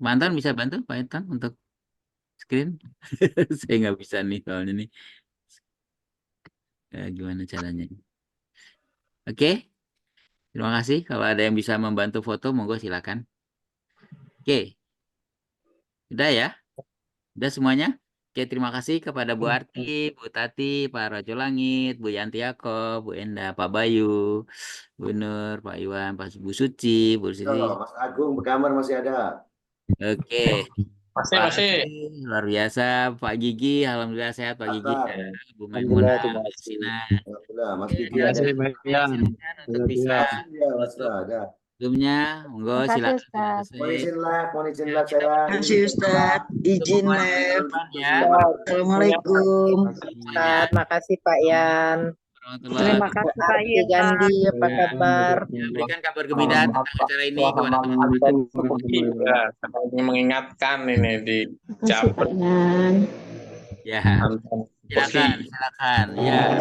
B: Pak Anton bisa bantu Pak Anton untuk screen. Saya nggak bisa nih soalnya nih. Gimana caranya? Oke. Terima kasih. Kalau ada yang bisa membantu foto, monggo silakan. Oke. Udah ya? Udah semuanya? Oke, terima kasih kepada Bu Arti, Bu Tati, Pak Rajo Langit, Bu Yanti Yakob, Bu Enda, Pak Bayu, Bu Nur, Pak Iwan, Pak Bu Suci, Bu Siti.
C: Mas Agung, kamar masih ada.
B: Oke.
L: Masih.
B: Luar biasa. Pak Gigi, alhamdulillah sehat Pak Gigi. Bu Maimunah, Bu Sina.
C: Mas Gigi
L: ada.
B: Untuk bisa
C: ada.
B: sebelumnya, monggo silakan.
C: Mohon izin live saya.
H: Terima kasih Ustaz, izin live. Assalamualaikum.
L: Ustaz, makasih Pak Yan.
H: Terima kasih Pak Yan.
L: Gandhi, apa kabar?
B: Berikan kabar gembira tentang acara ini kepada teman-teman.
L: Iya, ini mengingatkan ini di jam.
B: Ya, silakan. Ya,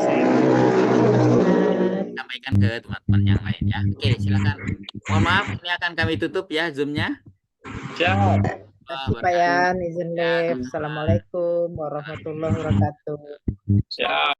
B: sampaikan ke teman-teman yang lain ya. Oke, silakan. Mohon maaf, ini akan kami tutup ya Zoom-nya.
L: Siap.
H: Pak Yan, izin live. Assalamualaikum warahmatullahi wabarakatuh.
L: Siap.